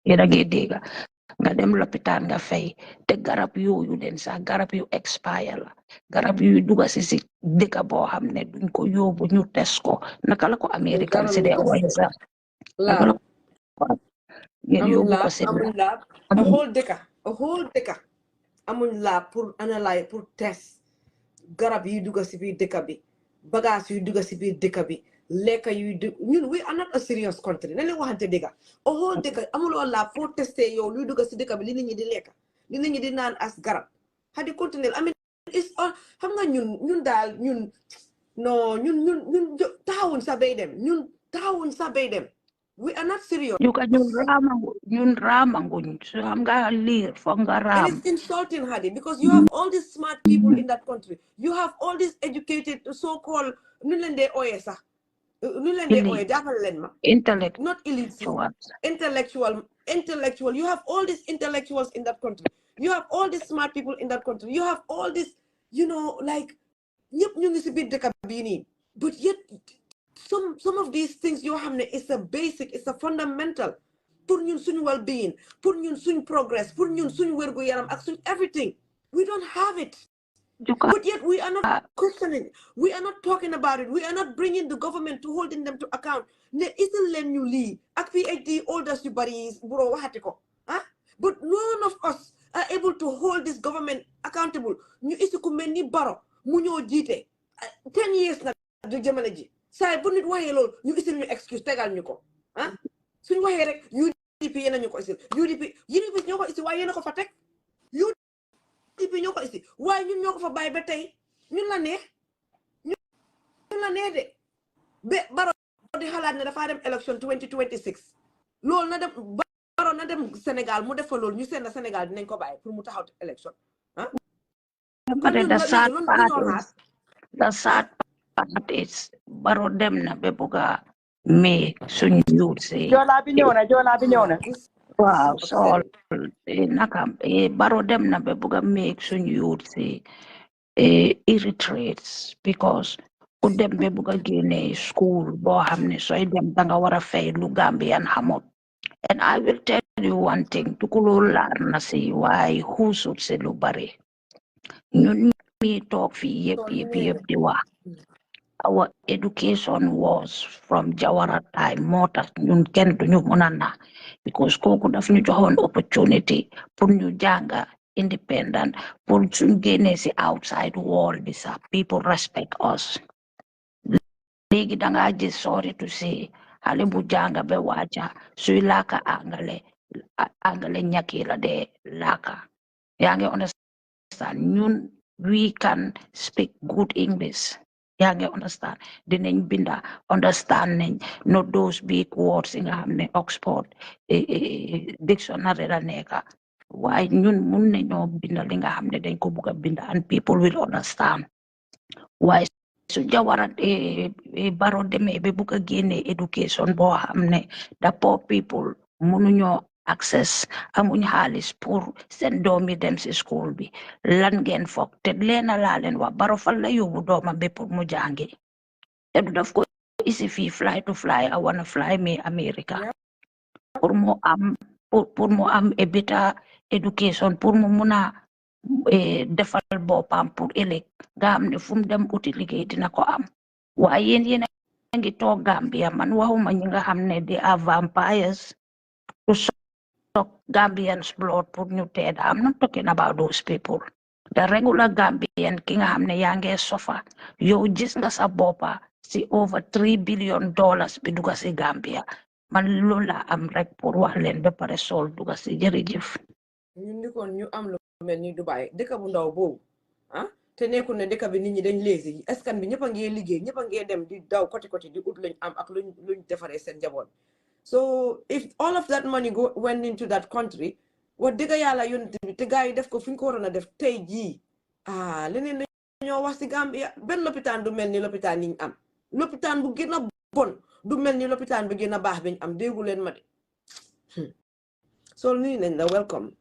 F: yéen a ngi dégg nga dem lopitaan nga fay te garab yooyu leen sax garab yu expire la garab yu duga si dëkk boo xam ne duñ ko yóbbu ñu test ko naka la ko American si dee ooye sax naka la ko ngeen yóbbu ko si
A: amuñ laab a whole dëkka amuñ laab pour analyse pour test garab yuy duga si biir dëkk bi bagage yuy duga si biir dëkk bi lekka yuy ñun we are not a serious country nañ leen waxante dëgga a whole dëkk amuloo laab pour tester yow luy duga si dëkk bi li nit ñi di lekka li nit ñi di naan as garab xadi continuer I mean is xam nga ñun daal ñun non ñun taxawuñ sa bay dem ñun taxawuñ sa bay dem we are not serious.
F: ñun raamanguñ so xam nga liir foog nga raam.
A: And it's insulting, Hadi, because you have all these smart people in that country. You have all these educated so-called intellectual. Not elite. Intellectual. You have all these intellectuals in that country. You have all these smart people in that country. You have all this, like, but yet some of these things you have is a basic, it's a fundamental pour ñun suñ well-being, pour ñun suñ progress, pour ñun suñ wérgu yaram ak suñ everything. We don't have it. But yet we are not questioning. We are not talking about it. We are not bringing the government to holding them to account. Ne isn't len ñu li ak PhD holders yu bari bro waxati ko. But none of us are able to hold this government accountable. Ñu isi ku melni Baro mu ñoo jité 10 years na du jamono ji. Say bu nit waxee loolu ñu isil ñu excuse tegal ñu ko suñ waxee rek UDP yéen a ñu ko isil UDP ñoo ko isil waaye yéen a ko fa teg UDP ñoo ko isil waaye ñun ñoo ko fa bàyyi ba tey ñun la neex de ba Baro di xalaat ne dafa dem élection 2026 loolu na dem Baro na dem Sénégal mu def fa loolu ñu seen Sénégal dinañ ko bàyyi pour mu taxaw élection
F: the sad part is Baro dem na be buga me suñ youth si
E: jola bi ñëw na
F: waaw so nakam Baro dem na be buga me suñ youth si irritates because ku dem be buga génne school boo xam ne sooy dem danga war a fay lu Gambian xamut and I will tell you one thing tukuloo laar na si waaye xuusut si lu bari ñun mi toog fii yëpp di wax our education was from Jawara time moo tax ñun kenn duñu mën na because kooku daf ñu joxoon opportunity pour ñu jànga independent pour suñ génnee si outside world bi sax people respect us léegi danga gis sorry to say xale bu jànga be waaja suy laaka angale ñakki la de laaka yaa ngi understand ñun we can speak good English yaa ngi understand dinañ binda understand nañ not those big words yi nga xam ne Oxford dictionary la nekka waaye ñun mun nañoo binda li nga xam ne dañ ko bugg a binda and people will understand waaye su jawarat baro deme be buka génne education boo xam ne the poor people mënuñoo access amuñ xaalis pour seen doomi dem si school bi lan ngeen foog te leena laa leen wax baro fan la yóbbu doomam bi pour mu jàngi te du daf ko isi fii fly to fly I wanna fly me America pour mu am a better education pour mu mun a defal boppam pour ëllëg nga xam ne fu mu dem uti liggéey dina ko am waaye yéen a ngi toog Gambia man waxuma ñi nga xam ne they are vampires to suck Gambians blood pour ñu teeda I'm not talking about those people the regular Gambian ki nga xam ne yaa ngi sofa yow gis nga sa boppa si over $3 billion bi duga si Gambia man loolu la am rek pour wax leen ba pare sol duga si jërëjëf
A: ñun ni kon ñu am lu mel ni Dubai dëkk bu ndaw boobu te nekkul ne dëkk bi nit ñi dañ lazy askan bi ñëpp a ngi liggéey ñëpp a ngi dem di daw côté di ut luñ am ak luñ defaree seen njaboot so if all of that money went into that country wax dëgg yàlla yonent bi te gars yi def ko fi ñu ko waroon a def tey jii leneen la ñoo wax si Gambia benn lopitaan du mel ni lopitaan yi ñu am lopitaan bu gën a bon du mel ni lopitaan bi gën a baax bi ñu am déggu leen ma de so nuyu nañ la welcome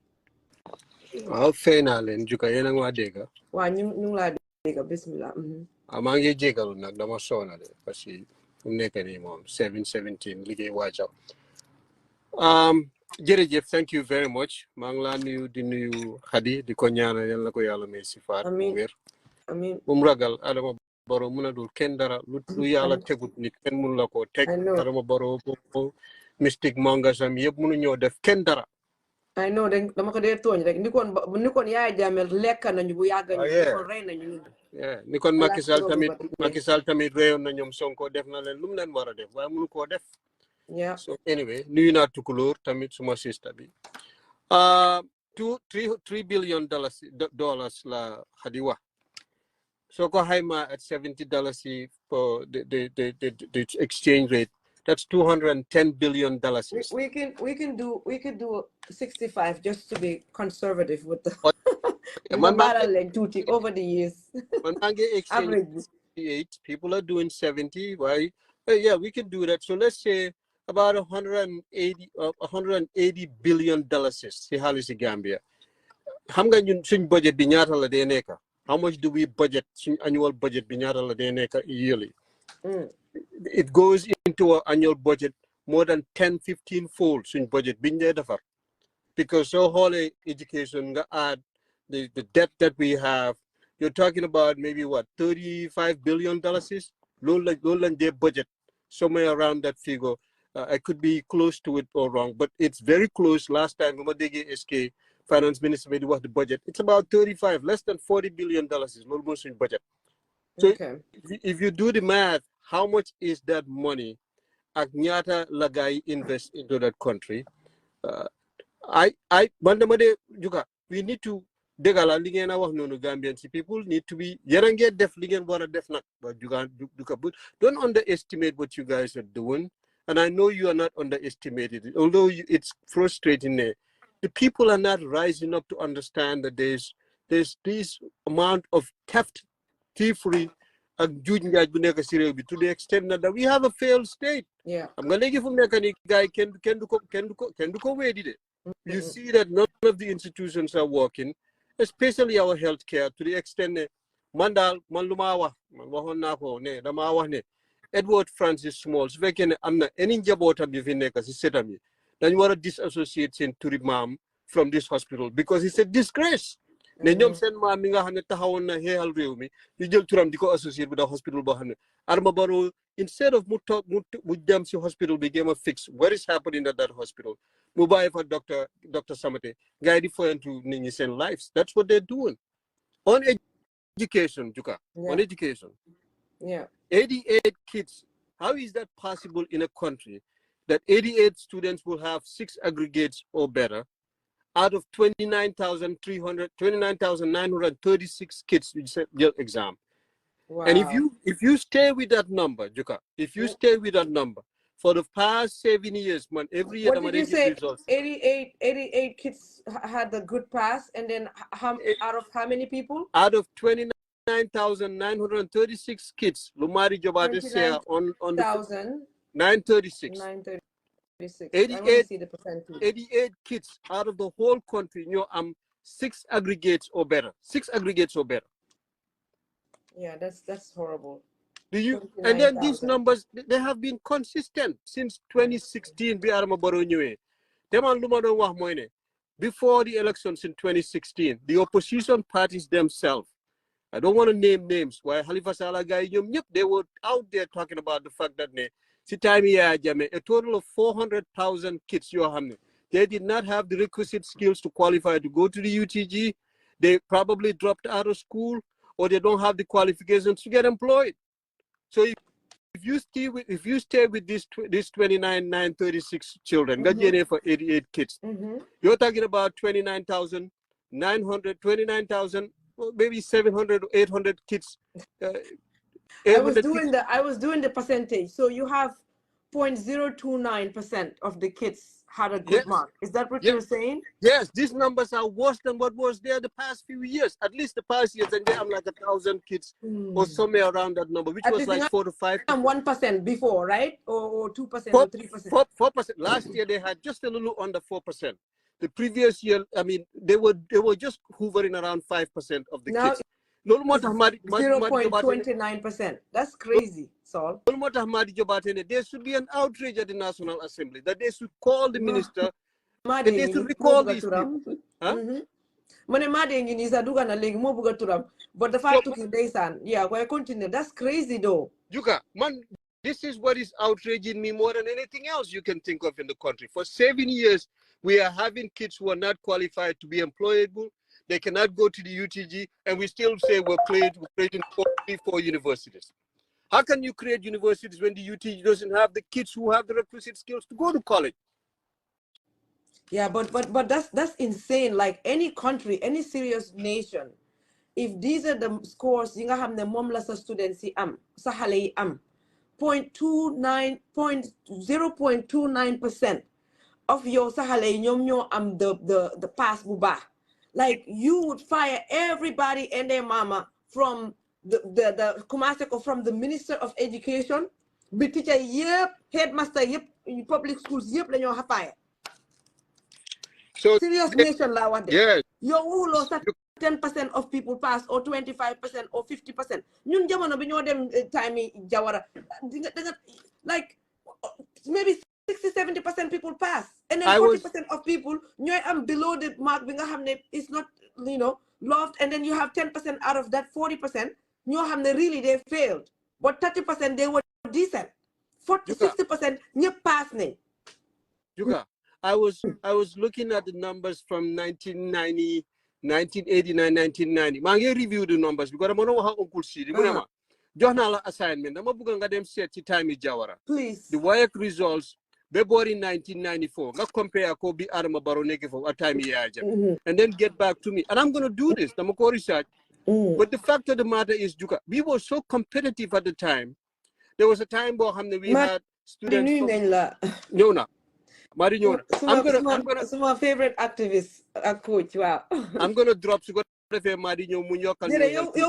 G: waaw fay naa leen Juka yéen a ngi waa dégg.
A: waaw ñu ngi laa dégg bismillah.
G: maa ngi jégalu nag dama soona de parce que fu mu nekk nii moom 7-17 liggéey waajaw. jërëjëf thank you very much maa ngi laa nuyu di nuyu Khady di ko ñaanal yal na ko yàlla may si faat bu wér.
A: amiin
G: bu mu ragal Adama Barrow mun a dul kenn dara lu yàlla tegut nit kenn mun la koo teg. Adama Barrow mystique mangasam yëpp munu ñoo def kenn dara.
A: I know dama ko dee tooñ rek ni kon Yaya Jammeh lekk nañu bu yàgg ñu ni kon rey nañu
G: ni kon Macky Sall tamit reyoon na ñoom Sonko def na leen lu mu leen war a def waaye mënu koo def so anyway nuyu naa Tukulóor tamit suma sista bi $3 billion la Khady wax soo ko xayma at $70 for the exchange rate that's $210 billion.
A: We can do 65 just to be conservative with the over the years.
G: Average. People are doing 70. Why? Yeah, we can do that. So let's say about $180 billion. Si halis si Gambia. Xam nga ñun suñ budget bi ñaata la dee nekk? How much do we budget? Suñ annual budget bi ñaata la dee nekk yearly? It goes into our annual budget more than 10-15 folds in budget because so whole education add the debt that we have. You're talking about maybe what $35 billion is low budget somewhere around that figure. I could be close to it or wrong, but it's very close. Last time SK finance minister made what the budget. It's about 35, less than $40 billion is almost in budget. So if you do the math, how much is that money Agnyata Lagai invest into that country? We need to degala ligena wax nonu Gambian people need to be yarange def ligen wara def nak but don't underestimate what you guys are doing, and I know you are not underestimated, although it's frustrating. The people are not rising up to understand that there's this amount of thievery to the extent that we have a failed state. I'm gonna give them guy can do you see that none of the institutions are working, especially our healthcare, to the extent Mandal Manlumawa, ne Edward Francis Smalls, vacant any jabota bivineka, he said to me, then you want to disassociate Turimam from this hospital because it's a disgrace. Nenyom sen ma minga hane tahawon na hehal rew mi ñu jël turam diko associate with the hospital bo xamne Adama Barrow instead of mu dem ci hospital bi gema fix what is happening at that hospital mu baye fa Dr. Samate gaay di foyantu nit ñi sen lives. That's what they're doing on education, Juka. On education 88 kids. How is that possible in a country that 88 students will have 6 aggregates or better out of 29,936 kids you said your exam? Wow. And if you stay with that number, Juka, if you stay with that number for the past 7 years, man, every year.
A: What did you say? 88 kids had the good pass, and then out of how many people?
G: Out of 29,936 kids. Lumari Jobate share on the 936.
A: 936.
G: 88,
A: I want to see the percentage.
G: 88 kids out of the whole country, 6 aggregates or better. 6 aggregates or better.
A: Yeah, that's horrible.
G: Do you? And then these numbers, they have been consistent since 2016. Before the elections in 2016, the opposition parties themselves, I don't want to name names, why Halifa Saleh guy, they were out there talking about the fact that a total of 400,000 kids, they did not have the requisite skills to qualify to go to the UTG. They probably dropped out of school, or they don't have the qualifications to get employed. So if you stay with these 29,936 children, for 88 kids, you're talking about 29,900, 29,000, maybe 700 or 800 kids.
A: I was doing the percentage. So you have 0.029% of the kids had a good mark. Is that what you're saying?
G: Yes, these numbers are worse than what was there the past few years. At least the past years, and I'm like 1,000 kids or somewhere around that number, which was like 4 to 5.
A: And 1% before, right? Or 2% or 3%.
G: 4%. Last year they had just a little under 4%. The previous year, I mean, they were just hovering around 5% of the kids.
A: 0.29%. That's crazy, Saul.
G: There should be an outrage at the National Assembly that they should call the minister and they should recall these people.
A: But the fact we're continuing. That's crazy though.
G: Yuka, man, this is what is outraging me more than anything else you can think of in the country. For 7 years, we are having kids who are not qualified to be employable. They cannot go to the UTG, and we still say we're creating 4 universities. How can you create universities when the UTG doesn't have the kids who have the requisite skills to go to college?
A: Yeah, but that's insane. Like any country, any serious nation, if these are the scores, you have the momless students sahale 0.29% of your sahale nyom the pass buba. Like you would fire everybody and their mama from the Kumaseko, from the Minister of Education, be teacher headmaster public schools then you have fire. So serious nation la one day.
G: Yes.
A: You who lost 10% of people pass or 25% or 50%. Ñun jamono bi ñoo dem time Jawara like maybe 60-70% people pass, and then 40% of people below the mark is not loved, and then you have 10% out of that 40% really they failed, but 30% they were decent. 60% pass.
G: Yuka, I was looking at the numbers from 1989, 1990. Mangi review the numbers because I know how Uncle Siri. Journal assignment. I'm going to them set time Jawara.
A: Please.
G: The WAEC results. February 1994, let's compare Kobe Adama Baroneke for a time and then get back to me. And I'm going to do this. I'm going to research. But the fact of the matter is, Juka, we were so competitive at the time. There was a time where we had students.
A: I'm my favorite activist, coach. Wow.
G: I'm going to drop. You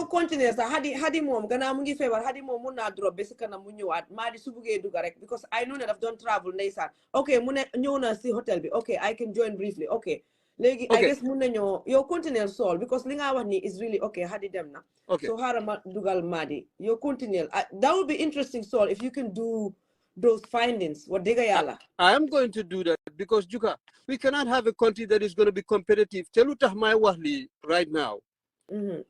A: continue hadi mom gana mu ngi febar hadi mom mun na drop bes kana mu ñewat madi su bëgge duga rek because I know that I've done travel ndeysaan okay mu ne ñew na ci hotel bi okay I can join briefly okay legi I guess mun nañu yow continue sol because li nga wax ni is really okay hadi dem na so harama dugal madi yow continue that would be interesting sol if you can do those findings. What dega yalla
G: I am going to do that because Juka, we cannot have a country that is going to be competitive. Telutah my wahli right now.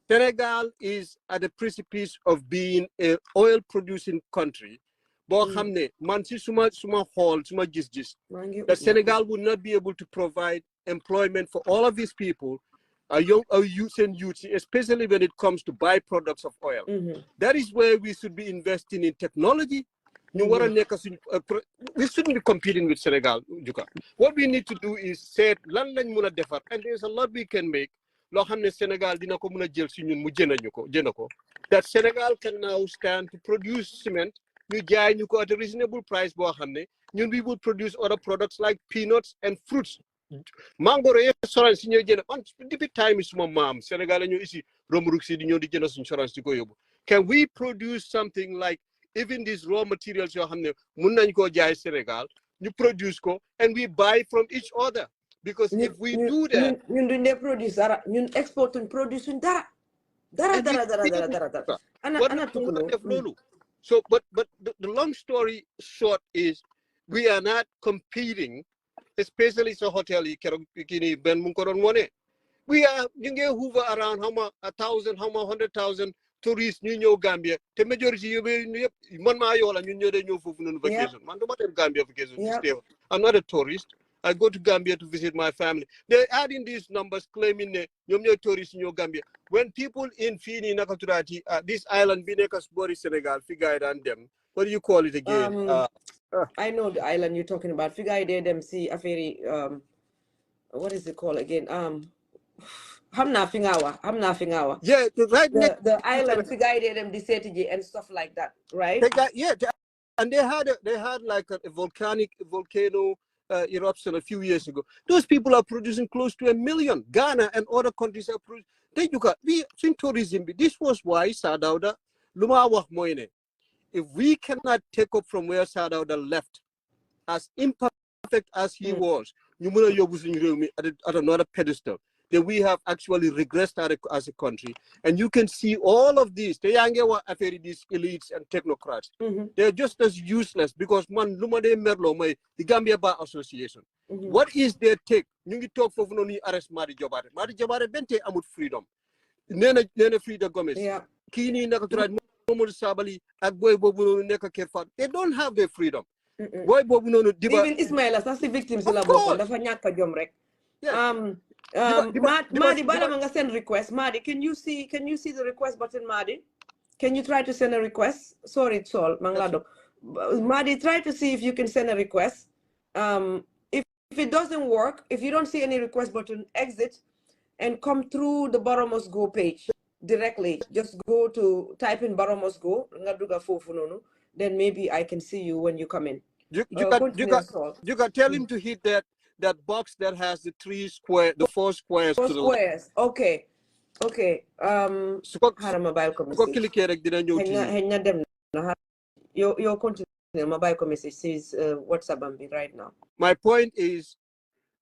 G: Senegal is at the precipice of being an oil producing country. But mansi suma hall suma gis that Senegal would not be able to provide employment for all of these people, youth and youth, especially when it comes to byproducts of oil. That is where we should be investing in technology. We shouldn't be competing with Senegal, Juka. What we need to do is say, and there's a lot we can make. Senegal that Senegal can now stand to produce cement. We at a reasonable price. We will produce other products like peanuts and fruits. Mango restaurant time is my mom. Senegal Romuruxi di ñoo di jënd insurance di ko yóbbu. Can we produce something like even these raw materials yoo xam ne mun nañ koo jaay Sénégal ñu produce ko and we buy from each other? Because if we do that,
A: ñun duñ dee produce dara ñun export tuñ produce suñ dara ana tukuloo.
G: So but the long story short is we are not competing, especially so hotel yi keroog kini Ben mu ko doon wone. We are ñu ngi hoover around how much 1,000 how much 100,000 tourists ñu ñëw Gambia te majority yëpp man maa yoo la ñun ñoo dee ñëw foofu noonu vacation. Man dama dem Gambia vacation to stay. I'm not a tourist. I go to Gambia to visit my family. They're adding these numbers, claiming that you're tourists in your Gambia. When people in Fini, Nakaturati, this island, Binekas, Boris, Senegal, Figure and them, what do you call it again?
A: I know the island you're talking about. Figure them see a very, what is it called again? Hamna Fingawa.
G: Yeah, right.
A: The island, Figure them, the city and stuff like that, right?
G: And they had like a volcano eruption a few years ago. Those people are producing close to 1 million. Ghana and other countries are producing. We think tourism. This was why Sadauda Lumawa Moine. If we cannot take up from where Sadauda left, as imperfect as he was, at another pedestal, then we have actually regressed as a country. And you can see all of these, these elites and technocrats, they're just as useless because the Gambia Bar Association. What is their take? You talk for arrest Madi Jobare. Madi Jobare Bente Amut freedom. Nene Frida Gomez. Kini Nakatura Momo Sabali, Agboy Bobu Neka Kerfat. They don't have their freedom.
A: Even Ismail, that's the victims of the Madi Balamanga send request. Madi, can you see the request button, Madi? Can you try to send a request? Sorry, it's all Manglado. Madi, try to see if you can send a request. If it doesn't work, if you don't see any request button, exit and come through the Borough Must Go page directly. Just go to type in Borough Must Go, then maybe I can see you when you come in.
G: You can tell him to hit that box that has the four squares.
A: Four squares. Okay. Your continue mobile committee says WhatsApp right now.
G: My point is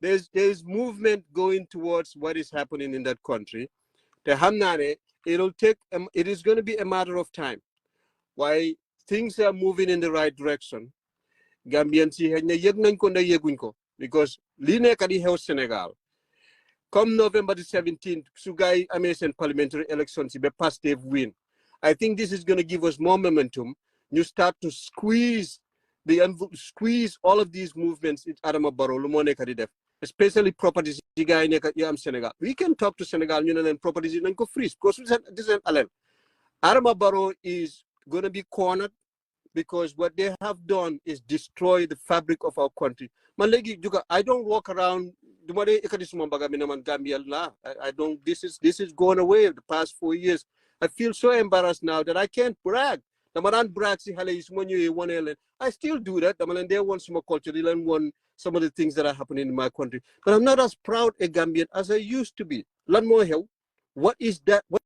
G: there's movement going towards what is happening in that country. The Hamnane, it is going to be a matter of time. Why things are moving in the right direction. Gambians because Line Kadi House Senegal. Come November the 17th, Sugai American parliamentary elections, be past they've win. I think this is going to give us more momentum. You start to squeeze all of these movements in Adama Barrow, Lumone Kadidef, especially properties in Senegal. We can talk to Senegal, and properties in freeze because this is an Adama Barrow is going to be cornered because what they have done is destroy the fabric of our country. I don't walk around. I don't. This is going away. The past 4 years, I feel so embarrassed now that I can't brag. I still do that. They want some culture and want some of the things that are happening in my country. But I'm not as proud a Gambian as I used to be. What is that? What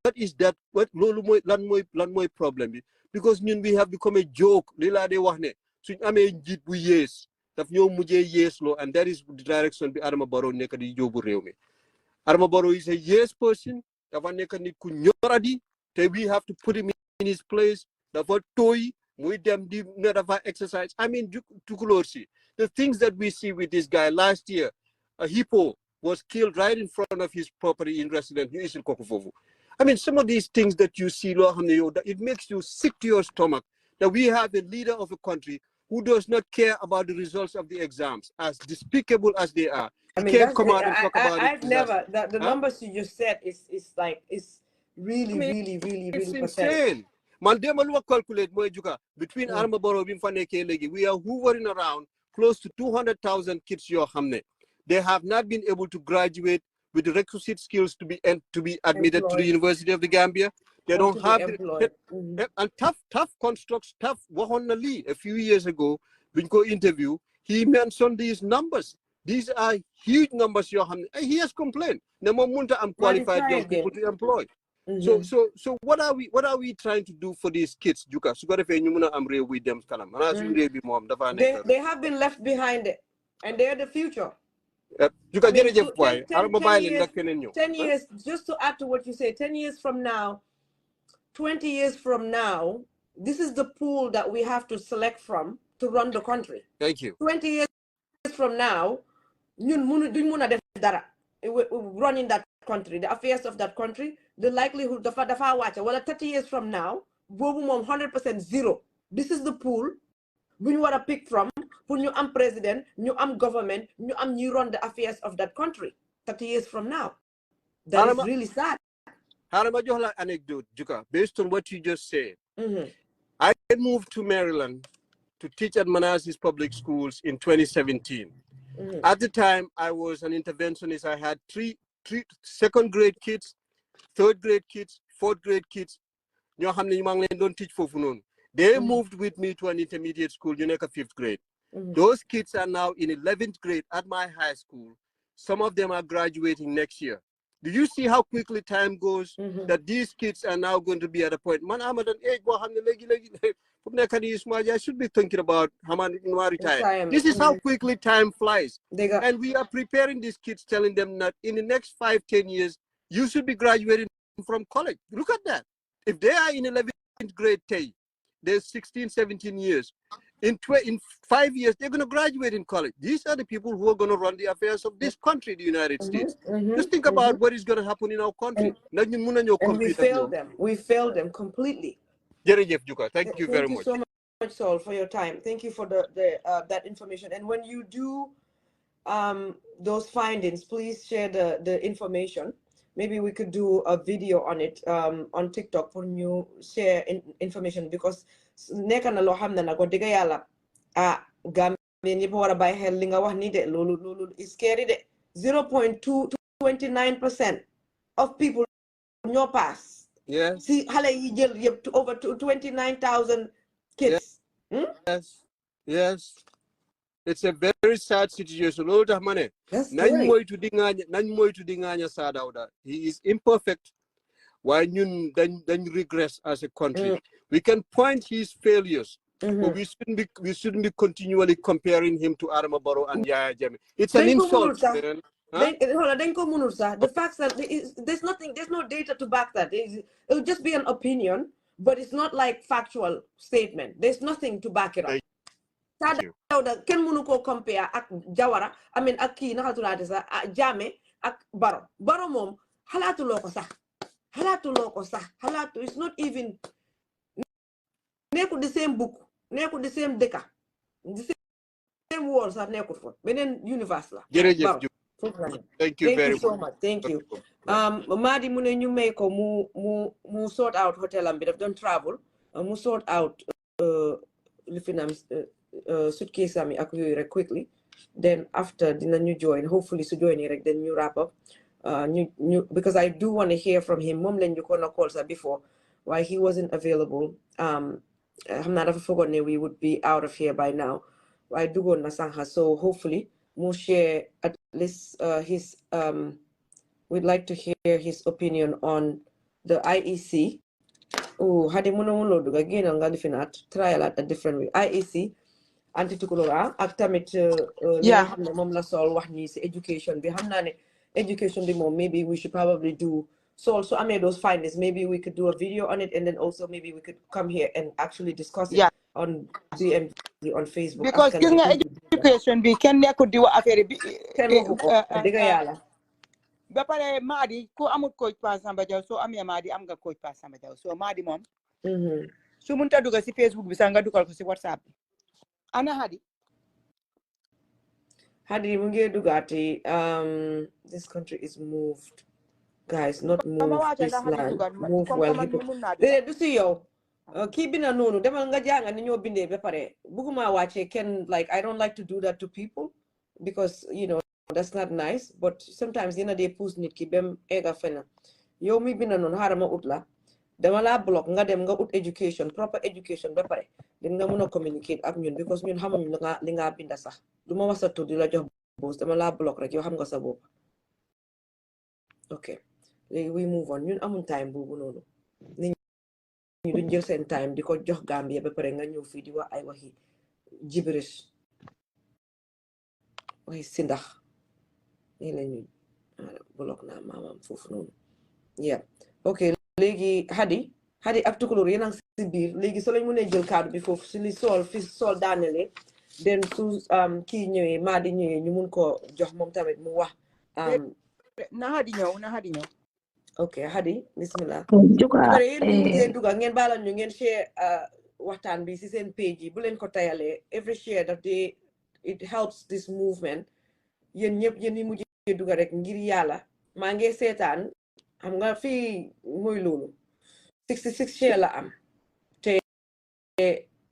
G: problem? Because we have become a joke. And that is the direction the Adama Barrow nekadi jobu rewme. Adama Barrow is a yes person. We have to put him in his place. Exercise. I mean, the things that we see with this guy last year, a hippo was killed right in front of his property in residence. I mean, some of these things that you see, it makes you sick to your stomach that we have a leader of a country who does not care about the results of the exams, as despicable as they are.
A: I mean, can't come out and talk about it. I've never, the numbers you just said is really, really
G: insane. Mandema calculate between Adama Barrow and Faneke, we are hovering around close to 200,000 kids. They have not been able to graduate with the requisite skills to be admitted to the University of the Gambia. They don't have and tough constructs, tough Wahonali a few years ago, Winko interview, he mentioned these numbers. These are huge numbers. He has complained. I'm qualified young people to employ. So what are we trying to do for these kids, Juka? So got ñu mëna am réew with them kanam.
A: They have been left behind, and they're the future.
G: Juka jërëjëf waay.
A: 10 years, just to add to what you say, 10 years from now, 20 years from now, this is the pool that we have to select from to run the country.
G: Thank you.
A: 20 years from now, duñ mëna def dara running that country, the affairs of that country, the likelihood dafa wàcca wala 30 years from now, boobu moom 100% zero. This is the pool bu ñu war a pick from pour ñu am president, ñu am government, ñu am ñi run the affairs of that country 30 years from now. That is really sad.
G: Harama jox la anecdote, Juka, based on what you just said. I moved to Maryland to teach at Manassas Public Schools in 2017. At the time, I was an interventionist. I had three second grade kids, third grade kids, fourth grade kids. Don't teach for noon. They moved with me to an intermediate school, Uneka 5th grade. Those kids are now in 11th grade at my high school. Some of them are graduating next year. Do you see how quickly time goes? That these kids are now going to be at a point. Man, I'm at an age I should be thinking about how many retire. This is how quickly time flies. And we are preparing these kids, telling them that in the next 5-10 years, you should be graduating from college. Look at that. If they are in 11th grade, they're 16, 17 years. In 5 years, they're going to graduate in college. These are the people who are going to run the affairs of this country, the United States. Just think about what is going to happen in our country.
A: And we failed them. We failed them completely.
G: Thank you very much.
A: Thank you so much, Saul, for your time. Thank you for that information. And when you do those findings, please share the information. Maybe we could do a video on it on TikTok for you share information, because neka na lo hamna na ko diga yalla Gambia ñepp wara bay xel li nga wax ni de lolu is scary de 0.29% of people ñoo pass.
G: Yeah.
A: See xalé yi jël yépp to over 29,000 kids.
G: Yes. It's a very sad situation.
A: That's
G: He is imperfect. Why then regress as a country? We can point his failures, but we shouldn't be continually comparing him to Adama Barrow and Yaya Jammeh. It's an insult, man.
A: The fact that there's no data to back that. It'll just be an opinion, but it's not like factual statement. There's nothing to back it up. Ken mënu ko compare ak Jawara ak kii naka tulaate sax Jammeh ak Barrow moom xalaatuloo ko sax it's not even nekkul the same book, nekkul the same dëkka, the same world sax nekkul fa beneen universe la.
G: Thank you very
A: so much. Thank you. Madi mu ne ñu may ko mu sort out hotel am bi daf doon travel mu sort out li fi nam suitcase ami ak yooyu rek quickly, then after dina ñu join, hopefully su join rek then ñu wrap up because I do want to hear from him. Moom lañ ñu ko na call sa before why he wasn't available. I'm not dafa fogoon ne we would be out of here by now waaye duggoon na sànqa, so hopefully mu share at least his we'd like to hear his opinion on the IEC. Hadi muno duga gina nga lifinat trial at a different way. IEC anti-tukulora ak tamit mom la sol wax ni ci education bi xamna ne education bi mom maybe we should probably do so I made those findings, maybe we could do a video on it, and then also maybe we could come here and actually discuss it on BMG on Facebook,
E: because education bi ken nekku di wa affaire bi
A: ken ko diga yalla
E: ba pare Madi ko amul coach Pa Samba Jaw so amé Madi am nga coach Pa Samba Jaw so Madi mom su munta dugal ci Facebook bi sax nga dugal ko ci WhatsApp bi. Ana
A: Hadi mu ngi dugati this country is moved, guys, not moved this land move well du si yow kii bina noonu demal nga janga ni ñoo bindee ba pare buguma wàcce ken, like I don't like to do that to people because that's not nice, but sometimes they push nit ki bem ega fena yow mi bina noonu harama ut la dama la block nga dem nga ut education, proper education ba pare den nga mëna communicate ak ñun because ñun xamuñ li nga binda sax duma wasatu di la jox boss dama la block rek yow xam nga sa bopp. Okay, we move on ñun amuñ time boobu noonu nit ñi duñ jël seen time di ko jox Gambia ba pare nga ñëw fii di wax ay waxi gibberish waxi sindax nii la ñu block naa maamam foofu noonu yeah ok léegi Hadi ak Tukulóor yéen a ngi si biir léegi soo lañ mënee jël kaddu bi foofu si li sool daanele den su kii ñëwee maa di ñëwee ñu mun ko jox moom tamit mu wax
E: na Hadi ñëw
A: ok Hadi bismillah
F: juga
A: pare yéen ñu mujjee duga ngeen baalal ñu ngeen share waxtaan bi si seen page yi bu leen ko tayalee every share that it helps this movement yéen ñëpp yéen ñi mujjee duga rek ngir yàlla maa ngi seetaan xam nga fii mooy loolu 66 share la am te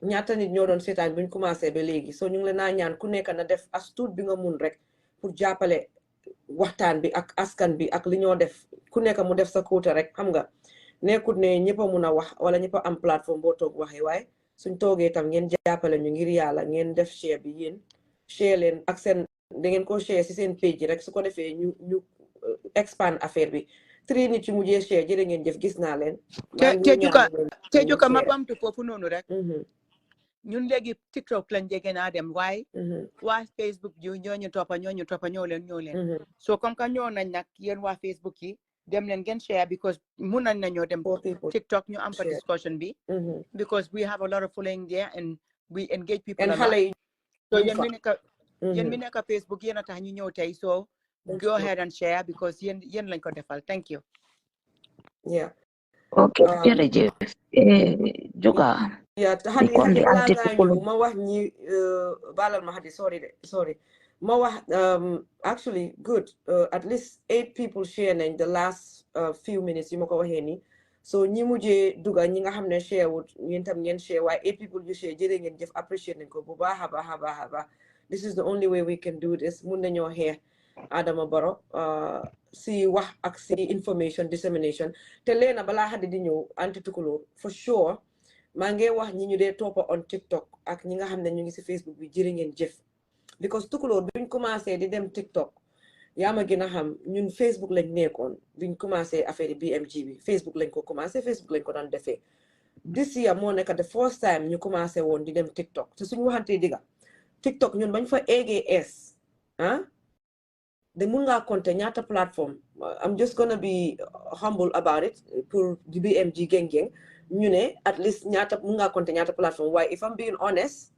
A: ñaata nit ñoo doon seetaan buñ commencé ba léegi so ñu ngi leen naa ñaan ku nekk na def as tuut bi nga mun rek pour jàppale waxtaan bi ak askan bi ak li ñoo def ku nekk mu def sa kuuta rek xam nga nekkut ne ñëpp a mun a wax wala ñëpp a am plateforme boo toog waxee waaye suñ toogee tam ngeen jàppale ñu ngir yàlla ngeen def share bi yéen share leen ak seen da ngeen ko share si seen page rek su ko defee ñu expand affaire bi 3 nit yu mujjee share jërë ngeen jëf gis naa leen
E: te juka ma bamtu foofu noonu rek ñun léegi TikTok lañ jege naa dem waaye waa Facebook yu ñooñu toppa ñoo leen so comme que ñoo nañ nag yéen waa Facebook yi dem leen ngeen share because mun nañ nañoo dem TikTok ñu am fa discussion bi because we have a lot of following there and we engage people
A: and xale yi
E: so yéen mi nekk Facebook yéen a tax ñu ñëw tey so go ahead and share because yéen lañ ko defal thank you
A: yeah
F: okay jërëjëf juga
A: Hadi balaa ngaa ñëw ma wax ñi baalal ma Hadi sorry ma wax actually good at least 8 people share nañ the last few minutes yi ma ko waxee nii so ñi mujjee duga ñi nga xam ne share wut ñeen tam ngeen share waaye 8 people yu share jërë ngeen jëf appreciate nañ ko bu baax a baax this is the only way we can do this mun nañoo xeex Adama Barrow si wax ak si information dissemination te leena balaa Hadi di ñëw anti Tukulóor for sure maa ngi wax ñi ñu dee toppa on TikTok ak ñi nga xam ne ñu ngi si Facebook bi jërë ngeen jëf because Tukulóor biñ commencé di dem TikTok yaa ma gën a xam ñun Facebook lañ nekkoon biñ commencé affaire BMG bi Facebook lañ ko commencé Facebook lañ ko daan defee this year moo nekk the first time ñu commencé woon di dem TikTok te suñu waxantee digga TikTok ñun bañ fa EGS de mun ngaa compter ñaata plateforme I'm just gonna be humble about it pour di BMG geng ñu ne at least ñaata mun ngaa compter ñaata plateforme waaye if I'm being honest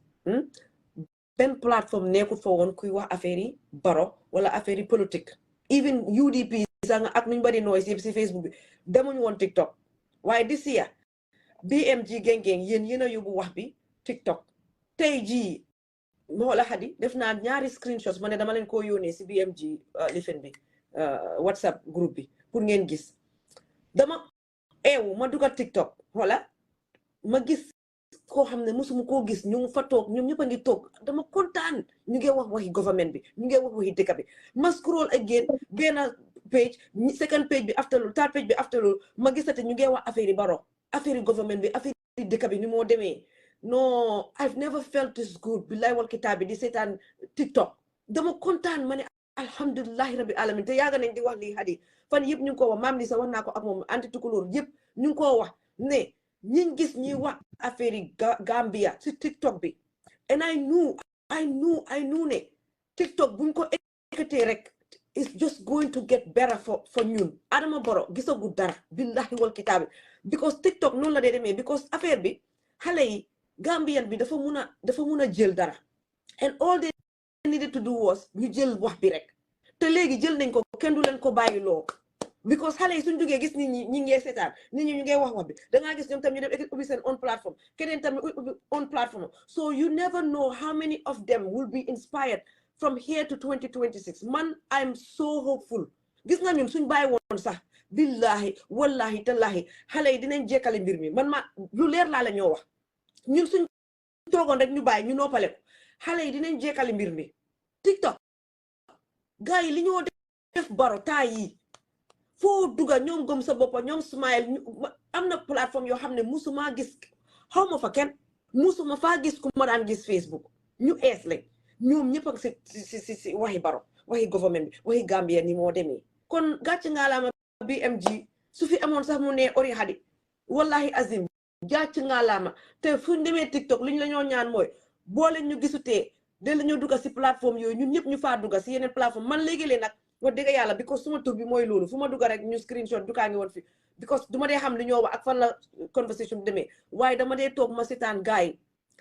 A: benn plateforme nekkul fa woon kuy wax affaire yi Barrow wala affaire yi politique even UDP sax nga ak nuñ bari noise yëpp si Facebook bi demuñ woon TikTok waaye this year BMG geng yéen a yóbbu wax bi TikTok tey jii moo la Hadi def naa ñaari screenshots ma ne dama leen koo yónnee si BMG lifin bi WhatsApp groupe bi pour ngeen gis dama ma dugal TikTok wala ma gis koo xam ne mosuma koo gis ñu ngi fa toog ñoom ñëpp a ngi toog dama kontaan ñu ngi wax waxi government bi ñu ngi wax waxi dëkk bi ma scroll again benn page second page bi after loolu third page bi after loolu ma gisate ñu ngi wax affaire yi Barrow affaire yi government bi affaire yi dëkk bi ni moo demee no I've never felt this good billahi wal kitaab bi di seetaan TikTok dama kontaan ma ne alhamdulillahi rabbi alamin te yaaga nañ di wax lii Hadi fan yëpp ñu ngi ko wax maam li sa wax naa ko ak moom anti Tukulóor yëpp ñu ngi ko wax ne ñi gis ñuy wax affaire yi Gambia si TikTok bi and I knew ne TikTok buñ ko ekkatee rek it's just going to get better for ñun Adama Barrow gisagu dara billahi wal kitaab bi because TikTok noonu la dee demee because affaire bi xale yi Gambian bi dafa mun a jël dara and all they needed to do was ñu jël wax bi rek te léegi jël nañ ko kenn du leen ko bàyyi loo because xale yi suñ jógee gis nit ñi ngee seetaan nit ñi ñu ngee wax bi dangaa gis ñoom tam ñu dem ubbi seen own platform keneen tam ubbi own platform so you never know how many of them will be inspired from here to 2026 man I'm so hopeful gis nga ñun suñ bàyyi woon sax billahi wallahi tallahi xale yi dinañ jekkale mbir mi man ma lu leer laa la ñoo wax ñun suñ toogoon rek ñu bàyyi ñu noppale ko xale yi dinañ jekkale mbir mi TikTok gars yi li ñoo def Barrow taa yi foo duga ñoom gëm sa boppa ñoom smile am na plateforme yoo xam ne musuma gis xaw ma fa kenn musuma faa gis ku ma daan gis Facebook ñu ees lañ ñoom ñëpp ak si waxi Barrow waxi government bi waxi Gambia ni moo demee kon gàcc nga la ma BMG su fi amoon sax mu ne ori hadi wallahi azim jàcc nga laama te fuñ demee TikTok liñ la ñoo ñaan mooy boo leen ñu gisutee de la ñoo dugga si plateforme yooyu ñun ñëpp ñu faa dugga si yeneen plateforme man léegi-lee nag wax dëgg yàlla because suma tur bi mooy loolu fu ma dugga rek ñu screenshot dukaa ngi woon fi because duma dee xam li ñoo wax ak fan la conversation bi demee waaye dama dee toog ma seetaan gars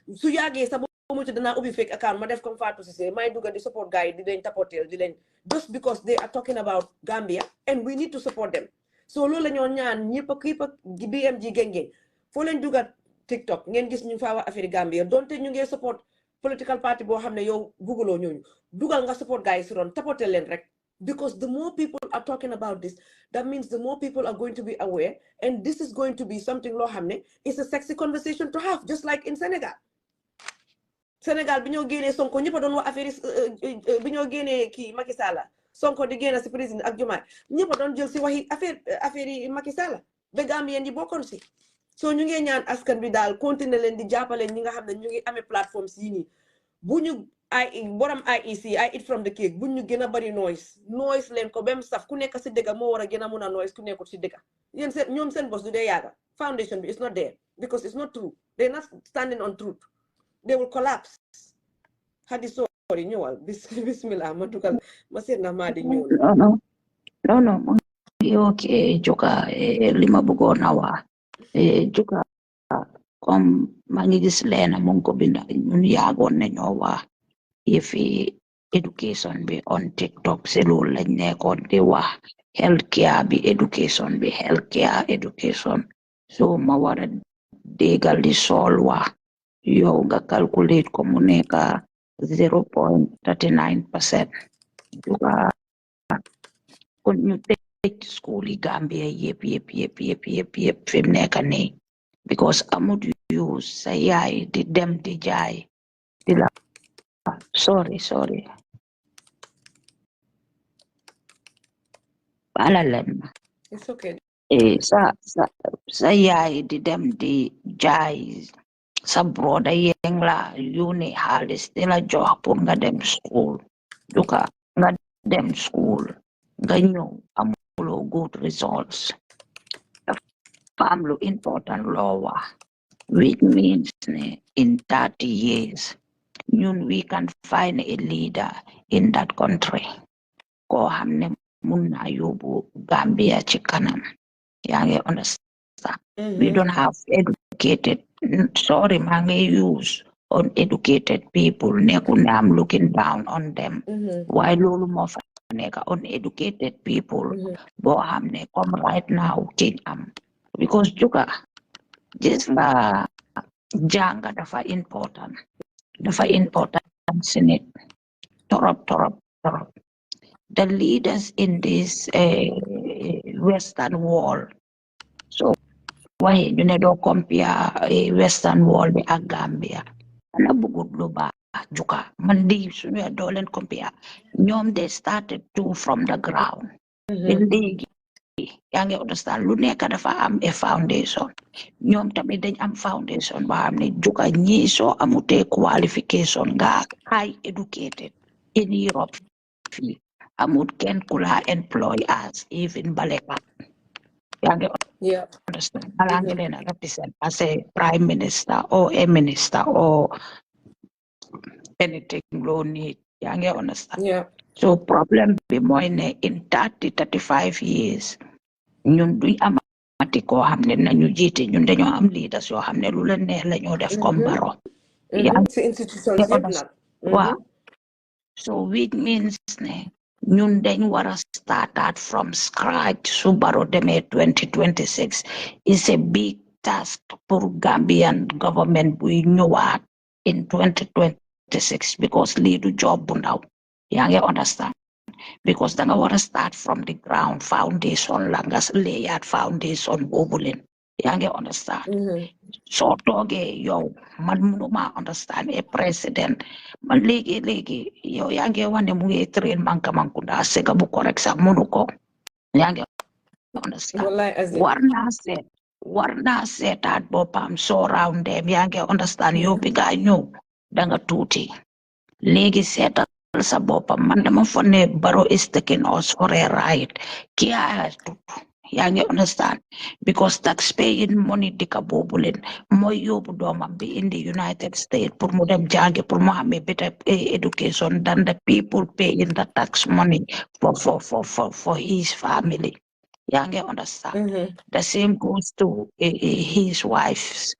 A: yi su yàggee sax boo mucc danaa ubbi fake account ma def comme Fatou Cissé may dugga di support gars yi di leen tapoteel di leen just because they are talking about Gambia and we need to support them so loolu la ñoo ñaan ñëpp ak BMG gengeen foo leen dugga TikTok ngeen gis ñu faa wax affaire Gambia donte ñu ngi support political party boo xam ne yow Google ñooñu dugal nga support gars yi si ron tapoteel leen rek because the more people are talking about this, that means the more people are going to be aware, and this is going to be something loo xam ne it's a sexy conversation to have, just like in Senegal. Senegal bi ñoo génnee Sonko ñëpp a doon wax affaire bi ñoo génnee kii Macky Sall Sonko di génne si président ak Diomaye ñëpp a doon jël si waxi affaire yi Macky Sall ba Gambien yi bokkoon si so ñu ngi ñaan askan bi daal continuer leen di jàppale ñi nga xam ne ñu ngi amee plateformes yi nii bu ñu borom IEC I eat from the cake bu ñu gën a bari noise leen ko bem saf ku nekk si dëgga moo war a gën a mun a noise ku nekkul si dëgga yéen seen ñoom seen bos du dee yaaga foundation bi is not there because it's not true they're not standing on truth they will collapse hadi sorry ñëwal bismillah ma dugal ma seet na maa di ñëw
F: no okay joka li ma bëggoon a wax joka comme maa ngi gis leena mu ngi ko binda ñun yaagoon nañoo wax yëfi education bi on TikTok si loolu lañ nekkoon di wax healthcare bi education so ma war a déggal di sool wax yow nga calculate ko mu nekk 0.39% juga kon ñu tëj school yi Gambia yëpp fi mu nekk nii because amut use sa yaay di dem di jaay di la sorry bala leen ma
A: it's okay
F: sa yaay di dem di jaay sa broda yeng la yónnee xaalis di la jox pour nga dem school duka nga dem school nga ñëw amuloo good results dafa am lu important loo wax which means in 30 years we can find a leader in that country koo xam ne mun na yóbbu Gambia ci kanam yaa ngi understand we don't have educated sorry maa ngi use uneducated people nekku ne am looking down on them waaye loolu moo fa nekk uneducated people boo xam ne comme right now kiñ am because juga gis nga jànga dafa important si nit torop the leaders in this western world so why ñu ne doo compare western world bi ak Gambia ana bugut lu baax juga man di suñu doo leen compare ñoom they started to from the ground léegi yaa ngi understand lu nekk dafa am a foundation ñoom tamit dañ am foundation boo xam ne juga ñi soo amutee qualification nga high educated in Europe fii amut kenn ku la employ as even balekat yaa ngi understand balaa ngi leen a represent as a prime minister or a minister or anything loo need yaa ngi understand so problem bi mooy ne in 35 years ñun duñ amati koo xam ne nañu jiite ñun dañoo am leaders yoo xam ne lu leen neex la ñoo def comme Barrow yaa ngi understand waaw so which means ne ñun dañ war a start from scratch su Barrow demee 2026 is a big task pour Gambian government buy ñëwaat in 2026 because lii du job bu ndaw yaa ngi understand because danga war a start from the ground foundation la nga layaat foundation boobu leen yaa ngi understand soo toogee yow man mënuma understand a president man léegi yow yaa ngi wane mu ngi train Mankunda sega bu correct sax mënu ko yaa ngi understand war naa seetaat boppam soo round dem yaa ngi understand yow bi nga ñëw danga tuuti léegi seetal sa boppam man dama foog ne Barrow is taking us for a ride kii aya tut yaa ngi understand because taxpaying money dika boobu leen mooy yóbbu doomam bi in the United States pour mu dem jàngi pour mu amee better education than the people paying the tax money for his family. yaa ngi understand the same goes to his wives.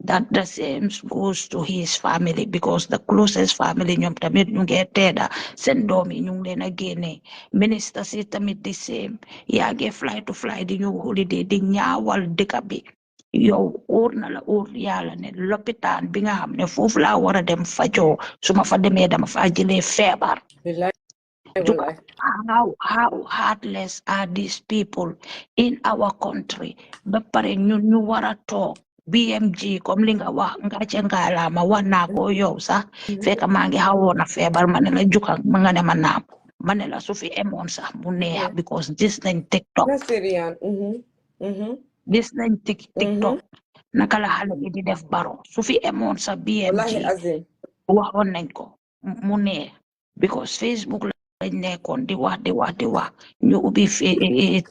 F: That the same goes to his family because the closest family ñoom tamit ñu ngi teeda seen doom yi ñu ngi leen a génne minister si tamit the same yaa ngi fly to fly di ñu holiday di ñaawal dëkk bi yow óor na la óor yàlla ne lopitaan bi nga xam ne foofu laa war a dem fajoo su ma fa demee dama fa jëlee feebar. How heartless are these people in our country ba pare ñu war a toog BMG comme li nga wax nga ca ngalaama wax naa ko yow sax fekk maa ngi xawoon a feebar ma ne la jukka ma nga ne ma naam ma ne la su fi emoon sax mu neex because gis nañ TikTok gis nañ TikTok naka la xale yi di def baro su fi emoon sax BMG waxoon nañ ko mu neex because Facebook lañ nekkoon di wax ñu ubbi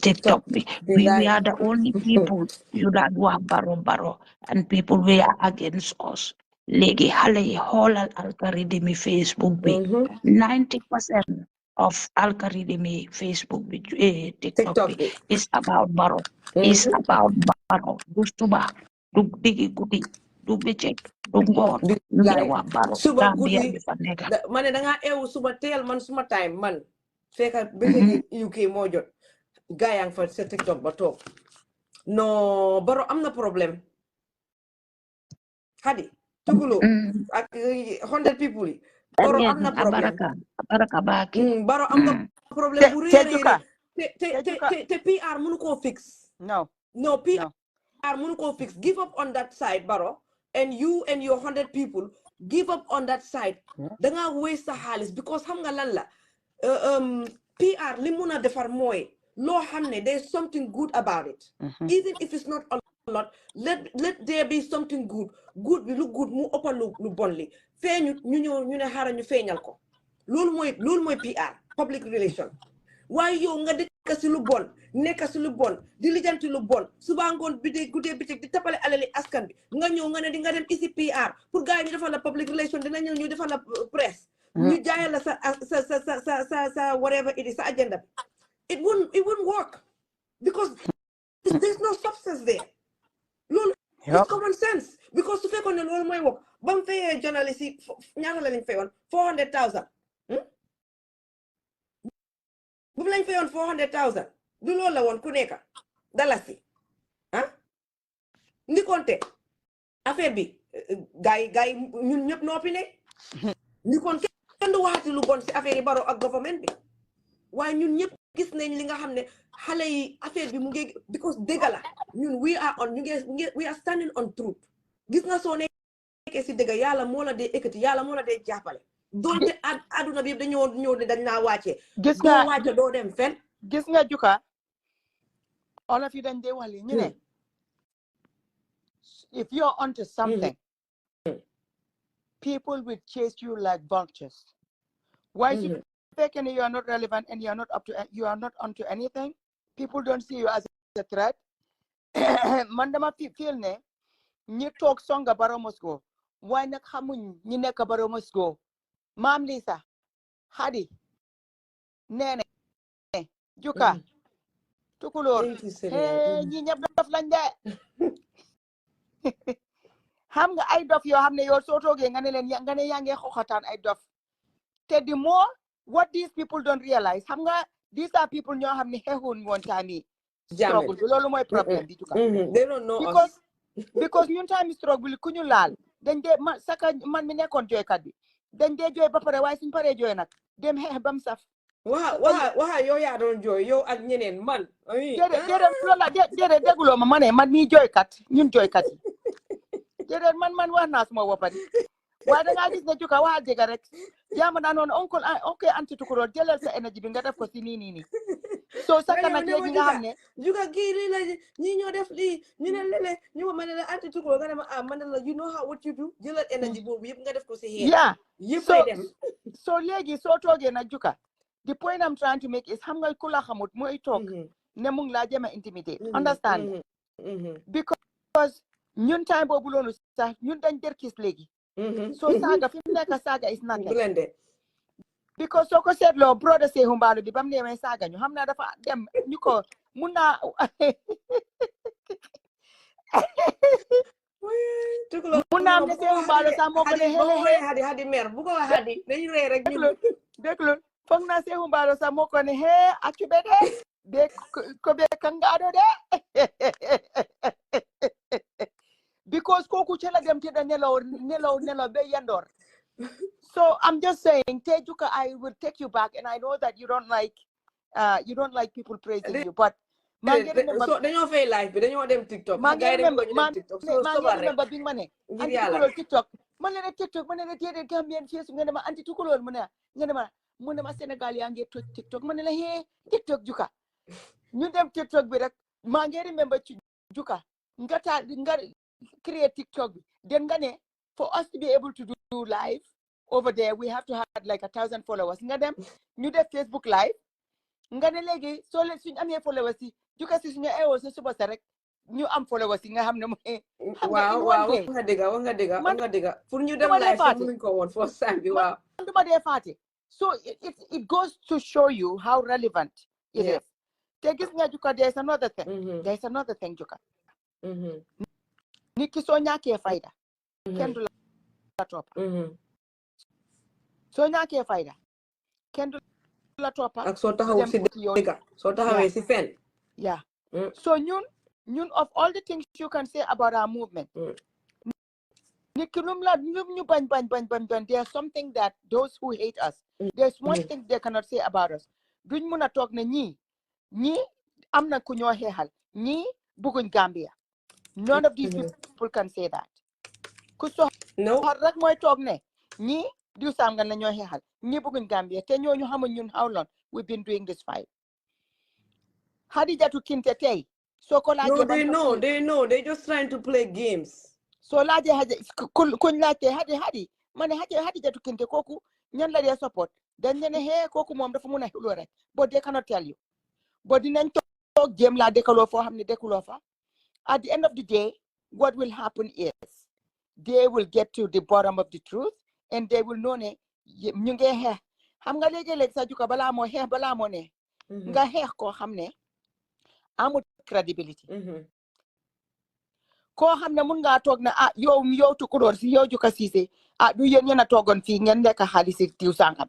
F: TikTok bi we are the only people you daan wax baro and people were against us léegi xale yi xoolal algorithm Facebook bi 90% of algorithm Facebook bi TikTok bi is about baro du suba du diggi guddi du bëccëg du ngoon ñu ngi wax baro
A: suba
F: Gambia
A: guddi
F: bi fa nekk
A: ma ne dangaa eewu suba teel man suma time man fekka bëccëg UK moo jot gaayang fa sa TikTok ba toog no baro am na problème hadi tugulo ak 100 people yi baro am na problème
F: baraka baaki
A: baro am na problème bu réer te PR mënu koo fix no PR mënu koo fix give up on that side baro and you and your 100 people give up on that side danga waste sa xaalis because xam nga lan la PR li mun a defar mooy loo xam ne there's something good about it even if it's not a lot let there be something good bi lu good mu ëppal lu bon li feeñu ñu ñëw ñu ne xaaral ñu feeñal ko loolu mooy PR public relation waaye yow nga dëkk si lu bon nekk si lu bon di lijanti lu bon suba ngoon bi de guddee bëccëg di tapale alali askan bi nga ñëw nga ne di nga dem isi PR pour gars yi ñu defal la public relation dina ñëw ñu defal la presse ñu jaayal la sa whatever it is sa agenda bi it wouldn't work because there's no substance there loolu it's common sense because su fekkoon ne loolu mooy wax ba mu fayee journaliste yi ñaata la lañ fayoon 400,000 bu mu lañ fayoon 400,000 du loolu la woon ku nekk dalasi ndikonte affaire bi gaay ñun ñëpp noppi ne ndikoon kenn du waxati lu bon si affaire yi baro ak government bi waaye ñun ñëpp gis nañ li nga xam ne xale yi affaire bi mu ngi because dëgg la ñun we are standing on truth gis nga soo nekkee si dëgg yàlla moo la dee ekkati yàlla moo la dee jàppale doonte aduna bi yëpp dañoo ñëw ne dañ naa wàccee
E: gis nga
A: doo wàcce doo dem fen
E: gis nga juka olof yi dañ dee wax li ñu ne if you're onto something people will chase you like vultures why su fekkee ne you are not relevant and you are not onto anything people don't see you as a threat man dama feel ne ñi toog songa Barrow must go waaye nag xamuñ ñi nekk Barrow must go maam Lisa Hadi Nene Juka Tukulóor ñi ñëpp dof lañ de xam nga ay dof yoo xam ne yow soo toogee nga ne leen nga ne yaa ngi xoxataan ay dof te di more what these people don't realize xam nga these are people ñoo xam ne xeexuñ woon time yi struggle bi loolu mooy problème bi Juka
A: they don't know
E: because ñun time struggle bi ku ñu laal dañ dee man mi nekkoon jooykat bi dañ dee jooy ba pare waaye suñ paree jooy nag dem xeex bam saf
A: waa yow yaa doon jooy yow ak ñeneen man
E: déedéet dégguloo ma ne man mii jooykat ñun jooykat yi déedéet man wax naa suma boppati waaye dangaa gis ne Juka waxal dëgg rek yaa ma naa noonu oncle anti Tukulóor jëlal sa énergie bi nga def ko si nii so saka nag léegi nga xam ne
A: Juka kii lii la ñi ñoo def lii ñu ne lele ñu ma ne la anti Tukulóor nga ne ma man la you know how what you do jëlal énergie boobu yëpp nga def ko si xeet yëpp lay def
E: so léegi soo toogee nag Juka the point I'm trying to make is xam nga ku la xamut mooy toog ne mu ngi laa jema intimidate understand because ñun time boobu loolu sax ñun dañ derkis léegi so Saga fi mu nekk Saga is nothing because soo ko seetloo brother Sehu Mbalu bi bam demee Saga ñu xam naa dafa dem ñu ko mun naa mun naa am ne Sehu Mbalu sax moo ko ne
A: hadi mer bu ko wax hadi dañu ree rek ñu
E: déglul foog naa Sehu Mbalu sax moo ko ne accu be de ko be kangaado de because kooku ci la dem te da nelaw be yandor. So I'm just saying, Tejuka, I will take you back, and I know that you don't like people praising you, but
A: so then you feel like, but then you want them TikTok. TikTok. So
E: remember being money. TikTok. Money TikTok. Money the Gambian face. Money ma anti tukulol money ma Senegal yange TikTok. Money la hey TikTok Juka. You them TikTok be like mangi remember Juka. Ngata create TikTok. Then gane for us to be able to do live over there, we have to have like 1,000 followers. Nga dem ñu def Facebook live. Nga ne léegi soo leen suñu amee followers yi juka si suñu ewo sa suba sa rek ñu am followers yi nga xam ne mooy.
A: waaw wax nga dëgg pour ñu dem live sax mënuñ ko woon for time bi waaw.
E: Duma dee faate. So it goes to show you how relevant it is. Te gis nga juka there's another thing. There's another thing juka. Nit ki soo ñàkkee fayda. Kenn du la toppa. Soo ñàkkee fayda. Kenn du la toppa.
A: Ak soo taxaw si dëgg soo taxawee si fen.
E: Yeah. So ñun of all the things you can say about our movement. Nit ki lum ñu bañ. There's something that those who hate us. There's one thing they cannot say about us. Duñ mun a toog ne ñii am na ku ñoo xeexal. Ñii bëgguñ Gambia. None of these people can say that. No. Rek mooy toog ne ñii diw sam nga la ñoo xeexal ñii bëgguñ Gambia te ñooñu xamuñ ñun how long we've been doing this fight. Hadijatu Kinte tey soo ko laajee.
A: No, they know. They're just trying to play games.
E: Soo laajee kuñ laajtee hadi ma ne Hadijatu Kinte kooku ñan la dee support dañ ne kooku moom dafa mun a xuloo rek but they cannot tell you. But dinañ toog jéem laa dëkkaloo foo xam ne dëkkuloo fa. At the end of the day, what will happen is they will get to the bottom of the truth and they will know ne ñu ngi xeex xam nga léegi-léegi sa juka balaa moo xeex balaa moo ne nga xeex koo xam ne amul credibility koo xam ne mun ngaa toog ne yow tukulóor si yow juka siise du yéen a toogoon fii ngeen nekk xaalis tiw sangam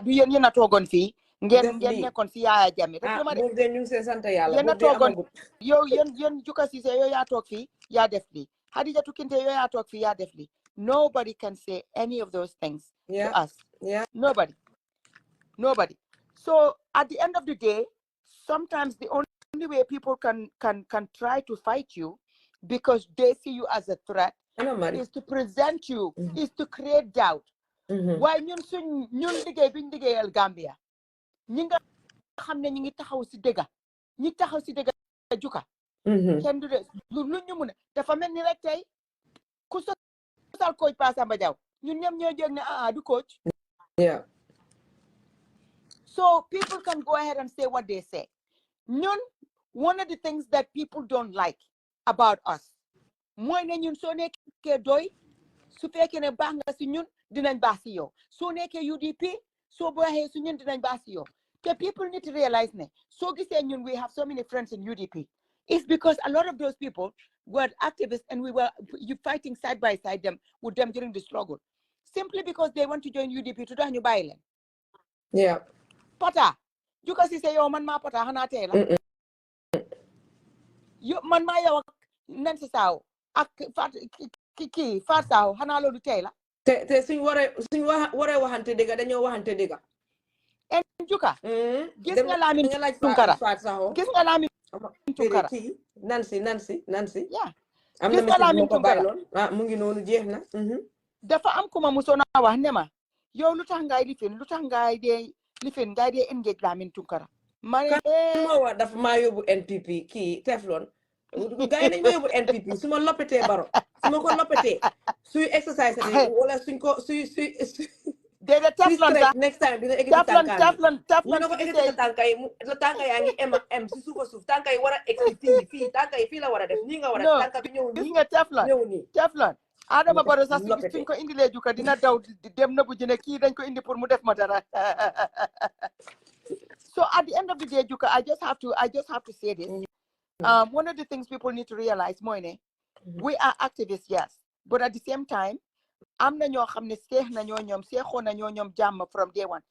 E: du yéen a toogoon fii ngeen nekkoon si Yaaya Jammeh
A: boobu de ñu ngi seen sant yàlla
E: yéen a toogoon yow yéen juka siise yow yaa toog fii yaa def lii Hadijatu Kinte yow yaa toog fii yaa def lii nobody can say any of those things to us. Nobody. So at the end of the day, sometimes the only way people can try to fight you because they see you as a threat is to present you, is to create doubt. Why ñun liggéey biñ liggéeyal Gambia ñi nga xam ne ñi ngi taxaw si dëgga ñi taxaw si dëgga juka kenn du de lu ñu mun dafa mel ni rek tey ku sal coach Pa Samba Jaw ñun ñëm ñoo jóg ne du coach. So people can go ahead and say what they say. One of the things that people don't like about us mooy ne ñun soo nekkee doy su fekkee ne baax nga si ñun dinañ baax si yow soo nekkee UDP soo baaxee si ñun dinañ baax si yow te people need to realize ne soo gisee ñun we have so many friends in UDP. It's because a lot of those people were activists and we were fighting side by side with them during the struggle. Simply because they want to join UDP to do new violence.
A: Yeah.
E: Pata, you can say, yo, man, ma pata, hana tela. You man, ma yo, nancy sao, fat sao, hana lo tela.
A: Te sing what I want to dig, then you want to dig.
E: And Juka, gis nga lamin tunkara. Gis nga lamin tunkara.
A: Nancy.
E: Yeah.
A: I'm not lamin tunkara. Mu ngi nonu jeex na.
E: Dafa am kuma musona wax ne ma yow lutax ngay lifin ngay de engage lamin tunkara.
A: Man mo wa dafa ma yóbbu NPP ki Teflon. Gaay nañ ma yóbbu NPP suma lopete baro. Suma ko lopete suy exercise wala suñ ko suy Teflon next time dina egg
E: Teflon
A: ñu ko egg sa tànka yi la tànka yaa ngi em si suuf tànka yi war a egg si fii tànka yi fii la war a def nii nga war a tànka bi ñëw nii
E: gis nga Teflon Adama Barrow sax suñ ko indilee juka dina daw dem na bu jine kii dañ ko indi pour mu def ma dara. So at the end of the day, Juka, I just have to say this. One of the things people need to realize, Moine, we are activists, yes, but at the same time, I'm na ñoo xamne seex na ñoo ñom seexo na ñoo ñom jàmm from day one.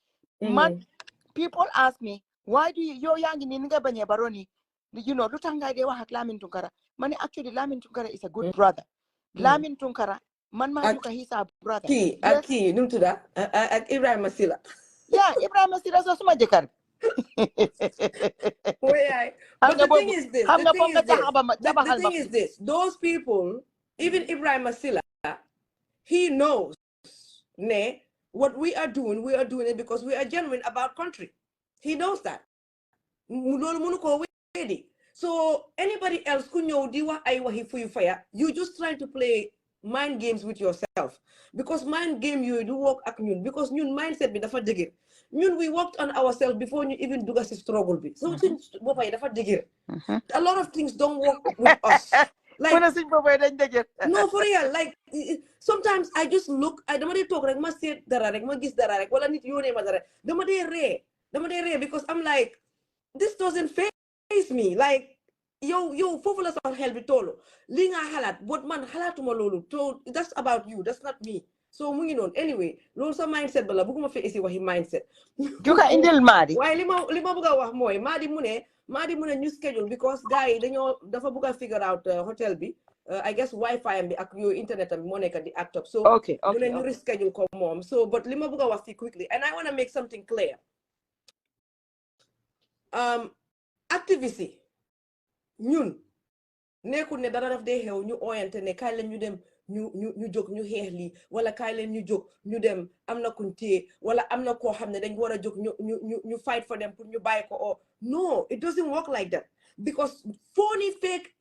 E: Man, people ask me, why do you yaangi ni nga bañe Baroni? You know, lu tax ngay de wax ak Lamin Tunkara? Man, actually Lamin Tunkara is a good brother. Lamin Tunkara, man ma Juka, he's our brother.
A: Aki, num tuda? Ak Ibrahim Masila. Yeah,
E: Ibrahim Masila so suma jëkkër.
A: But the thing is this, those people, even Ibrahim Masila, he knows what we are doing it because we are genuine about country. He knows that. So anybody else who know you just trying to play mind games with yourself, because mind game you do work at ñun, because ñun mindset bi dafa dëgër. ñun we worked on ourselves before you even do a struggle bi. So suñ bopay dafa dëgër. A lot of things don't work with us. Like no, for real, like sometimes I just look, I dama dey talk rek ma seet dara rek ma gis dara rek wala nit yónnee ma dara dama dey ree because I'm like, this doesn't faze me. Like yow foofu la sax xel bi tollu li nga xalaat but man xalaatuma loolu, so that's about you, that's not me. So mu ngi noonu anyway loolu sa mindset bala bëgguma fi isi waxi mindset
E: Juka indil Madi
A: waaye li ma bëgg a wax mooy Madi mu ne ñu schedule because gars yi dafa bëgg a figure out hotel bi I guess Wi-Fi am bi ak yooyu internet am bi moo nekk di act up, so mu ne ñu reschedule ko moom. So but li ma bëgg a wax fii quickly, and I want to make something clear. Activity ñun nekkul ne dara daf dee xew ñu oyante ne kaay leen ñu dem ñu jóg ñu xeex lii wala kaay leen ñu jóg ñu dem am na kuñ téye wala am na koo xam ne dañ war a jóg ñu fight for them pour ñu bàyyi ko. Or no, it doesn't work like that, because phony fake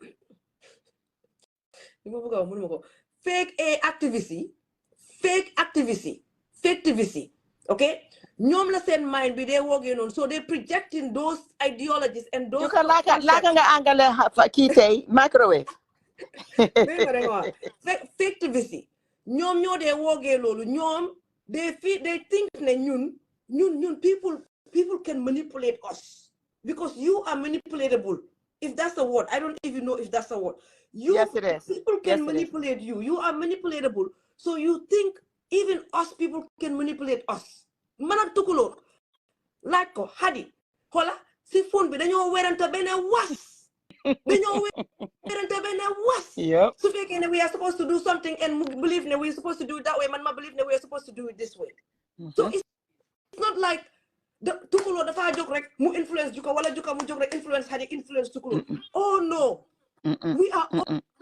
A: activity, okay, ñoom la seen mind bi dee woogee noonu, so they projecting those ideologies and those
E: laaka nga angale kii tey microwave
A: fake activity ñoom ñoo dee woogee loolu. ñoom they think ne ñun people can manipulate us because you are manipulatable, if that's a word. I don't even know if that's a word.
E: Yes, it is.
A: People can manipulate you. You are manipulatable, so you think even us people can manipulate us. Man ak tukulóor laaj ko Hadi xola si phone bi dañoo werante benn was su fekkee ne we are supposed to do something and mu believe ne we are supposed to do it that way, man ma believe ne we are supposed to do it this way. So it's not like the tukulóor dafa jóg rek mu influence Juka wala Juka mu jóg rek influence Hadi influence tukulóor. Oh no, we are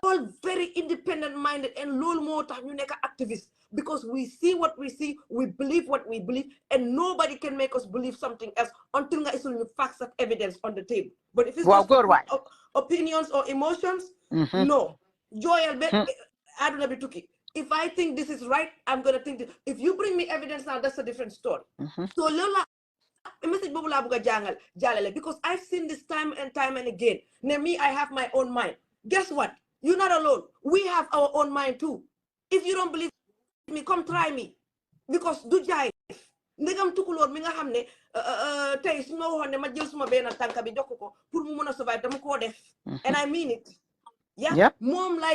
A: all very independent minded, and loolu moo tax ñu nekk activists, because we see what we see, we believe what we believe, and nobody can make us believe something else until nga isul facts and evidence on the table. But if it's just opinions or emotions, no. Joyal aduna bi tukki. If I think this is right, I'm gonna think this. If you bring me evidence now, that's a different story. So lola message bobu la buga jàllale, because I've seen this time and again. Me, I have my own mind. Guess what? You're not alone. We have our own mind too. If you don't believe me, come try me, because du jaay ndegam tukulóor mi nga xam ne tey su ma waxoon ne ma jël suma benn tànka bi jox ko pour mu mën a survive dama koo def, and I mean it. Moom lay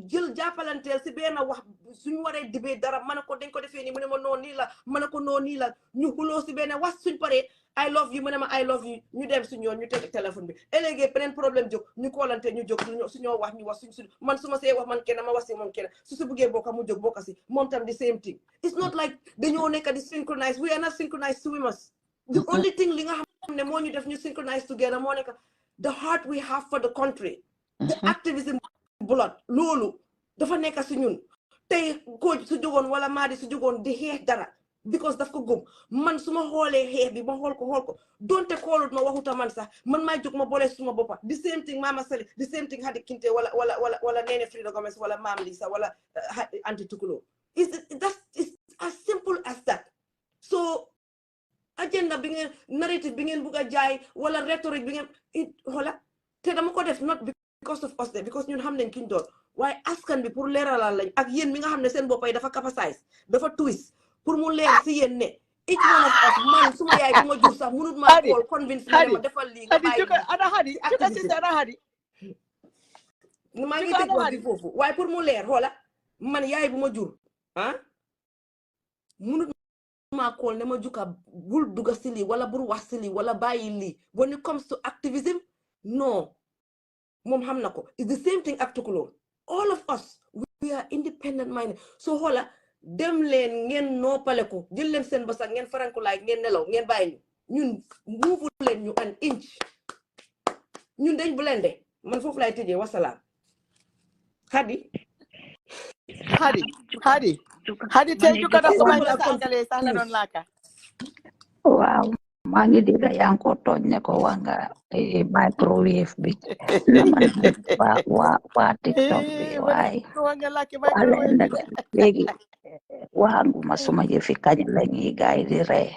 A: jël jàppalanteel si benn wax suñu waree dibee dara mën a ko dañ ko defee nii mu ne ma noonu nii la mën a ko noonu nii la ñu xuloo si benn wax suñ paree I love you mu ne ma I love you ñu dem suñu yoon ñu teg téléphone bi ëllëgee beneen problème jóg ñu koolante ñu jóg suñoo wax ñu wax suñ man su ma see wax man kenn ma wax si moom kenn su buggee bokka mu jóg bokka si moom tam the same thing. It's not like dañoo nekk di synchronize. We are not synchronized swimmers. The only thing li nga xam ne moo ñu def ñu synchronize together moo nekk the heart we have for the country, the activism blood. Loolu dafa nekk si ñun. Tey ko su jógoon wala Madi su jógoon di xeex dara because daf ko gëm, man su ma xoolee xeex bi ma xool ko donte xoolut ma waxuta man sax man may jóg ma boole suma boppa. The same thing Mama Sali, the same thing Hadi Kinte wala Nene Frida Gomez wala Mam Lisa wala Anti Tukulo. It's as simple as that. so agenda bi ngeen narrative bi ngeen bugg a jaay wala rhetoric bi ngeen xola te dama ko def not because of us de because ñun xam nañ kiñ doon waaye askan bi pour leeralal lañ ak yéen mi nga xam ne seen boppay dafa capacise dafa twist pour mu leer si yéen ne each one of us man suma yaay bu ma jur sax munut ma xool convince ma ne ma defal lii nga bàyyi maa ngi tëj wax bi foofu waaye pour mu leer xoola man yaay bu ma jur munut ma xool ne ma juka bul duga si lii wala bul wax si lii wala bàyyi lii when it comes to activism no moom xam na ko it's the same thing ak Tukulóor all of us we are independent minded so xoola dem leen ngeen noppale ko jël leen seen basak ngeen faranku laay ngeen nelaw ngeen bàyyi ñu ñun muufu leen ñu an inch ñun dañ blende man foofu laay tëjee wasalaam Hadi
E: tey ju kana ko bañ sa angale sax la doon laaka
F: waaw maa ngi dégg yaa ngi ko tooñ ne ko wax nga microwave bi naman waa TikTok bi waaye léegi waxanguma suma yëfi kañ la ñuy gaay di ree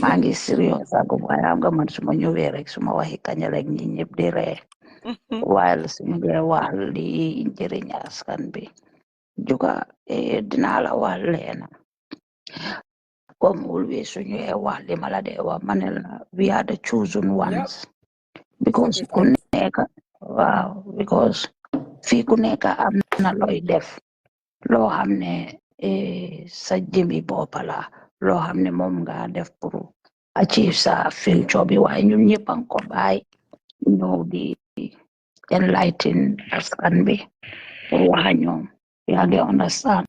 F: maa ngi serious ak waaye am nga man suma ñëwee rek suma waxi kañ la ñi ñëpp di ree waaye suñu dee wax li njëriñ askan bi juga dinaa la wax leena comme always suñu wax li ma la dee wax ma ne la we are the chosen ones because ku nekk waaw because fii ku nekk am na looy def loo xam ne sa jëmi bopp la loo xam ne moom nga def pour achieve sa future bi waaye ñun ñëpp a ngi ko bàyyi ñëw di enlighten askan bi pour wax ñoom yaa ngi understand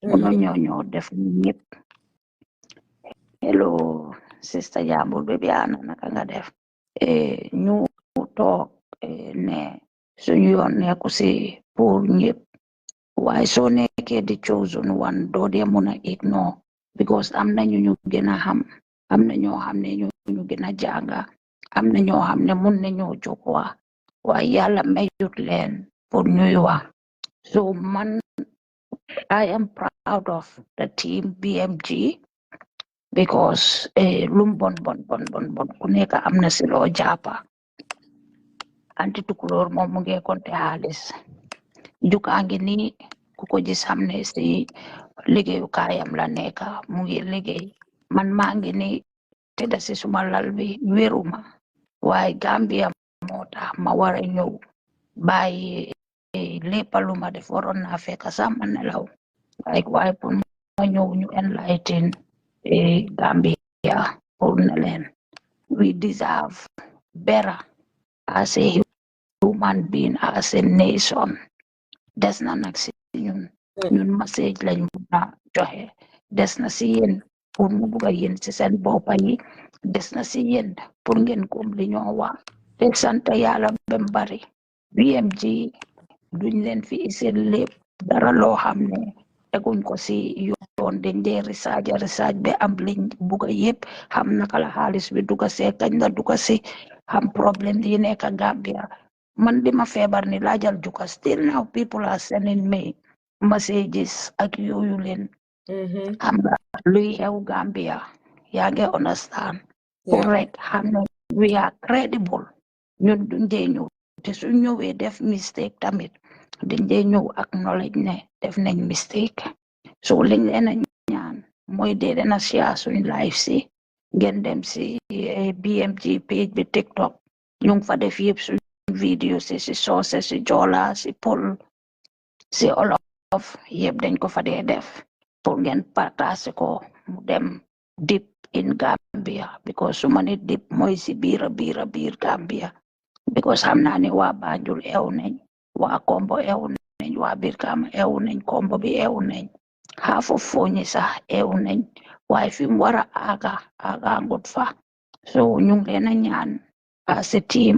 F: mëno ñoo def ñëpp hello sister Jambur bi ana naka nga def ñu toog ne suñu yoon nekku si pour ñëpp waaye soo nekkee di chosen one doo dee mun a ignore because am na ñu gën a xam am na ñoo xam ne ñu gën a jànga am na ñoo xam ne mun nañoo jóg wax waaye yàlla mayut leen pour ñuy wax so man I am proud of the team BMG because lum bon ku nekk am na si loo jàppa anti Tukulóor moom mu ngi konte xaalis jukaa ngi nii ku ko gis xam ne si liggéeyu kaayam la nekk mu ngi liggéey man maa ngi nii tëdda si suma lal bi wéruma waaye Gambia moo tax ma war a ñëw bàyyi lépp lu ma def waroon naa fekk sax ma nelaw waaye pour ma ñëw ñu enlighten Gambia pour ne leen we deserve better as a human being as a nation des na nag si ñun message lañu mun a joxe des na si yéen pour mu bugg a yéen si seen boppa yi des na si yéen pour ngeen kom li ñoo wax te sant yàlla bem bari BMG duñ leen fi iseel lépp dara loo xam ne teguñ ko si yoon dañ dee research be am liñ bugga yépp xam naka la xaalis bi duga see kañ la duga si xam problème yi nekk Gambia man di ma feebar ni laajal juka still now people are sending me messages ak yooyu leen xam nga luy xew Gambia yaa ngi understand pour rek xam ne we are credible ñun duñ dee ñëw te su ñëwee def mistake tamit dañ dee ñëw ak knowledge ne def nañ mistake so liñ leen a ñaan mooy dee dena share suñ live si ngeen dem si BMG page bi TikTok ñu ngi fa def yëpp suñ video si soose si joola si pol si olof yëpp dañ ko fa dee def pour ngeen partage ko mu dem deep in Gambia because su ma ne deep mooy si biir Gambia because xam naa ne waa Banjul eew nañ waa Kombo eew nañ waa Birkama eew nañ Kombo bi eew nañ xaafo fooñi sax eew nañ waaye fi mu war a aaga ngut fa so ñu ngi leen a ñaan as a team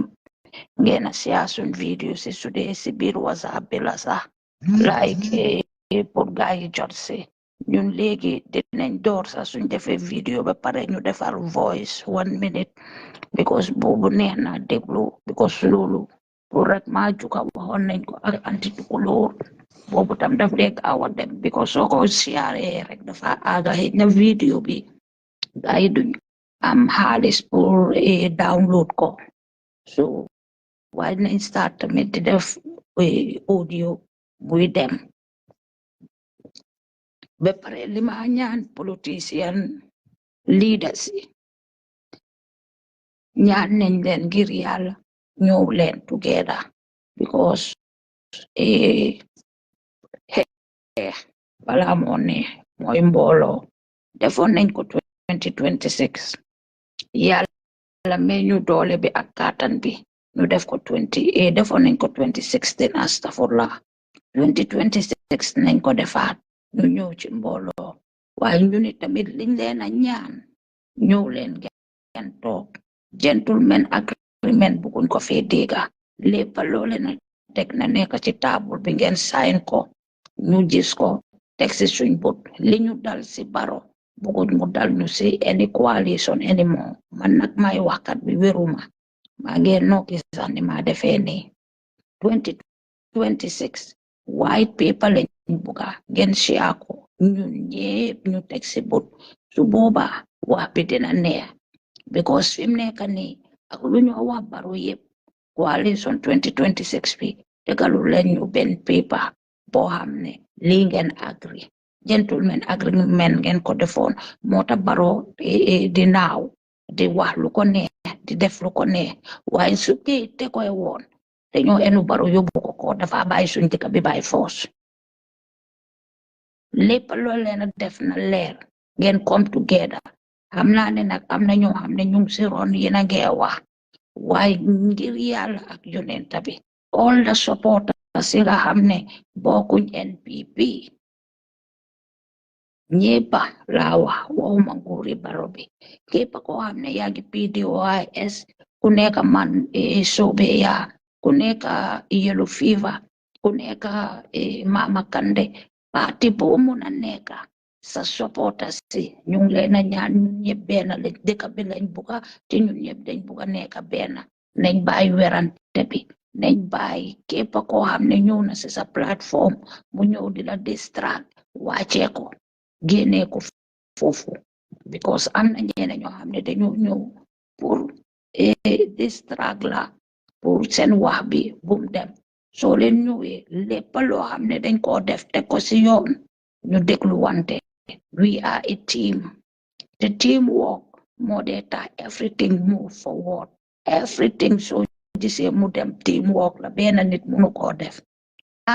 F: ngeen a share suñ video si su dee si biir WhatsApp bi la sax like pour gaa yi jot si ñun léegi dinañ door sax suñ defee video ba pare ñu defar voice 1 minute because boobu neex na déglu because loolu pour rek maa juga waxoon nañ ko ak anti Tukulóor boobu tam daf dee gaaw a dem because soo ko siyaaree rek dafa aaga xëy na video bi gars yi duñ am xaalis pour download ko so waaye nañ start tamit di def audio buy dem ba pare li ma ñaan politicien leaders yi ñaan nañ leen ngir yàlla ñëw leen together because balaa moo ne mooy mbooloo defoon nañ ko 2026 yàlla may ñu doole bi ak kàttan bi ñu def ko defoon nañ ko 2016 astafurlah 2026 nañ ko defaat ñu ñëw ci mbooloo waaye ñu ni tamit liñ leen a ñaan ñëw leen ngeen toog gentleman agreement buguñ ko fee dégga lépp loo leen a teg na nekk ci taabul bi ngeen sign ko ñu gis ko teg si suñ bët li ñu dal si baro buguñ mu dal ñu si any coalition anymore man nag may waxkat bi wéruma maa ngeen nokki sax ni maa defee nii 2026 white paper lañ buga ngeen share ko ñun ñépp ñu teg si bët su boobaa wax bi dina neex because fi mu nekk nii ak lu ñu wax baro yépp coalition 2026 bi tegalul leen ñu benn paper boo xam ne lii ngeen agree gentleman agreement ngeen ko defoon moo tax baro di naaw di wax lu ko neex di def lu ko neex waaye su te koy woon dañoo enu baro yóbbu ko dafa bàyyi suñ dëkk bi bàyyi force lépp loolu leen a def na leer ngeen come together xam naa ne nag am na ñoo xam ne ñu ngi si ron yéen a ngee wax waaye ngir yàlla ak yonent bi all the supporters si nga xam ne bokkuñ NPP ñépa laa wax waxuma nguuri baro bi képp koo xam ne yaa ngi PDOIS ku nekk man sobe yaa ku nekk yellow fever ku nekk Mama Kande parti boo mun a nekk sa supporters si ñu ngi leen a ñaan ñun ñëpp benn lañ dëkk bi lañ buga te ñun ñëpp dañ buga nekk benn nañ bàyyi werante bi nañ bàyyi képp koo xam ne ñëw na si sa plateforme mu ñëw di la distract wàccee ko génnee ko foofu because am na ñeneen ñoo xam ne dañoo ñëw pour distract la pour seen wax bi bum dem soo leen ñëwee lépp loo xam ne dañ koo def te ko si yoon ñu déglu wante we are a team the teamwork moo dee tax everything move forward everything soo gisee mu dem teamwork la benn nit mënu koo def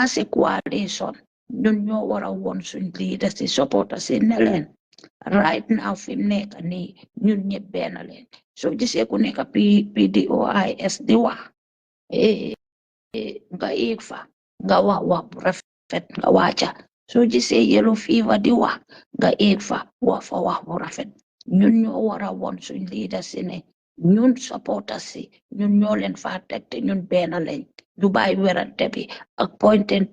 F: as a coalition ñun ñoo war a woon suñ leader si supporter si ne leen right now fi mu nekk nii ñun ñëpp benn leen soo gisee ku nekk PDOIS di wax nga yéeg fa nga wax wax bu rafet nga wàcca soo gisee yellow fever di wax nga yéeg fa wax bu rafet ñun ñoo war a woon suñ leader si ne ñun supporter si ñun ñoo leen fa teg te ñun benn lañ ñu bàyyi werante bi ak pointing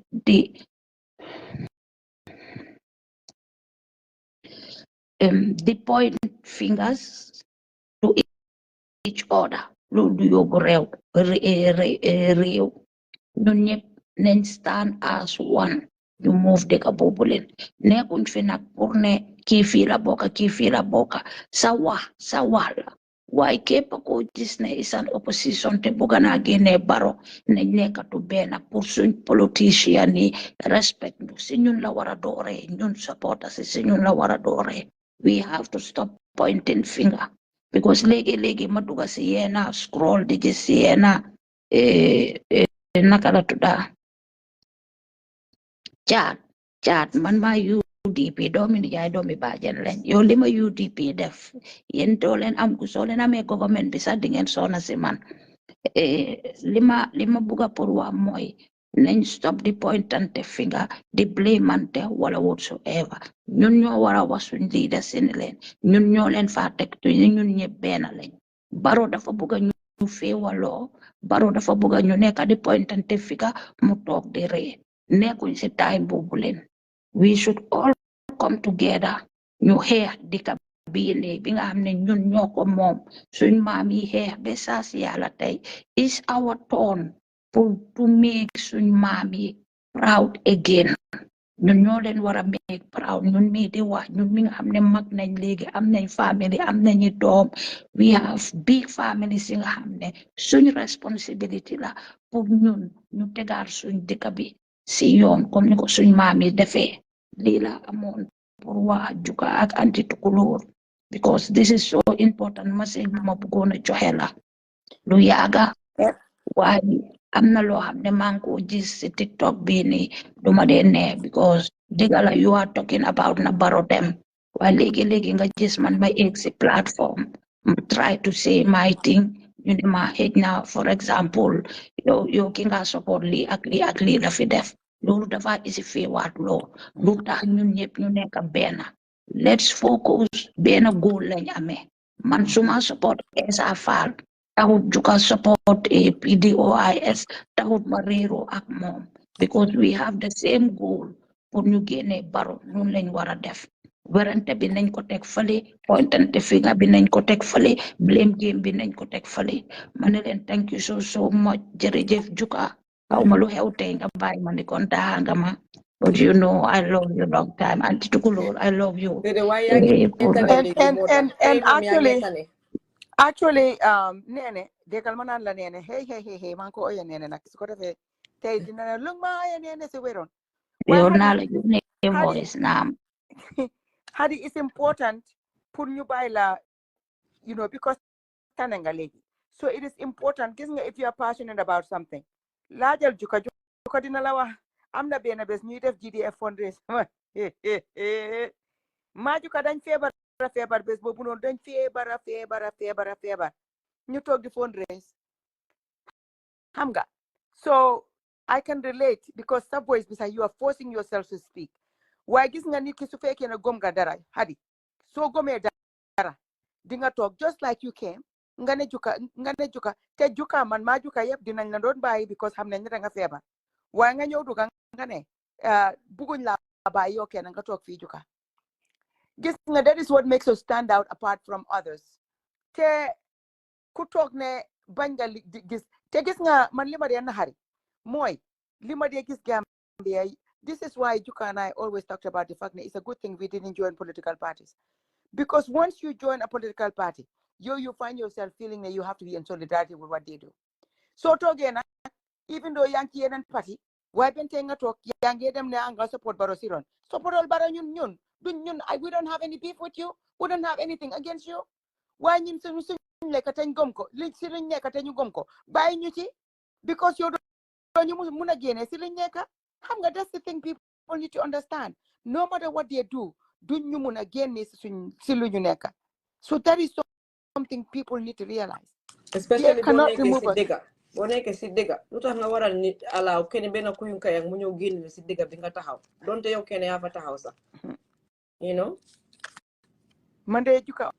F: the point fingers to each other loolu du yóbbu réew ñun ñëpp nañ stand as one ñu move dëkk boobu leen nekkuñ fi nag pour ne kii fii la bokka sa wax la waaye képp koo gis ne isan opposition te bëgg naa génne baro nañ nekkatu benn pour suñ politicien yi respect ñu si ñun la war a dooree ñun supporters si ñun la war a dooree we have to stop pointing finger because léegi ma dugga si yeena scroll di gis si yeena naka la tudda caat man ma UDP doomi nijaay doomi baajen lañ yow li ma UDP def yéen doo leen am ku soo leen amee government bi sax di ngeen soona si man li ma bugga pour wax mooy nañ stop di pointante finger di blamante wala whatsoever ñun ñoo war a wax suñ leader si ne leen ñun ñoo leen faa teg tu ñun ñëpp benn lañ baro dafa bugga ñu féewaloo baro dafa bugga ñu nekk di pointante finger mu toog di ree nekkuñ si time boobu leen we should all come together ñu xeex dika biine bi nga xam ne ñun ñoo ko moom suñ maam yi xeex ba saa si yàlla tey is our turn to make suñ maam yi proud again ñun ñoo leen war a make proud ñun mii di wax ñun mi nga xam ne mag nañ léegi am nañ family am nañu doom we have big families yi nga xam ne suñ responsibility la pour ñun ñu tegaar suñ dëkk bi si yoon comme ni ko suñ maam yi defee lii la amoon pour wax Juga ak anti tukulóor because this is so important message bu ma bëggoon a joxe la lu yaaga waaye am na loo xam ne maa ngi ko gis si TikTok bii nii duma dee ne because dëgg la you are talking about na baro dem waaye léegi nga gis man ma egg si platform ma try to say my thing ñu ne ma xëj na for example yow ki nga support lii ak lii la fi def loolu dafa isi feewaat loo lu tax ñun ñëpp ñu nekk benn let's focus benn goal lañ amee man suma support Essa Faal taxut Juga support a PDOIS taxut ma réero ak moom because we have the same goal pour ñu génne baro ñun lañ war a def werante bi nañ ko teg fale pointante finger bi nañ ko teg fale blame game bi nañ ko teg fale ma ne leen thank you so much jërëjëf Juga xaw ma lu xew tey nga bàyyi ma ni kon daa nga ma but you know I love you long time anti tukulóor I love you
E: and actually nene degal ma naan la nene hey man ko oye nene nag su ko defee tey dina ne lung ma oye nene si wéroon
F: yow naa la yónnee voice naam
E: Hadi it's important pour ñu bàyyi la because tane nga léegi so it is important gis nga if you are passionate about something laajal Juga dina la wax am na benn bés ñuy def GDF fundraising maa Juga dañ feebar bés boobu noonu dañ feebar ñu toog di fundraise xam nga so I can relate because sa voice bi sax you are forcing yourself to speak waaye gis nga nit ki su fekkee ne gom nga dara Hadi soo gomee dara di nga toog just like you came nga ne Juga te Juga man maa Juga yëpp dinañ la doon bàyyi because xam nañ ne da nga feebar waaye nga ñëw duga nga ne bugguñ la bàyyi yow kenn nga toog fii Juga gis nga that is what makes us stand out apart from others te ku toog ne bañ nga gis te gis nga man li ma dee naxari mooy li ma dee gis Gambia this is why Juga and I always talked about the fact that it's a good thing we didn't join political parties because once you join a political party you find yourself feeling that you have to be in solidarity with what they do so toogee nag even though yaa ngi ci yeneen parti waaye bente nga toog yaa ngi dem ne nga support Barrow si ron supportal Barrow ñun we don't have any beef with you we don't have anything against you waaye ñun suñ lekk te ñu gom ko li si luñ nekk te ñu gom ko bàyyi ñu ci because yow doo ñu mun a génne si luñ nekk xam nga that's the thing people need to understand no matter what they do duñ ñu mun a génne si lu ñu nekk so that is something people need to realize
A: especially boo nekkee si dëgga lu tax nga waral nit alaaw kenn benn kuyun kayang mu ñëw génn si dëgga bi nga taxaw donte yow kenn yaa fa taxaw sax
E: man de Juga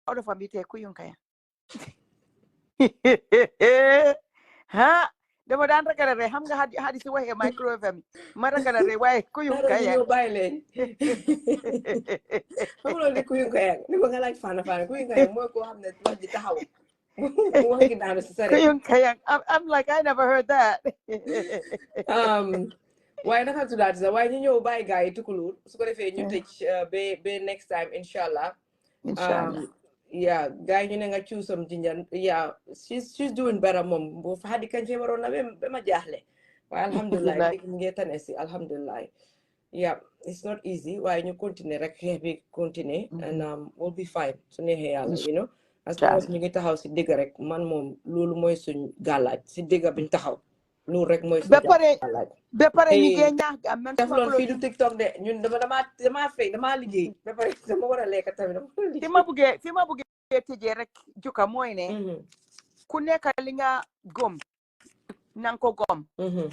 E: odo fa mbite kuyun kayang ha dama daan ragala re xam nga hadi si waxee microwave ma ragala re waaye kuyun kayang
A: ñoo bàyyi leen xam nga di kuyun kayang ni ba nga laaj faana kuyun kayang mooy koo xam ne wax ji taxaw
E: I'm like I never heard that
A: waaye naka tuddaati sax waaye ñu ñëw bàyyi gars yi tukulóor su ko defee ñu tëj ba next time inshallah yeah gars yi ñu ne nga choose some ginger yeah she's doing better moom boo fa Hadi kan feebaroon na ba ma jaaxle waaye alhamdulilah léegi mu ngi tane si alhamdulilah yeah it's not easy waaye ñu continuer rek xeex bi continuer and we'll be fine su neexee yàlla as long as ñu ngi taxaw si dëgg rek man moom loolu mooy suñ gàllaaj si dëgg biñ taxaw loolu rek mooy suñ gàllaaj
E: ba pare ñu ngi ñaax am
A: def loon fii du TikTok de ñun damaa fay damaa liggéey ba pare dama war a lekk tamit
E: fi ma buggee tëjee rek Juga mooy ne ku nekk li nga gom nang ko gom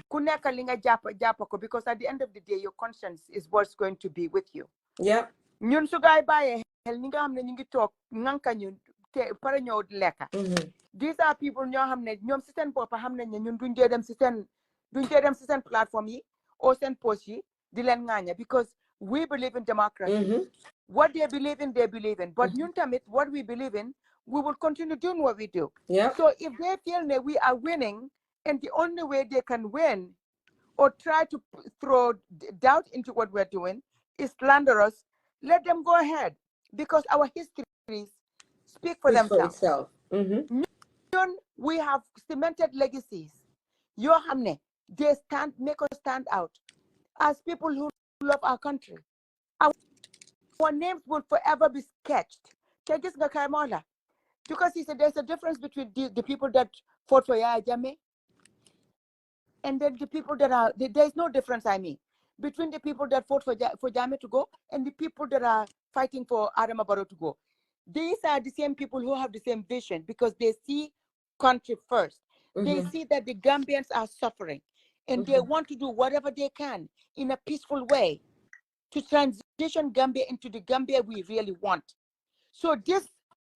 E: ku nekk li nga jàpp ko because at the end of the day your conscience is what's going to be with you ñun su gaay bàyyee xel ñi nga xam ne ñu ngi toog nganka ñu te pare ñëw lekka these are people ñoo xam ne ñoom si seen bopp xam nañ ne ñun duñ dee dem si seen plateforme yi o seen post yi di leen ŋaaña because we believe in democracy what they believe in but ñun tamit what we believe in we will continue doing what we do so if they feel that we are winning and the only way they can win or try to throw doubt into what we're doing is slanderous, let them go ahead, because our histories speak for themselves. We have cemented legacies. Your hamne, they make us stand out as people who love our country. Our names will forever be sketched. Because he said there's a difference between the people that fought for Yaya Jammeh and then the people that are, there's no difference, I mean, between the people that fought for Jammeh to go and the people that are fighting for Adama Barrow to go. These are the same people who have the same vision because they see country first. They see that the Gambians are suffering and they want to do whatever they can in a peaceful way to transition Gambia into the Gambia we really want. So this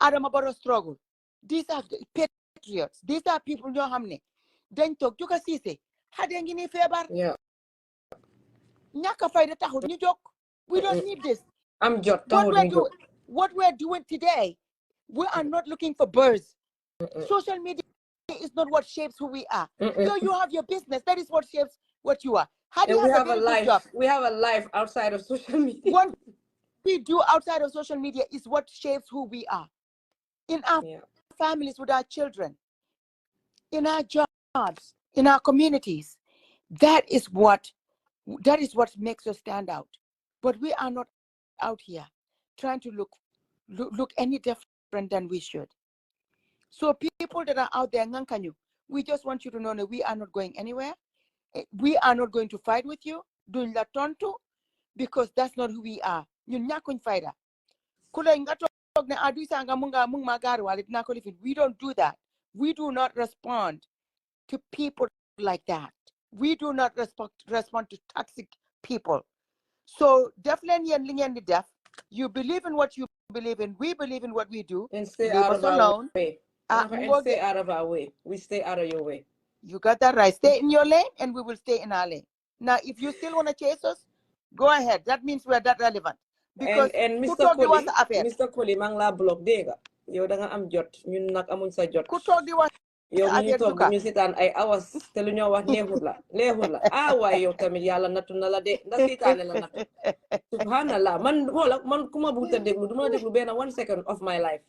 E: Adama Barrow struggle, these are the patriots. These are people who know how many. Then talk to Kasise. Hadengini febar.
A: Yeah.
E: Nyaka fayda taxul ñu jóg. We don't need this.
A: I'm just
E: what we're doing today, we are not looking for birds. Social media is not what shapes who we are. You have your business. That is what shapes what you are.
A: And we have a life. We have a life outside of social media.
E: What we do outside of social media is what shapes who we are. In our families, with our children, in our jobs, in our communities. That is what makes us stand out. But we are not out here trying to look any different than we should. So people that are out there, Ngankanyu, we just want you to know that we are not going anywhere. We are not going to fight with you, doing la tonto, because that's not who we are. We don't do that. We do not respond to people like that. We do not respond to toxic people. So definitely you believe in what you believe in. We believe in what we do.
A: And stay out of our way. And stay out of our way. We stay out of your way.
E: You got that right. Stay in your lane and we will stay in our lane. Now, if you still want to chase us, go ahead. That means we're that relevant. Because
A: and Mr. Koli, mang la block dega. Yow da nga am jot, ñun nak amuñ sa jot.
E: Ku tok di wax
A: yow ñu tok ñu sitaan ay awas te lu ñoo wax neexut la waay yow tamit yàlla nattu na la de ndax seytaane la nattu subhanallah man ku ma buuta déglu du ma déglu benn 1 second of my life.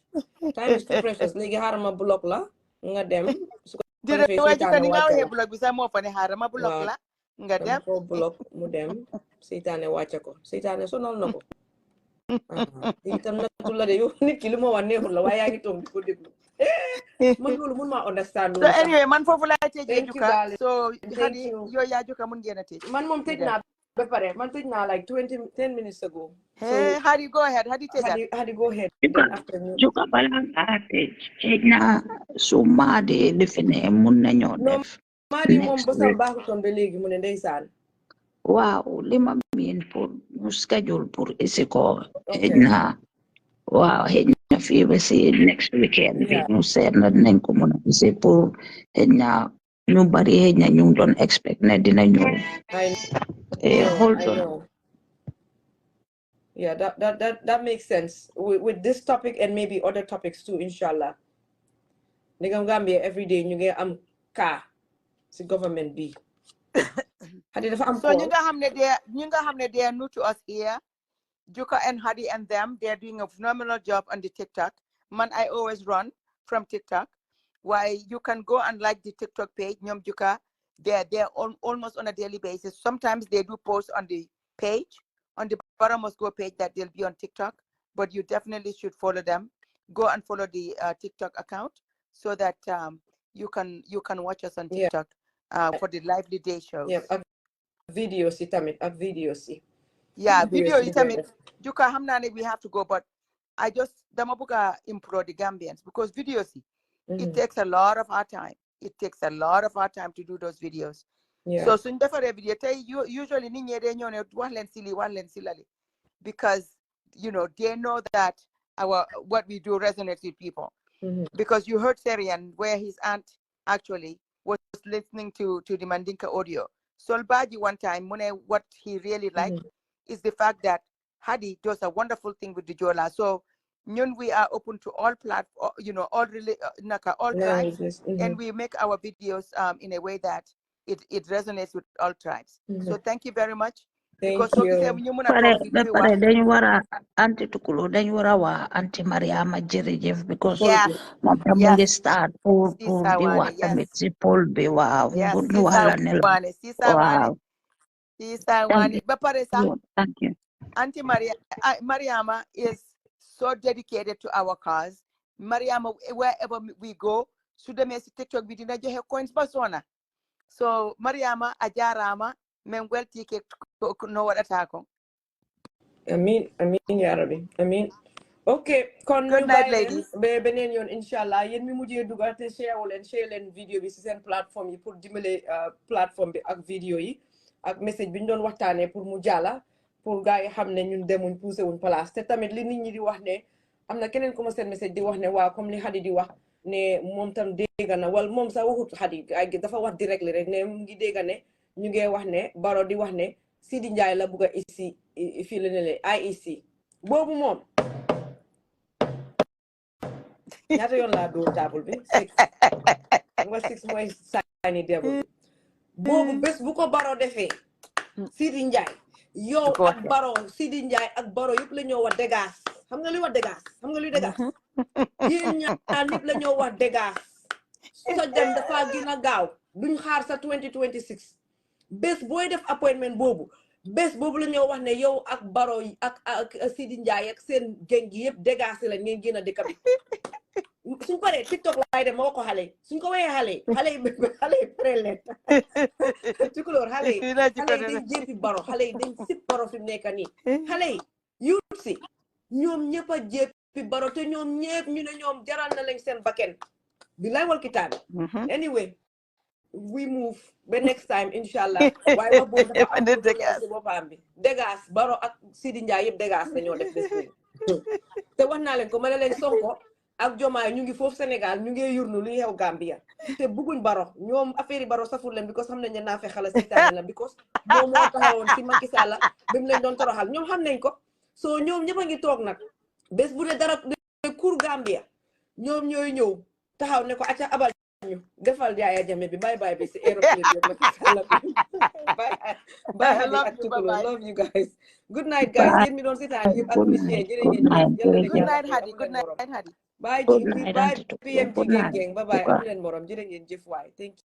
A: Time is too precious. Léegi xaaral ma block la nga dem su ko defee seytaane wàcce
E: block bi sax moo fa ne xaaral ma block la nga dem
A: ko block mu dem seytaane wàcce ko seytaane sonal na ko itam nattu la de yow nit ki lu ma wax neexut la waaye yaa ngi toog di ko déglu man loolu mun maa understand.
E: So anyway, man foofu laa tëjee Juka. So Hadi yow yaa Juka mun ngeen a tëj.
A: Man moom tëj naa ba pare. Man tëj naa like 10 minutes ago.
E: Hey, Hadi go ahead. Hadi tëj.
A: Hadi go ahead.
F: Juka bala ngaa tëj na su maade defe ne mun nañoo def.
A: Maadi moom bosam baaxutoon ba léegi mu ne ndeysaan.
F: Waaw li ma miin pour mu schedule pour isi ko na waaw na fii ba si next weekend bi ñu seet na dinañ ko mën a isi pour na ñu bari na ñu doon expect ne dina ñëw hold on.
A: Yeah, that makes sense with this topic and maybe other topics too, inshallah. Nigam Gambia every day ñu ngi am ka si government bi.
E: So ñu nga xam ne they are new to us here. Juka and Hadi and them, they're doing a phenomenal job on the TikTok. Man, I always run from TikTok. Why you can go and like the TikTok page, Nyom Juka. They're almost on a daily basis. Sometimes they do post on the page, on the Barrow Must Go page that they'll be on TikTok. But you definitely should follow them. Go and follow the TikTok account so that you can watch us on TikTok for the lively day shows.
A: Yeah, videos, videos.
E: Yeah, video itamit Juka hamnane we have to go, but I just damabuka improve the Gambians because videos it takes a lot of our time. It takes a lot of our time to do those videos.
A: Yeah.
E: So soon for video usually silly because they know that what we do resonates with people. Because you heard Serian where his aunt actually was listening to the Mandinka audio. Solbaji one time what he really liked is the fact that Hadi does a wonderful thing with the Jola. So we are open to all platforms, all tribes, and we make our videos in a way that it resonates with all tribes. So thank you very much.
A: Thank
E: because
A: you.
F: Pare dañu wara anti tukulo dañu wara wa anti Mariama jërëjëf because moom tam mu ngi start pour di wax tamit si pol bi waaw bu ñu wax la ne waaw
E: ba pare sax
F: thank you.
E: Auntie Mariama is so dedicated to our cause. Mariama, wherever we go, su demee si TikTok bi dina joxe coins ba sona. So Mariama ajarama men welti ke no waɗata ko.
A: Amin ya Rabbi. Amin. Okay, kon
E: good night ladies.
A: Be benen yon inshallah yeen mi mujjé dugal te share len video bi ci sen plateforme yi pour dimbalé plateforme bi ak video yi ak message bi ñu doon waxtané pour mu jalla pour gaay xamné ñun demuñ poussé wuñ place té tamit li nit ñi di wax né amna keneen ko ma sen message di wax né wa comme li Hadi di wax né mom tam dégga na wal mom sa waxut Hadi ay dafa wax directly rek né mu ngi dégga né ñu ngi wax né Baro di wax né Sidi Ndiaye la bëgga ici fi la né IEC bobu mom ñaata yoon laa dóor table bi 6 nga 6 mooy sànni devil boobu bés bu ko Baro defee Sidi Ndiaye yow ak Baro Sidi Ndiaye ak Baro yëpp la ñoo wax dégage xam nga luy wax dégage xam nga luy dégage yéen ñaar ñëpp la ñoo wax dégage sa dem dafa gën a gaaw duñ xaar sa 2026 bés booy def appointment boobu bés boobu la ñoo wax ne yow ak Baro ak Sidi Ndiaye ak seen geng gi yëpp dégage la ngeen gën a dëkk bi suñ paree TikTok laay dem ma wax ko xale yi suñ ko waxee xale yi pare leen tukulóor xale yi dañ jéppi Baro xale yi dañ sip Baro fi mu nekk nii xale yi yuut si ñoom ñëpp a jéppi Baro te ñoom ñëpp ñu ne ñoom jaral na lañ seen bakken bi lay wal kitaab anyway we move ba next time inshallah waaye wax boobu dafa am si boppam bi dégage Baro ak Sidi Ndiaye yëpp dégage dañoo def bés te wax naa leen ko ma ne leen Sonko ak Jomaay ñu ngi foofu Sénégal ñu ngi yurnu lu xew Gambia te bëgguñ Baro ñoom affaire yi Baro safur leen because xam nañ ne naa fe xala seytaane la because moom moo taxawoon si Macky Sall bi mu leen doon toroxal ñoom xam nañ ko so ñoom ñëpp a ngi toog nag bés bu dee dara cour Gambia ñoom ñooy ñëw taxaw ne ko acca abal ñu defal Yaya Jammeh bi bye bi si aéroport bi Macky Sall bye ak Tukulóor love you guys good night guys yéen mi doon seetaan yëpp ak monsieur jërë ngeen
E: good night Hadi
A: bye BMG gang bye bye am leen morom jërë ngeen jëf waay thank you